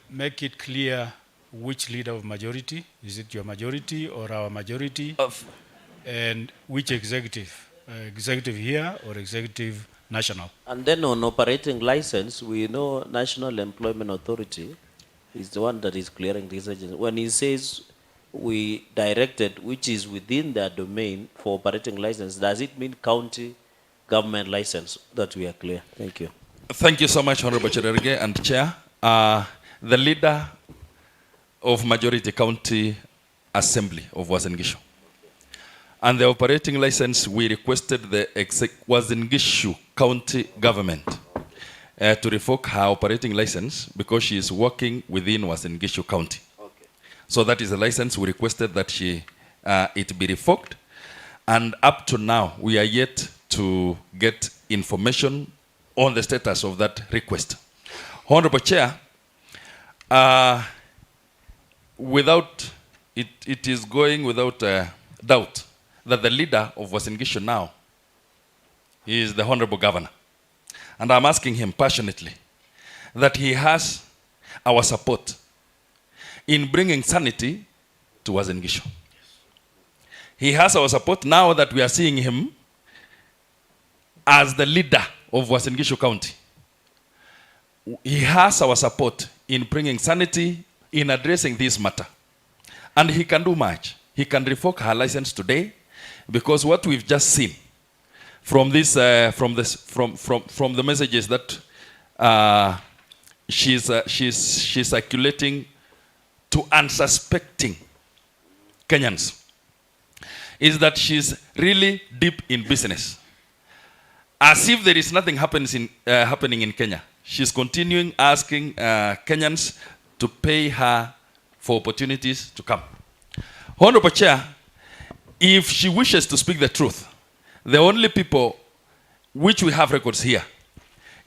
make it clear which leader of majority. Is it your majority or our majority? And which executive? Executive here or executive national? And then on operating license, we know National Employment Authority is the one that is clearing this agency. When he says we directed, which is within their domain for operating license, does it mean county government license? That we are clear. Thank you. Thank you so much, Honorable Cherargei and Chair. The leader of Majority County Assembly of Uasin Gishu. And the operating license, we requested the Uasin Gishu County government to revoke her operating license because she is working within Uasin Gishu County. Okay. So that is the license we requested that it be revoked. And up to now, we are yet to get information on the status of that request. Honorable Chair, it is going without doubt that the leader of Uasin Gishu now is the Honorable Governor. And I'm asking him passionately that he has our support in bringing sanity to Uasin Gishu. He has our support now that we are seeing him as the leader of Uasin Gishu County. He has our support in bringing sanity, in addressing this matter. And he can do much. he can revoke her license today, because what we've just seen from this, from the messages that she's circulating to unsuspecting Kenyans, is that she's really deep in business. As if there is nothing happening in Kenya. She's continuing asking Kenyans to pay her for opportunities to come. Honorable Chair, if she wishes to speak the truth, the only people which we have records here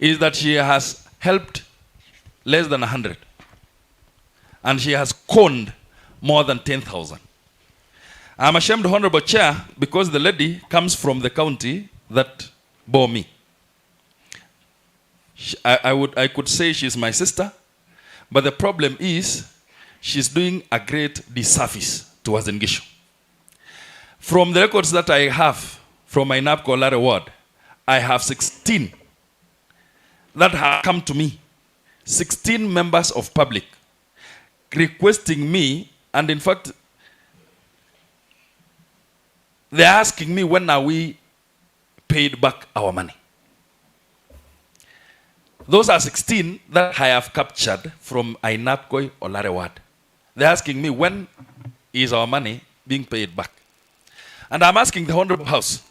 is that she has helped less than 100. And she has conned more than 10,000. I'm ashamed, Honorable Chair, because the lady comes from the county that bore me. I could say she's my sister, but the problem is she's doing a great disservice to Uasin Gishu. From the records that I have from my NAPCO Lare ward, I have 16 that have come to me, 16 members of public requesting me, and in fact, they're asking me, when are we paid back our money? Those are 16 that I have captured from Ainapkoi or Lare ward. They're asking me, when is our money being paid back? And I'm asking the Honorable House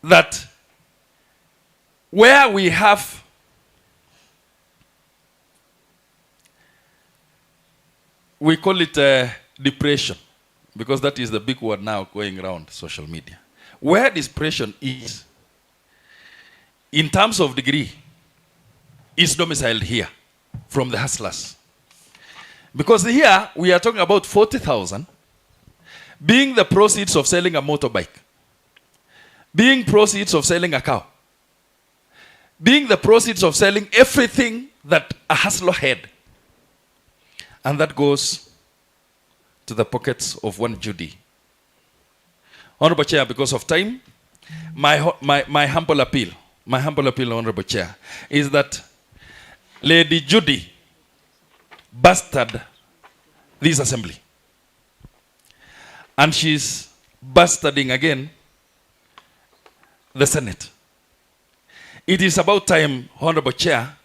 that where we have we call it depression, because that is the big word now going around social media. Where depression is, in terms of degree, is domiciled here from the hustlers. Because here we are talking about 40,000 being the proceeds of selling a motorbike, being proceeds of selling a cow, being the proceeds of selling everything that a hustler had. And that goes to the pockets of one Judy. Honorable Chair, because of time, my humble appeal, Honorable Chair, is that Lady Judy bastard this assembly. And she's bastarding again the Senate. It is about time, Honorable Chair,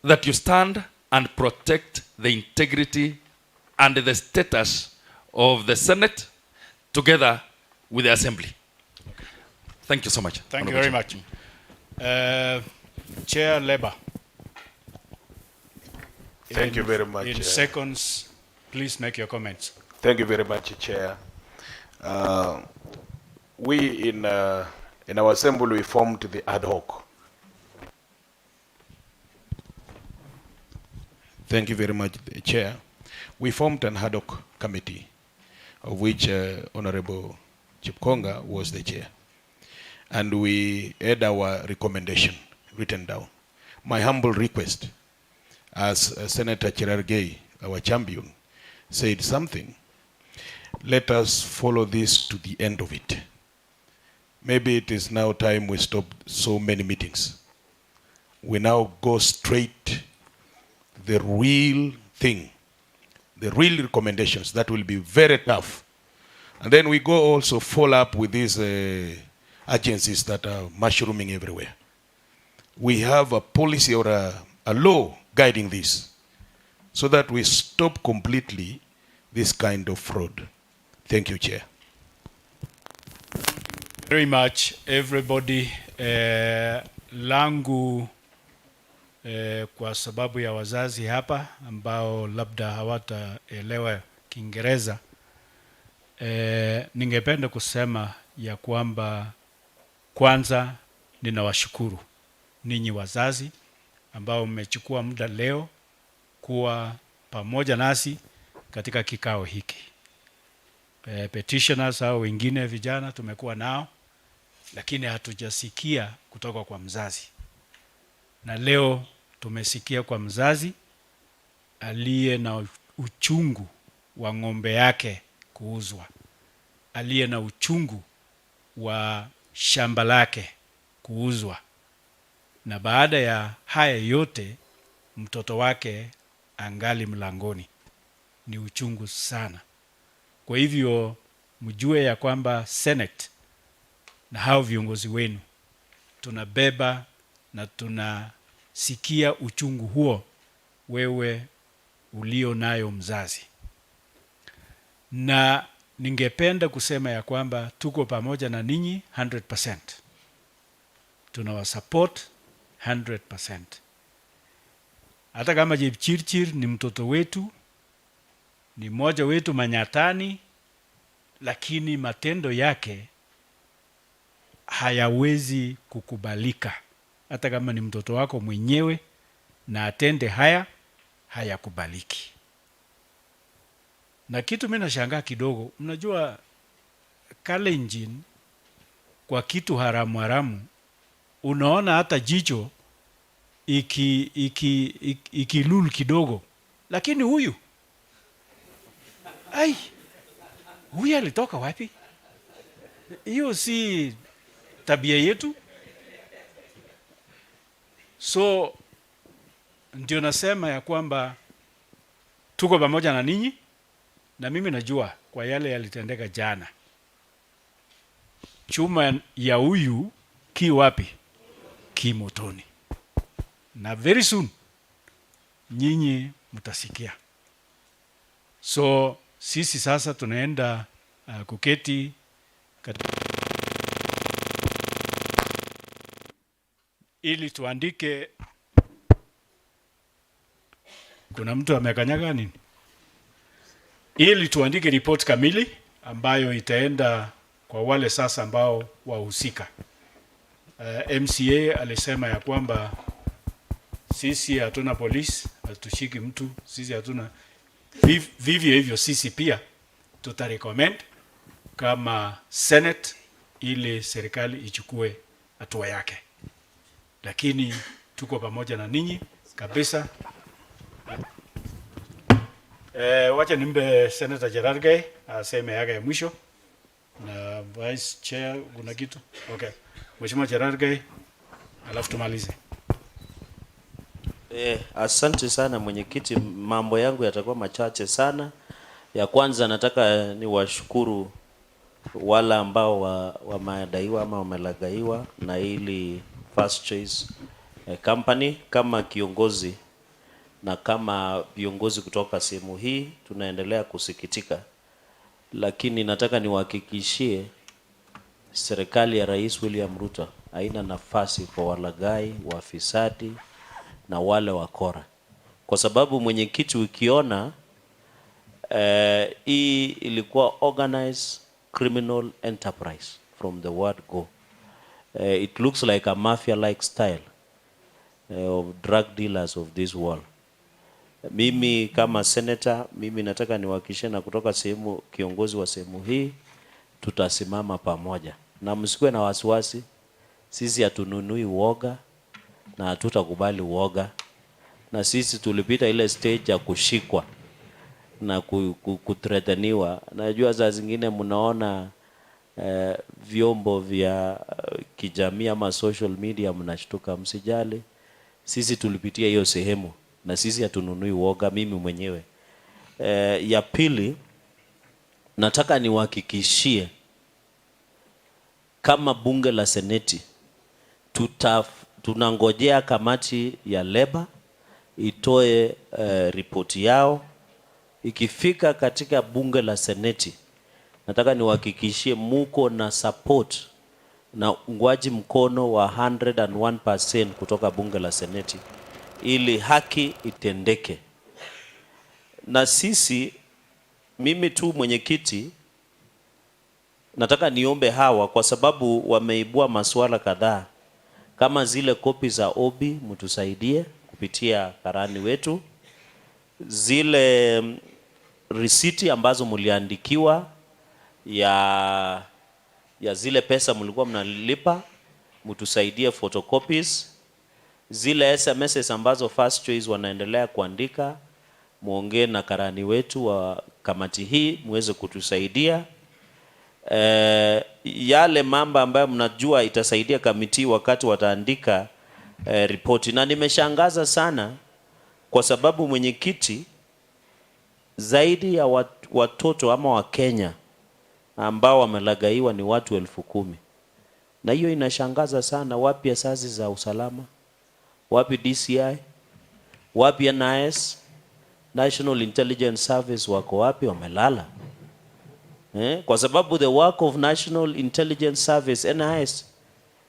that you stand and protect the integrity and the status of the Senate together with the Assembly. Thank you so much. Thank you very much. Chair Labour. Thank you very much. In seconds, please make your comments. Thank you very much, Chair. We in our assembly, we formed the ad hoc. Thank you very much, Chair. We formed an ad hoc committee, of which Honorable Chipkonga was the chair. And we had our recommendation written down. My humble request, as Senator Cherargei, our champion, said something, let us follow this to the end of it. Maybe it is now time we stop so many meetings. We now go straight the real thing, the real recommendations that will be very tough. And then we go also follow up with these agencies that are mushrooming everywhere. We have a policy or a law guiding this so that we stop completely this kind of fraud. Thank you, Chair. Very much, everybody. Langu kwa sababu ya wazazi hapa ambao labda hawataelewa Kiingereza, ningependa kusema ya kwamba kwanza ninawashukuru ninyi wazazi ambao mmechukua muda leo kuwa pamoja nasi katika kikao hiki. Petitioners au wengine vijana tumekuwa nao, lakini hatujasikia kutoka kwa mzazi. Na leo tumesikia kwa mzazi aliye na uchungu wa ng'ombe yake kuuzwa, aliye na uchungu wa shamba lake kuuzwa, na baada ya haya yote mtoto wake angali mlangoni. Ni uchungu sana. Kwa hivyo mjue ya kwamba Senate na hao viongozi wenu tunabeba na tunasikia uchungu huo wewe ulio nayo mzazi, na ningependa kusema ya kwamba tuko pamoja na ninyi 100%. Tunawasupport 100%. Hata kama Jepchirchir ni mtoto wetu, ni mmoja wetu Manyatani, lakini matendo yake hayawezi kukubalika. Hata kama ni mtoto wako mwenyewe na atende haya, hayakubaliki. Na kitu mimi nashangaa kidogo, mnajua Kalenjin kwa kitu haramu, unaona hata jicho ikilul kidogo, lakini huyu alitoka wapi? Hiyo si tabia yetu. So ndio nasema ya kwamba tuko pamoja na ninyi, na mimi najua kwa yale yalitendeka jana, chuma ya huyu ki wapi? Ki motoni. Na very soon nyinyi mtasikia. So sisi sasa tunaenda kuketi ili tuandike. Kuna mtu amekanyaga nini? Ili tuandike report kamili ambayo itaenda kwa wale sasa ambao wahusika. MCA alisema ya kwamba sisi hatuna polisi, hatushiki mtu, sisi hatuna vivyo hivyo. Sisi pia tutarecommend kama Senate ili serikali ichukue hatua yake, lakini tuko pamoja na ninyi kabisa. Wacha nimbe Senator Cherargei aseme yake ya mwisho, na Vice Chair kuna kitu. Okay. Mheshimiwa Cherargei, alafu tumalize. Asante sana mwenyekiti, mambo yangu yatakuwa machache sana. Ya kwanza nataka niwashukuru wale ambao wameadaiwa ama wamelagaiwa na hili First Choice company. Kama kiongozi na kama viongozi kutoka sehemu hii tunaendelea kusikitika, lakini nataka niwahakikishie serikali ya Rais William Ruto haina nafasi kwa walagai, wafisadi na wale wakora. Kwa sababu mwenyekiti, ukiona hii ilikuwa organized criminal enterprise from the word go. It looks like a mafia like style of drug dealers of this world. Mimi kama senator, mimi nataka niwahakikishie na kutoka sehemu kiongozi wa sehemu hii tutasimama pamoja. Na msikuwe na wasiwasi, sisi hatununui uoga na hatutakubali uoga. Na sisi tulipita ile stage ya kushikwa na kuthreateniwa. Najua saa zingine mnaona vyombo vya kijamii ama social media mnashtuka, msijali. Sisi tulipitia hiyo sehemu na sisi hatununui uoga, mimi mwenyewe. Ya pili, nataka niwahakikishie kama bunge la seneti tunangojea kamati ya leba itoe ripoti yao. Ikifika katika bunge la seneti, nataka niwahakikishie muko na support na ungwaji mkono wa 101% kutoka bunge la seneti ili haki itendeke. Na sisi, mimi tu mwenyekiti, nataka niombe hawa kwa sababu wameibua masuala kadhaa, kama zile kopi za obi mtusaidie kupitia karani wetu, zile risiti ambazo mliandikiwa ya zile pesa mlikuwa mnalipa mtusaidie photocopies, zile SMSs ambazo First Choice wanaendelea kuandika muongee na karani wetu wa kamati hii muweze kutusaidia. Yale mambo ambayo mnajua itasaidia kamiti wakati wataandika ripoti. Na nimeshangaza sana kwa sababu mwenyekiti, zaidi ya watoto ama wa Kenya ambao wamelagaiwa ni watu 10,000. Na hiyo inashangaza sana. Wapi asasi za usalama? Wapi DCI? Wapi NIS? National Intelligence Service wako wapi? Wamelala. Kwa sababu the work of National Intelligence Service, NIS,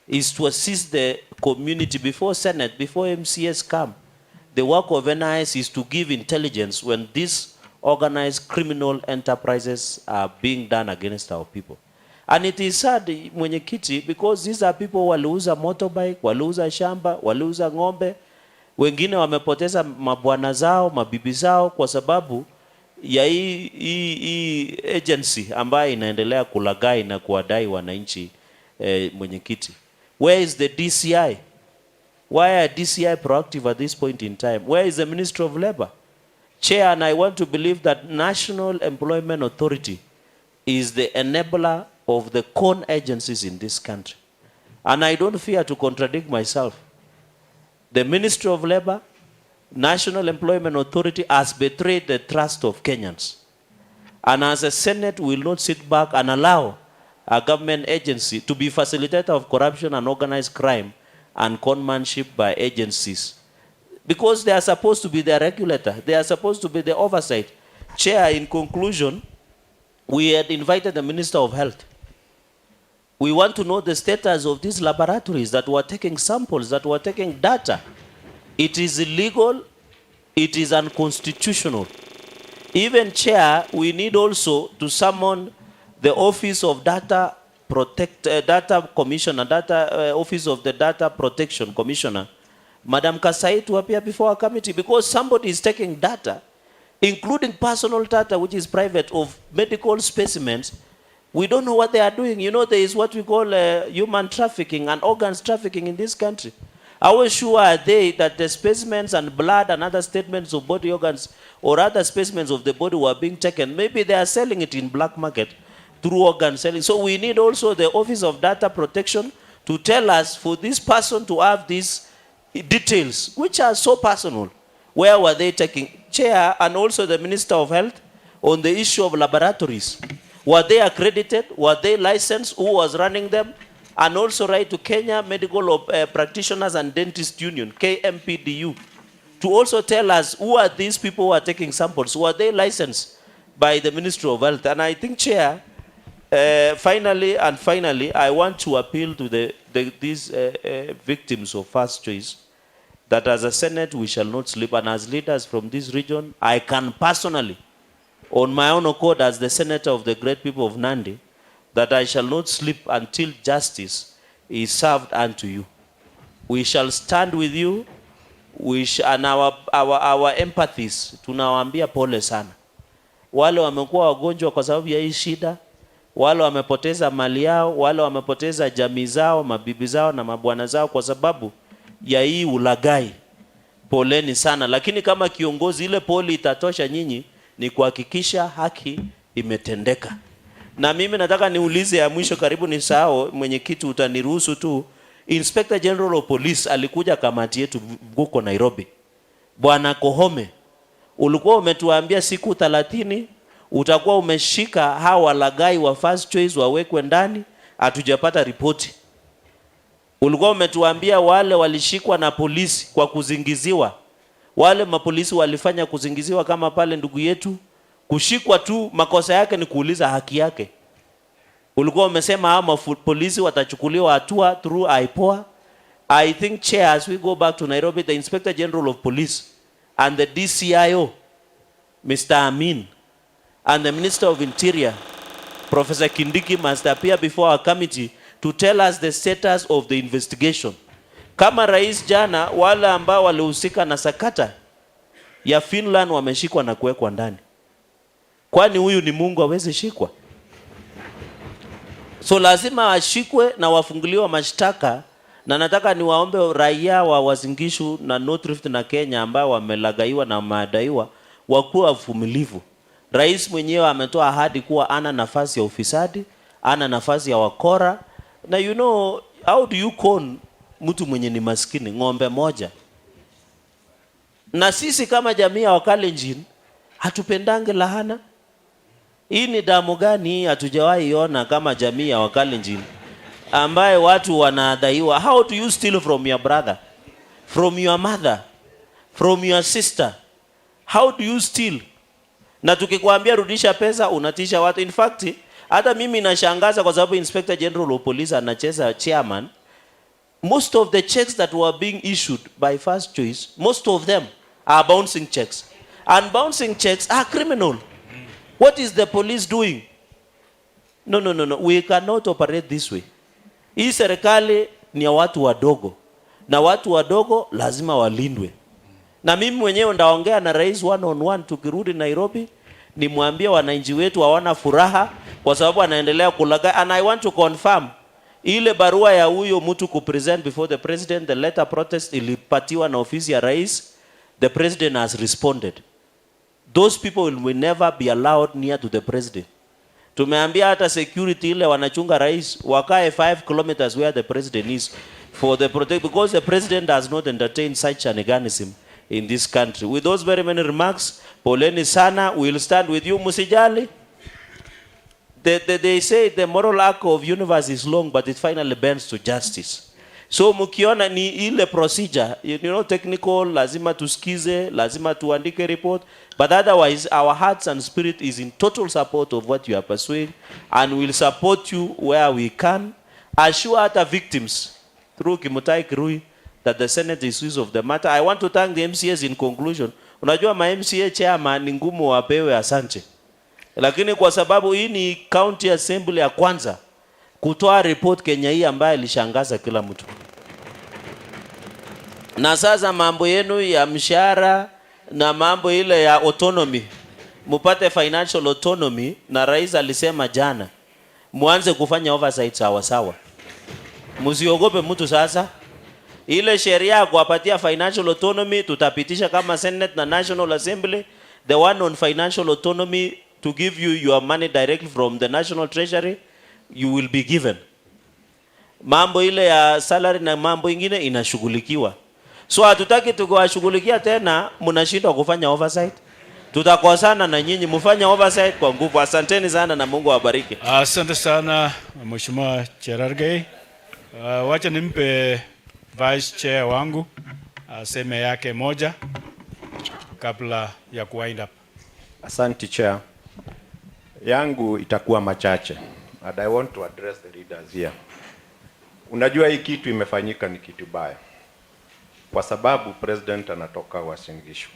is to assist the community before Senate, before MCS come. The work of NIS is to give intelligence when these organized criminal enterprises are being done against our people. And it is sad, mwenyekiti, because these are people waliuza motorbike, waliuza shamba, waliuza ng'ombe, wengine wamepoteza mabwana zao, mabibi zao kwa sababu ya hii agency ambayo inaendelea kulagai na kuwadai wananchi. Mwenyekiti, where is the DCI? Why are DCI proactive at this point in time? Where is the Ministry of Labor? Chair, and I want to believe that National Employment Authority is the enabler of the con agencies in this country. And I don't fear to contradict myself. The Ministry of Labor, National Employment Authority has betrayed the trust of Kenyans. And as a Senate, we will not sit back and allow a government agency to be facilitator of corruption and organized crime and conmanship by agencies. Because they are supposed to be the regulator. They are supposed to be the oversight. Chair, in conclusion, we had invited the Minister of Health. We want to know the status of these laboratories that were taking samples, that were taking data. It is illegal. It is unconstitutional. Even, Chair, we need also to summon the Office of Data Commissioner, Office of the Data Protection Commissioner, Madam Kasai, to appear before our committee, because somebody is taking data, including personal data, which is private, of medical specimens. We don't know what they are doing. You know, there is what we call human trafficking and organs trafficking in this country. How sure are they that the specimens and blood and other statements of body organs or other specimens of the body were being taken? Maybe they are selling it in black market through organ selling. So we need also the Office of Data Protection to tell us, for this person to have these details, which are so personal, where were they taking? Chair, and also the Minister of Health, on the issue of laboratories. Were they accredited? Were they licensed? Who was running them? And also write to Kenya Medical Practitioners and Dentist Union, KMPDU, to also tell us who are these people who are taking samples. Were they licensed by the Ministry of Health? And I think, Chair, finally, I want to appeal to these victims of first choice, that as a Senate we shall not sleep, and as leaders from this region, I can personally, on my own accord as the Senator of the great people of Nandi, that I shall not sleep until justice is served unto you. We shall stand with you. And our empathies, tunawaambia pole sana. Wale wamekuwa wagonjwa kwa sababu ya hii shida, wale wamepoteza mali yao, wale wamepoteza jamii zao, mabibi zao na mabwana zao kwa sababu ya hii ulagai. Poleni sana, lakini kama kiongozi, ile poli itatosha nyinyi ni kuhakikisha haki imetendeka. Na mimi nataka niulize ya mwisho, karibu ni sao, mwenyekiti utaniruhusu tu. Inspector General of Police alikuja kamati yetu huko Nairobi. Bwana Kohome, ulikuwa umetuambia siku 30 utakuwa umeshika hawa walagai wa first choice wawekwe ndani, hatujapata ripoti. Ulikuwa umetuambia wale walishikwa na polisi kwa kuzingiziwa. Wale mapolisi walifanya kuzingiziwa kama pale ndugu yetu, kushikwa tu makosa yake ni kuuliza haki yake. Ulikuwa umesema hao polisi watachukuliwa hatua through IPOA. I think, Chair, as we go back to Nairobi, the Inspector General of Police and the DCIO, Mr. Amin, and the Minister of Interior, Professor Kindiki, must appear before our committee to tell us the status of the investigation. Kama rais jana, wale ambao walihusika na sakata ya Finland wameshikwa na kuwekwa ndani. Kwani huyu ni Mungu hawezi shikwa? So lazima ashikwe na wafunguliwa mashtaka, na nataka niwaombe raia wa Uasin Gishu na North Rift na Kenya ambao wamelagaiwa na madaiwa wakuwa wavumilivu. Rais mwenyewe ametoa ahadi kuwa ana nafasi ya ufisadi, ana nafasi ya wakora. Na you know, how do you con mtu mwenye ni maskini? Ng'ombe moja. Na sisi kama jamii ya Wakalenjin hatupendange lahana. Hii ni damu gani hatujawahi iona kama jamii ya Wakalenjin ambaye watu wanadaiwa? How do you steal from your brother, from your mother, from your sister? How do you steal? Na tukikwambia rudisha pesa unatisha watu. In fact, hata mimi nashangaza kwa sababu Inspector General of Police anacheza chairman. Most of the checks that were being issued by First Choice, most of them are bouncing checks. And bouncing checks are criminal. What is the police doing? No. We cannot operate this way. Hii serikali ni ya watu wadogo. Na watu wadogo lazima walindwe. Na mimi mwenyewe ndaongea na rais one on one tukirudi Nairobi, nimwambie wananchi wetu hawana furaha kwa sababu anaendelea kulaga. And I want to confirm, ile barua ya huyo mtu kupresent before the president, the letter protest ilipatiwa na ofisi ya rais, the president has responded. Those people will never be allowed near to the president. Tumeambia hata security ile wanachunga rais wakae 5 kilometers where the president is for the protect, because the president does not entertain such an organism in this country. With those very many remarks, poleni sana, we will stand with you, musijali. They say the moral arc of universe is long, but it finally bends to justice. So mukiona ni ile procedure, technical, lazima tusikize, lazima tuandike report, but otherwise our hearts and spirit is in total support of what you are pursuing, and we'll support you where we can. Assure other victims through Kimutai Kirui that the Senate is seized of the matter. I want to thank the MCAs in conclusion. Unajua ma MCA chairman ni ngumu wapewe asante. Lakini kwa sababu hii ni county assembly ya kwanza kutoa report Kenya hii ambayo ilishangaza kila mtu. Na sasa mambo yenu ya mshahara na mambo ile ya autonomy, mupate financial autonomy, na rais alisema jana muanze kufanya oversight sawa sawa. Musiogope mtu sasa. Ile sheria ya kuwapatia financial autonomy tutapitisha kama Senate na National Assembly. The one on financial autonomy, to give you your money directly from the National Treasury, you will be given. Mambo ile ya salary na mambo ingine inashughulikiwa. So hatutaki tukawashughulikia tena mnashindwa kufanya oversight. Tutakosana na nyinyi, mfanye oversight kwa nguvu. Asanteni sana na Mungu awabariki. Asante sana Mheshimiwa Cherargei. Wacha nimpe Vice Chair wangu aseme yake moja kabla ya kuwind up. Asante Chair. Yangu itakuwa machache. And I want to address the leaders here. Unajua hii kitu imefanyika ni kitu baya. Kwa sababu president anatoka Uasin Gishu.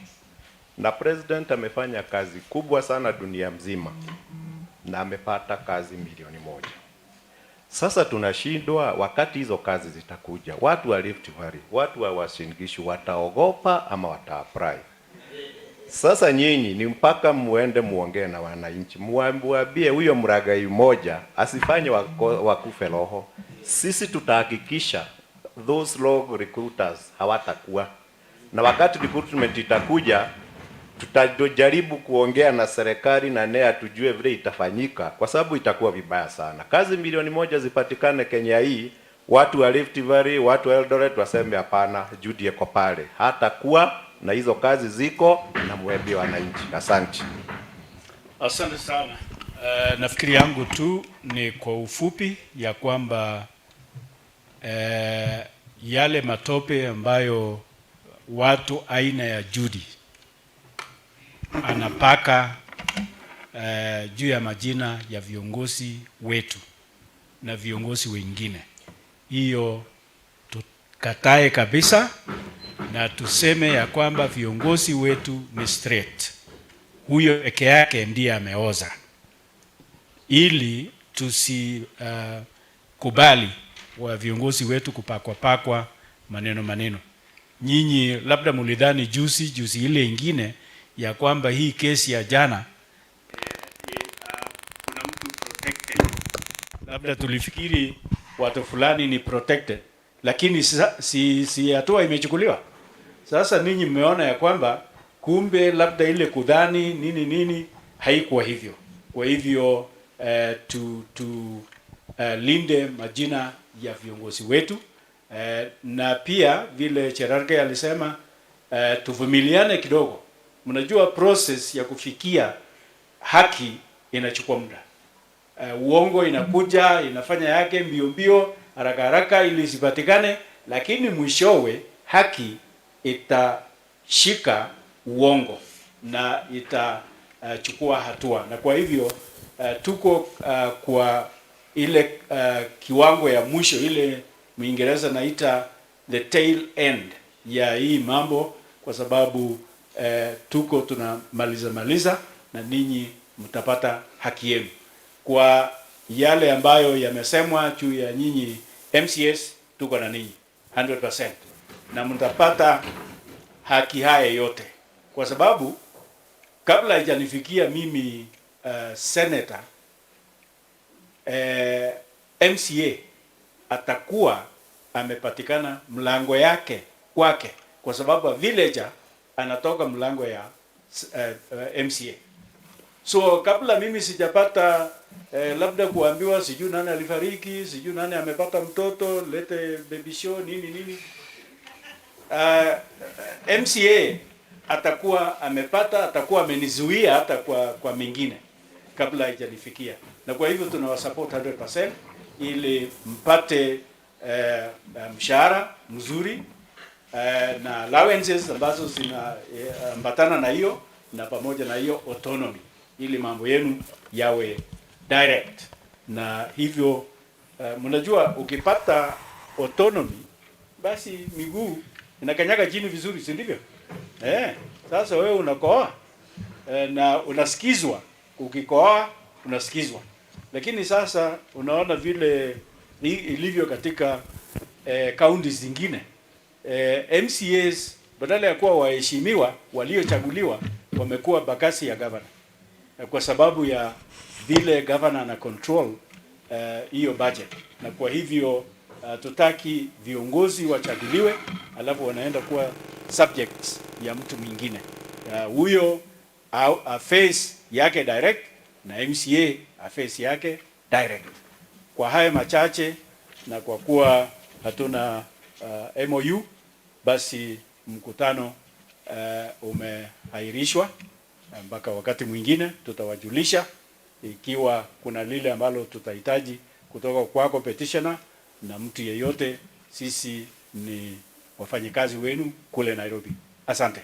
Na president amefanya kazi kubwa sana dunia mzima. Na amepata kazi milioni 1. Sasa tunashindwa wakati hizo kazi zitakuja. Watu wa Rift Valley, watu wa Uasin Gishu wataogopa ama wata-apply. Sasa nyinyi ni mpaka muende muongee na wananchi. Muambie huyo mragai mmoja asifanye wakufe roho. Sisi tutahakikisha those log recruiters hawatakuwa. Na wakati recruitment itakuja, tutajaribu kuongea na serikali na NEA tujue vile itafanyika, kwa sababu itakuwa vibaya sana. Kazi milioni 1 zipatikane Kenya hii, watu wa Rift Valley, watu wa Eldoret waseme hapana, Judy eko pale. Hata kuwa na hizo kazi ziko na muambie wananchi. Asante. Asante sana. Nafikiri yangu tu ni kwa ufupi ya kwamba yale matope ambayo watu aina ya Judy anapaka juu ya majina ya viongozi wetu na viongozi wengine, hiyo tukatae kabisa, na tuseme ya kwamba viongozi wetu ni straight. Huyo peke yake ndiye ameoza, ili tusikubali wa viongozi wetu kupakwa maneno. Nyinyi labda mulidhani juzi ile ingine ya kwamba hii kesi ya jana kuna mtu protected. Labda tulifikiri watu fulani ni protected, lakini si hatua imechukuliwa. Sasa ninyi mmeona ya kwamba kumbe labda ile kudhani nini haikuwa hivyo. Kwa hivyo linde majina ya viongozi wetu, na pia vile Cherargei alisema tuvumiliane kidogo. Mnajua process ya kufikia haki inachukua muda. Uongo inakuja inafanya yake mbio mbio haraka haraka ili isipatikane, lakini mwishowe haki itashika uongo na itachukua hatua. Na kwa hivyo tuko kwa ile kiwango ya mwisho, ile Mwingereza naita the tail end ya hii mambo, kwa sababu tuko tunamaliza na ninyi mtapata haki yenu. Kwa yale ambayo yamesemwa juu ya nyinyi MCS, tuko na ninyi 100% na mtapata haki haya yote, kwa sababu kabla haijanifikia mimi senator, MCA atakuwa amepatikana mlango yake kwake, kwa sababu villager anatoka mlango ya MCA. So kabla mimi sijapata labda kuambiwa sijui nani alifariki, sijui nani amepata mtoto, lete baby show nini, MCA atakuwa amepata, atakuwa amenizuia hata kwa mingine kabla haijanifikia. Na kwa hivyo tunawasupport 100% ili mpate mshahara mzuri na allowances ambazo zinaambatana na hiyo, na pamoja na hiyo autonomy, ili mambo yenu yawe direct. Na hivyo mnajua ukipata autonomy basi miguu inakanyaga chini vizuri, si ndivyo? Sasa wewe unakoa na unasikizwa, ukikoa unasikizwa. Lakini sasa unaona vile ilivyo katika kaunti zingine, MCAs badala ya kuwa waheshimiwa waliochaguliwa wamekuwa bakasi ya governor, kwa sababu ya vile governor na control hiyo budget. Na kwa hivyo tutaki viongozi wachaguliwe alafu wanaenda kuwa subjects ya mtu mwingine. Huyo face yake direct na MCA face yake direct. Kwa haya machache na kwa kuwa hatuna MOU, basi mkutano umeahirishwa mpaka wakati mwingine. Tutawajulisha ikiwa kuna lile ambalo tutahitaji kutoka kwako petitioner na mtu yeyote. Sisi ni wafanyikazi wenu kule Nairobi. Asante.